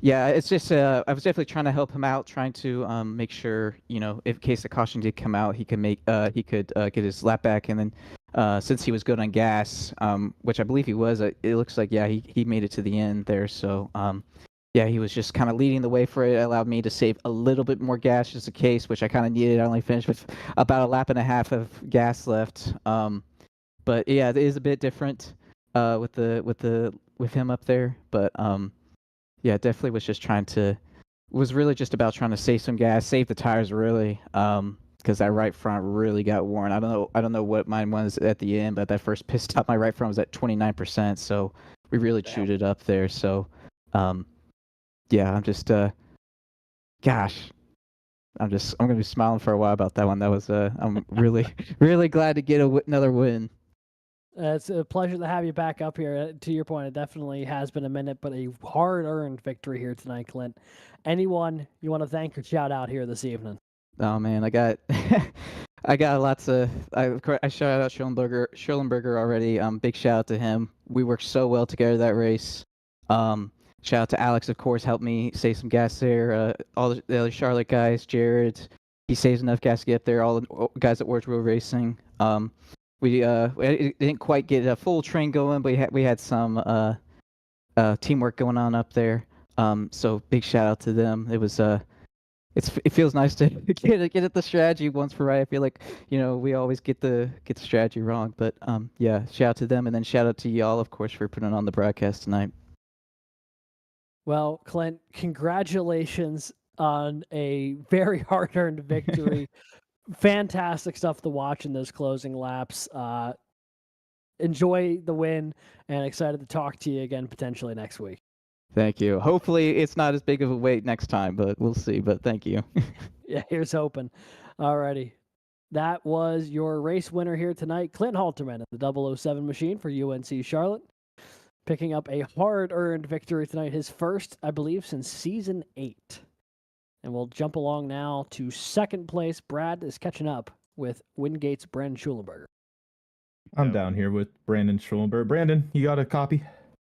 yeah, it's just I was definitely trying to help him out, trying to make sure in case the caution did come out, he could get his lap back, and then since he was good on gas, which I believe he was, it looks like he made it to the end there, so yeah, he was just kind of leading the way for it. It allowed me to save a little bit more gas just in case, which I kind of needed. I only finished with about a lap and a half of gas left, but yeah, it is a bit different. With him up there, but yeah, definitely was really just about trying to save some gas, save the tires really, because that right front really got worn. I don't know what mine was at the end, but that first pit stop, my right front was at 29%, so we really chewed it up there. So, yeah, I'm just gosh, I'm gonna be smiling for a while about that one. That was I'm really really glad to get another win. It's a pleasure to have you back up here. To your point, it definitely has been a minute, but a hard-earned victory here tonight, Clint. Anyone you want to thank or shout out here this evening? Oh man, I got I got lots of. I shout out Schollenberger already. Big shout out to him. We worked so well together that race. Shout out to Alex, of course, helped me save some gas there. All the other Charlotte guys, Jared, he saves enough gas to get up there. All the guys at Orange Wheel Racing. We didn't quite get a full train going, but we had some teamwork going on up there. So big shout out to them. It was it feels nice to get at the strategy once for right. I feel like we always get the strategy wrong, but yeah, shout out to them, and then shout out to y'all, of course, for putting on the broadcast tonight. Well, Clint, congratulations on a very hard-earned victory. Fantastic stuff to watch in those closing laps. Enjoy the win, and excited to talk to you again potentially next week. Thank you. Hopefully, it's not as big of a wait next time, but we'll see. But thank you. Yeah, here's hoping. Alrighty. That was your race winner here tonight, Clint Halterman at the 007 machine for UNC Charlotte, picking up a hard-earned victory tonight, his first, I believe, since Season 8. And we'll jump along now to second place. Brad is catching up with Wingate's Brandon Schulenberger. I'm down here with Brandon Schulenberg. Brandon, you got a copy?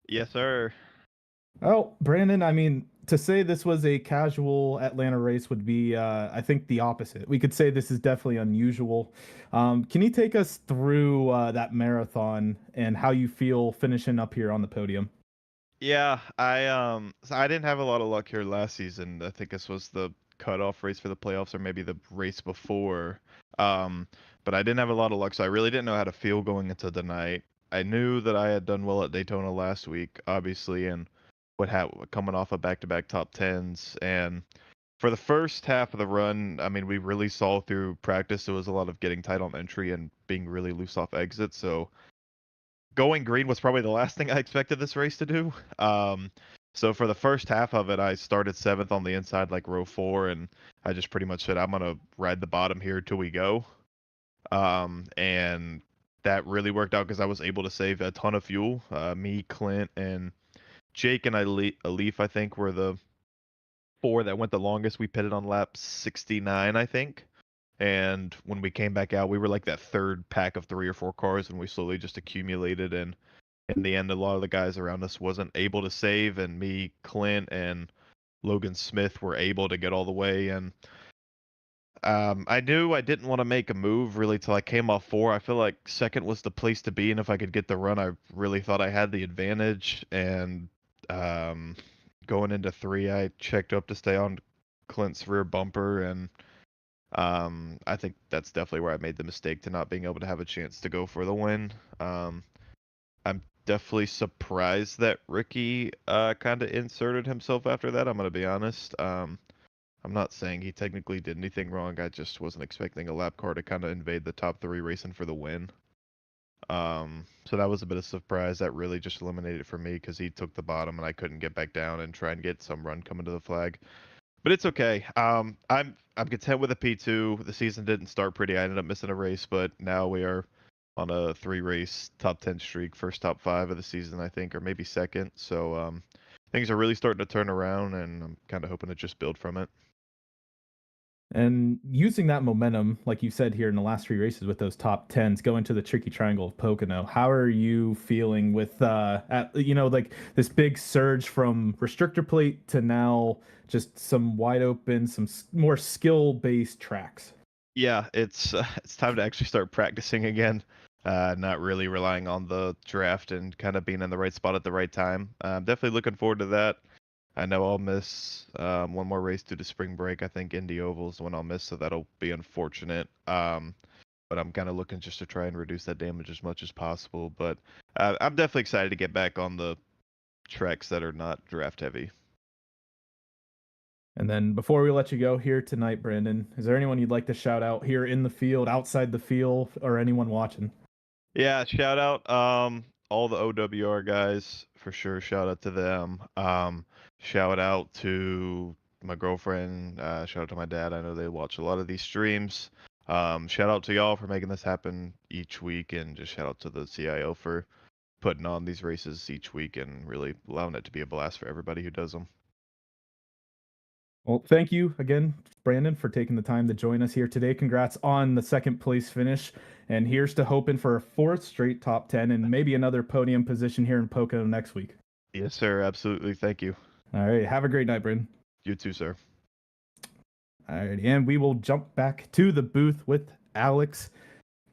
Yes, sir. Oh, Brandon, I mean, to say this was a casual Atlanta race would be, I think, the opposite. We could say this is definitely unusual. Can you take us through that marathon and how you feel finishing up here on the podium? Yeah, I didn't have a lot of luck here last season. I think this was the cutoff race for the playoffs, or maybe the race before. But I didn't have a lot of luck, so I really didn't know how to feel going into the night. I knew that I had done well at Daytona last week, obviously, and coming off of back-to-back top tens. And for the first half of the run, I mean, we really saw through practice it was a lot of getting tight on entry and being really loose off exit. So going green was probably the last thing I expected this race to do. So for the first half of it, I started 7th on the inside, like row 4, and I just pretty much said, I'm going to ride the bottom here till we go. And that really worked out because I was able to save a ton of fuel. Me, Clint, and Jake and Alif, I think, were the 4 that went the longest. We pitted on lap 69, I think. And when we came back out, we were like that third pack of 3 or 4 cars, and we slowly just accumulated. And in the end, a lot of the guys around us wasn't able to save, and me, Clint, and Logan Smith were able to get all the way. And I knew I didn't want to make a move really till I came off 4. I feel like second was the place to be, and if I could get the run, I really thought I had the advantage. And going into 3, I checked up to stay on Clint's rear bumper, and I think that's definitely where I made the mistake to not being able to have a chance to go for the win. I'm definitely surprised that Ricky kind of inserted himself after that. I'm gonna be honest. I'm not saying he technically did anything wrong. I just wasn't expecting a lap car to kind of invade the top 3 racing for the win. So that was a bit of a surprise. That really just eliminated it for me because he took the bottom and I couldn't get back down and try and get some run coming to the flag. But it's okay. I'm content with a P2. The season didn't start pretty. I ended up missing a race, but now we are on a 3-race top 10 streak, first top 5 of the season, I think, or maybe second. So things are really starting to turn around, and I'm kind of hoping to just build from it. And using that momentum, like you said here in the last 3 races with those top 10s, going to the tricky triangle of Pocono, how are you feeling with, like this big surge from restrictor plate to now just some wide open, some more skill-based tracks? Yeah, it's time to actually start practicing again. Not really relying on the draft and kind of being in the right spot at the right time. I'm definitely looking forward to that. I know I'll miss one more race due to spring break. I think Indy Oval is when I'll miss, so that'll be unfortunate. But I'm kind of looking just to try and reduce that damage as much as possible. But I'm definitely excited to get back on the tracks that are not draft heavy. And then before we let you go here tonight, Brandon, is there anyone you'd like to shout out here in the field, outside the field, or anyone watching? Yeah, shout out all the OWR guys for sure. Shout out to them. Shout out to my girlfriend. Shout out to my dad. I know they watch a lot of these streams. Shout out to y'all for making this happen each week, and just shout out to the CIO for putting on these races each week and really allowing it to be a blast for everybody who does them. Well, thank you again, Brandon, for taking the time to join us here today. Congrats on the second place finish. And here's to hoping for a 4th straight top 10 and maybe another podium position here in Pocono next week. Yes, sir. Absolutely. Thank you. All right. Have a great night, Brandon. You too, sir. All right. And we will jump back to the booth with Alex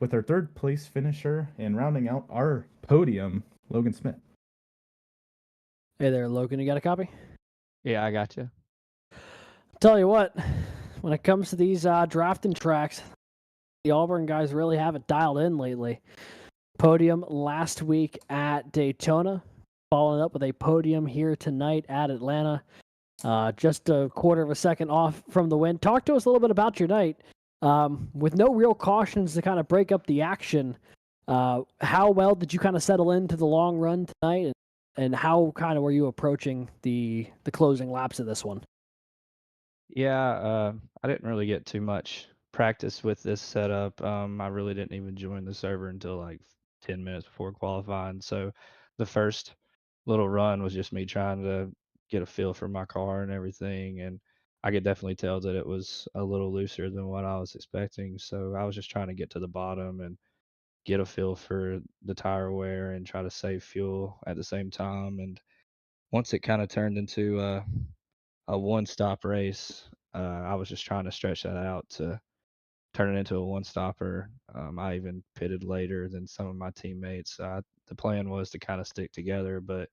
with our 3rd place finisher and rounding out our podium, Logan Smith. Hey there, Logan. You got a copy? Yeah, I got you. Tell you what, when it comes to these drafting tracks, the Auburn guys really have it dialed in lately. Podium last week at Daytona, following up with a podium here tonight at Atlanta. Just a quarter of a second off from the win. Talk to us a little bit about your night. With no real cautions to kind of break up the action, how well did you kind of settle into the long run tonight, and how kind of were you approaching the closing laps of this one? Yeah, I didn't really get too much practice with this setup. I really didn't even join the server until like 10 minutes before qualifying. So the first little run was just me trying to get a feel for my car and everything. And I could definitely tell that it was a little looser than what I was expecting. So I was just trying to get to the bottom and get a feel for the tire wear and try to save fuel at the same time. And once it kind of turned into a one stop race. I was just trying to stretch that out to turn it into a one stopper. I even pitted later than some of my teammates. The plan was to kind of stick together, but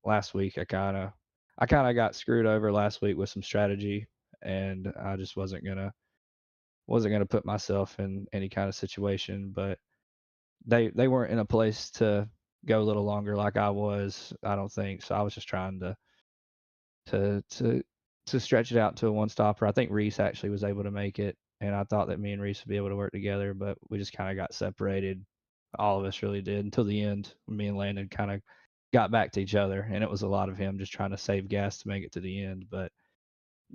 last week I kind of got screwed over last week with some strategy, and I just wasn't gonna put myself in any kind of situation. But they weren't in a place to go a little longer like I was. I don't think so. I was just trying to to to stretch it out to a one stopper. I think Reese actually was able to make it, and I thought that me and Reese would be able to work together, but we just kind of got separated. All of us really did until the end. When me and Landon kind of got back to each other, and it was a lot of him just trying to save gas to make it to the end. But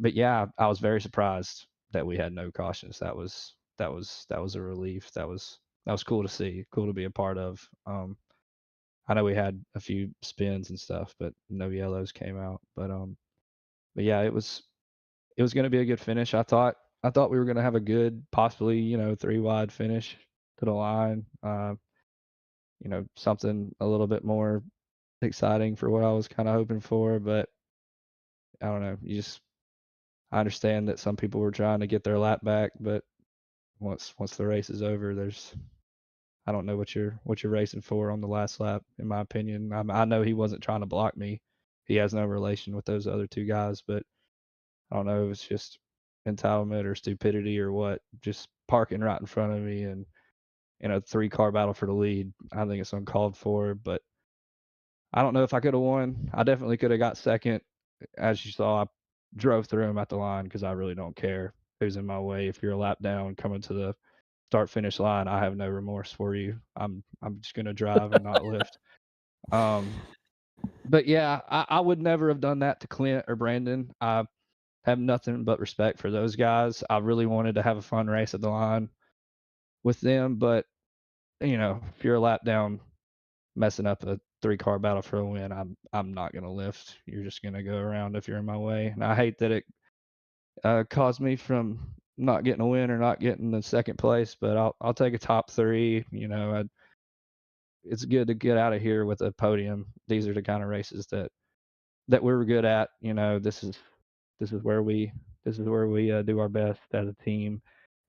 yeah, I was very surprised that we had no cautions. That was a relief. That was cool to see, cool to be a part of. I know we had a few spins and stuff, but no yellows came out. But yeah, it was going to be a good finish. I thought we were going to have a good, possibly, three wide finish to the line. Something a little bit more exciting for what I was kind of hoping for. But I don't know. I understand that some people were trying to get their lap back, but once the race is over, I don't know what you're racing for on the last lap. In my opinion, I know he wasn't trying to block me. He has no relation with those other two guys, but I don't know if it's just entitlement or stupidity or what, just parking right in front of me and in a three-car battle for the lead. I think it's uncalled for, but I don't know if I could have won. I definitely could have got second. As you saw, I drove through him at the line because I really don't care who's in my way. If you're a lap down coming to the start finish line, I have no remorse for you. I'm just gonna drive and not lift. Um, but yeah, I would never have done that to Clint or Brandon. I have nothing but respect for those guys. I really wanted to have a fun race at the line with them, but if you're a lap down messing up a three-car battle for a win, I'm not gonna lift. You're just gonna go around if you're in my way. And I hate that it caused me from not getting a win or not getting the second place, but I'll take a top three. It's good to get out of here with a podium. These are the kind of races that we were good at. This is where we do our best as a team.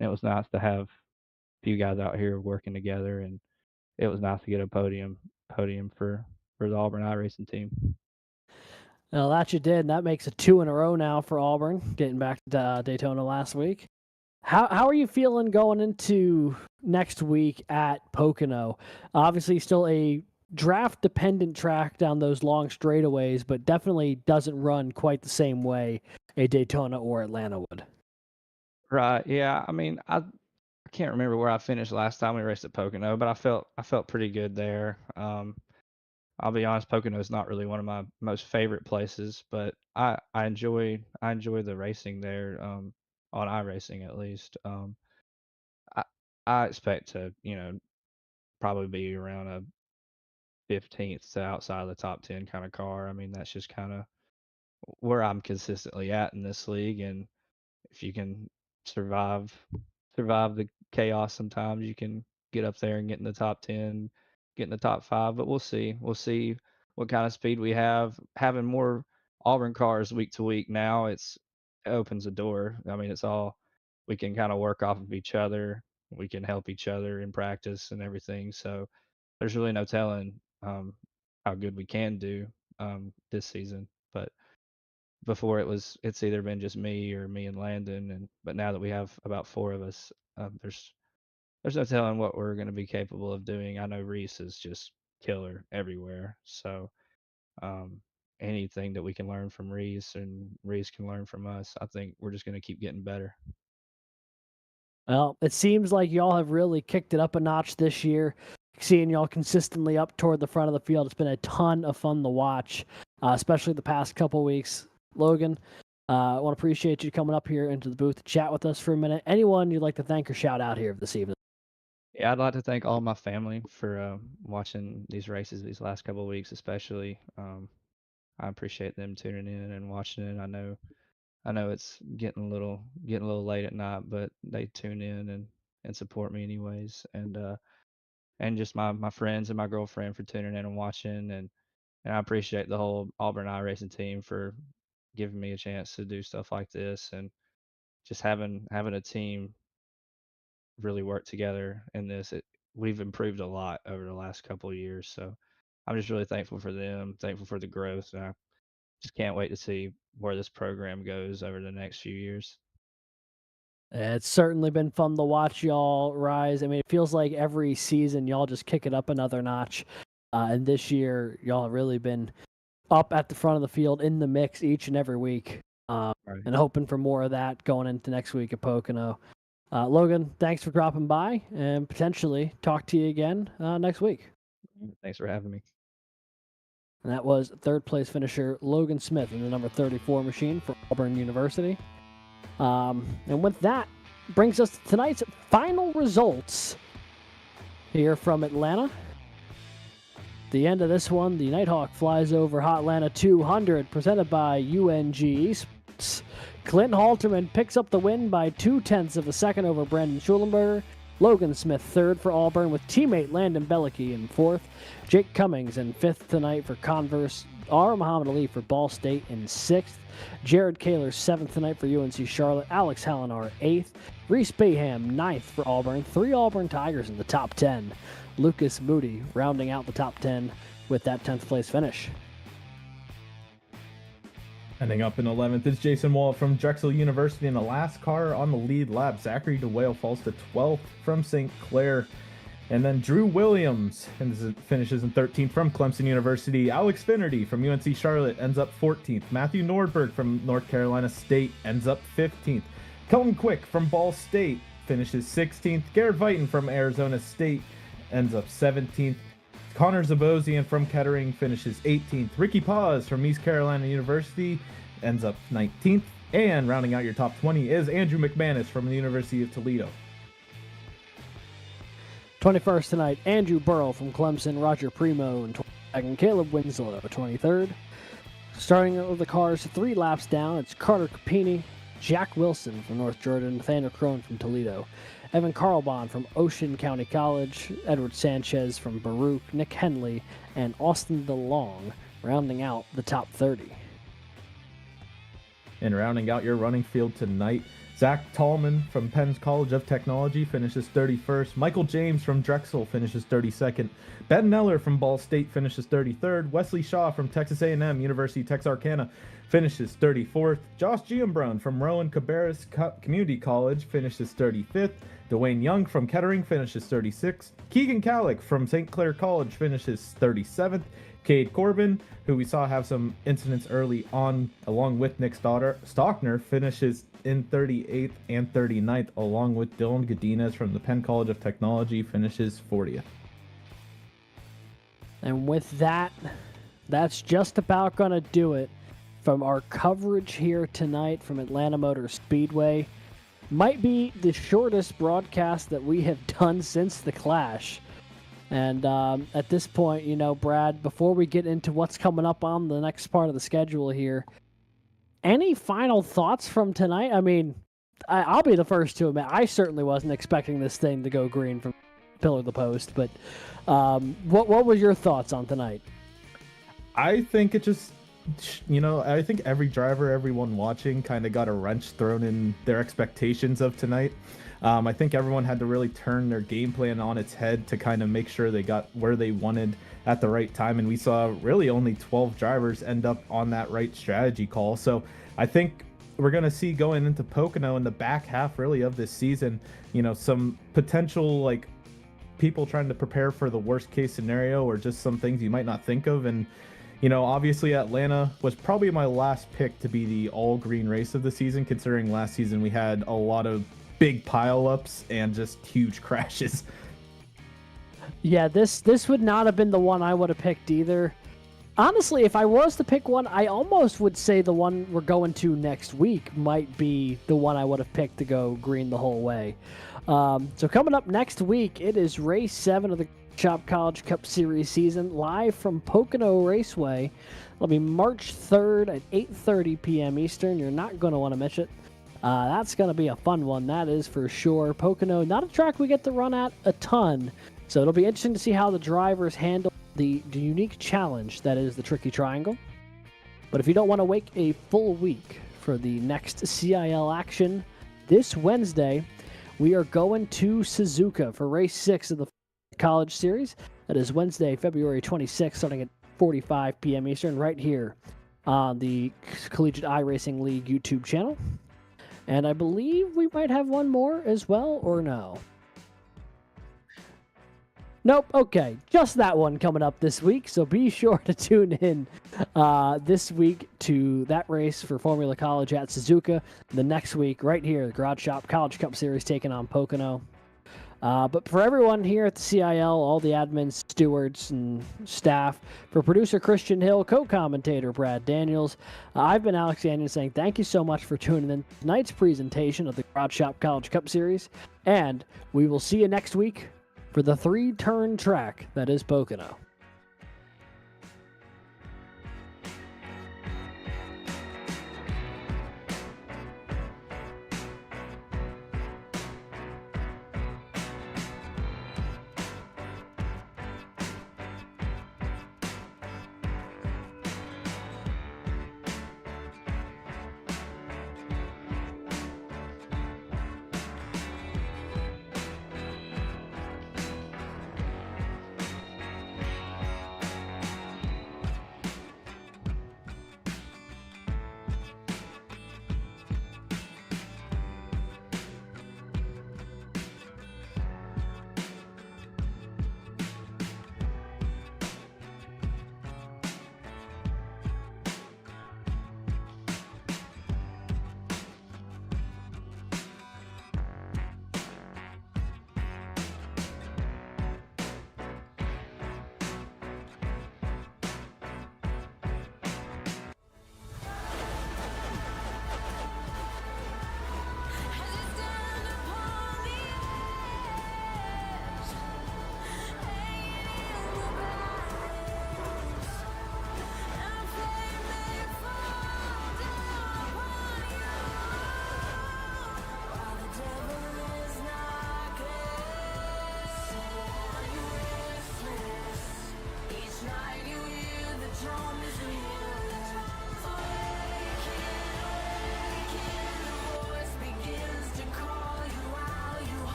And it was nice to have a few guys out here working together, and it was nice to get a podium for the Auburn iRacing team. Well, that you did, and that makes it 2 in a row now for Auburn, getting back to Daytona last week. How are you feeling going into next week at Pocono? Obviously, still a draft dependent track down those long straightaways, but definitely doesn't run quite the same way a Daytona or Atlanta would. Right. Yeah. I mean, I can't remember where I finished last time we raced at Pocono, but I felt pretty good there. I'll be honest, Pocono is not really one of my most favorite places, but I enjoy the racing there, on iRacing at least. I I expect to, probably be around a 15th to outside of the top 10 kind of car. I mean, that's just kind of where I'm consistently at in this league, and if you can survive survive the chaos, sometimes you can get up there and get in the top 10, get in the top 5. But we'll see what kind of speed we have. Having more Auburn cars week to week now, it opens a door. I mean, it's all, we can kind of work off of each other. We can help each other in practice and everything. So there's really no telling how good we can do this season. But before it's either been just me or me and Landon, but now that we have about 4 of us, there's no telling what we're going to be capable of doing. I know Reese is just killer everywhere, so um, anything that we can learn from Reese and Reese can learn from us, I think we're just going to keep getting better. Well, it seems like y'all have really kicked it up a notch this year. Seeing y'all consistently up toward the front of the field, it's been a ton of fun to watch, especially the past couple weeks. Logan, I want to appreciate you coming up here into the booth to chat with us for a minute. Anyone you'd like to thank or shout out here this evening? Yeah, I'd like to thank all my family for watching these races these last couple of weeks, especially. I appreciate them tuning in and watching it. I know it's getting a little late at night, but they tune in and support me anyways. And just my friends and my girlfriend for tuning in and watching, and I appreciate the whole Auburn iRacing team for giving me a chance to do stuff like this, and just having a team really work together in this. We've improved a lot over the last couple of years, so I'm just really thankful for them, thankful for the growth, and I just can't wait to see where this program goes over the next few years. It's certainly been fun to watch y'all rise. I mean, it feels like every season y'all just kick it up another notch. And this year, y'all have really been up at the front of the field in the mix each and every week. Right. And hoping for more of that going into next week at Pocono. Logan, thanks for dropping by and potentially talk to you again next week. Thanks for having me. And that was third place finisher Logan Smith in the number 34 machine for Auburn University. And with that, brings us to tonight's final results here from Atlanta. The end of this one, the Nighthawk flies over Hotlanta 200, presented by UNG Esports. Clint Halterman picks up the win by 0.2 of a second over Brandon Schulenberger. Logan Smith third for Auburn with teammate Landon Bellicky in fourth. Jake Cummings in fifth tonight for Converse. R. Muhammad Ali for Ball State in sixth. Jared Kaler seventh tonight for UNC Charlotte. Alex Hallinar eighth. Reese Bayham ninth for Auburn. 3 Auburn Tigers in the top 10. Lucas Moody rounding out the top 10 with that 10th place finish. Ending up in 11th is Jason Wall from Drexel University in the last car on the lead lap. Zachary DeWale falls to 12th from St. Clair. And then Drew Williams finishes in 13th from Clemson University. Alex Finnerty from UNC Charlotte ends up 14th. Matthew Nordberg from North Carolina State ends up 15th. Kelton Quick from Ball State finishes 16th. Garrett Vighton from Arizona State ends up 17th. Connor Zabosian from Kettering finishes 18th. Ricky Paz from East Carolina University ends up 19th. And rounding out your top 20 is Andrew McManus from the University of Toledo. 21st tonight, Andrew Burrow from Clemson, Roger Primo in 22nd, Caleb Winslow 23rd. Starting with the cars 3 laps down, it's Carter Capini, Jack Wilson from North Jordan, Nathaniel Crone from Toledo, Evan Carlbon from Ocean County College, Edward Sanchez from Baruch, Nick Henley, and Austin DeLong rounding out the top 30. And rounding out your running field tonight, Zach Tallman from Penn's College of Technology finishes 31st. Michael James from Drexel finishes 32nd. Ben Neller from Ball State finishes 33rd. Wesley Shaw from Texas A&M University Texarkana finishes 34th. Josh Giambrone from Rowan Cabarrus Community College finishes 35th. Dwayne Young from Kettering finishes 36th. Keegan Callick from St. Clair College finishes 37th. Cade Corbin, who we saw have some incidents early on, along with Nick Stockner, finishes in 38th and 39th, along with Dylan Godinez from the Penn College of Technology, finishes 40th. And with that, that's just about going to do it from our coverage here tonight from Atlanta Motor Speedway. Might be the shortest broadcast that we have done since the Clash. And at this point, you know, Brad, before we get into what's coming up on the next part of the schedule here, any final thoughts from tonight? I mean, I'll be the first to admit, I certainly wasn't expecting this thing to go green from pillar to post. But what was your thoughts on tonight? I think it just, you know, I think every driver, everyone watching kind of got a wrench thrown in their expectations of tonight. I think everyone had to really turn their game plan on its head to kind of make sure they got where they wanted at the right time, and we saw really only 12 drivers end up on that right strategy call. So I think we're going to see going into Pocono in the back half really of this season, you know, some potential like people trying to prepare for the worst case scenario or just some things you might not think of. And you know, obviously Atlanta was probably my last pick to be the all green race of the season, considering last season we had a lot of big pileups and just huge crashes. Yeah, this would not have been the one I would have picked either. Honestly, if I was to pick one, I almost would say the one we're going to next week might be the one I would have picked to go green the whole way. So coming up next week, it is race 7 of the Shop College Cup Series season, live from Pocono Raceway. It'll be March 3rd at 8:30 p.m. Eastern. You're not going to want to miss it. That's going to be a fun one, that is for sure. Pocono, not a track we get to run at a ton, so it'll be interesting to see how the drivers handle the unique challenge that is the Tricky Triangle. But if you don't want to wait a full week for the next CIL action, this Wednesday we are going to Suzuka for race 6 of the College Series. That is Wednesday, February 26th, starting at 4:45 p.m. Eastern, right here on the Collegiate iRacing League YouTube channel. And I believe we might have one more as well, or no? Nope, okay. Just that one coming up this week, so be sure to tune in this week to that race for Formula College at Suzuka. The next week, right here, the Garage Shop College Cup Series taking on Pocono. But for everyone here at the CIL, all the admins, stewards, and staff, for producer Christian Hill, co-commentator Brad Daniels, I've been Alex Daniel saying thank you so much for tuning in to tonight's presentation of the Garage Shop College Cup Series, and we will see you next week for the 3-turn track that is Pocono.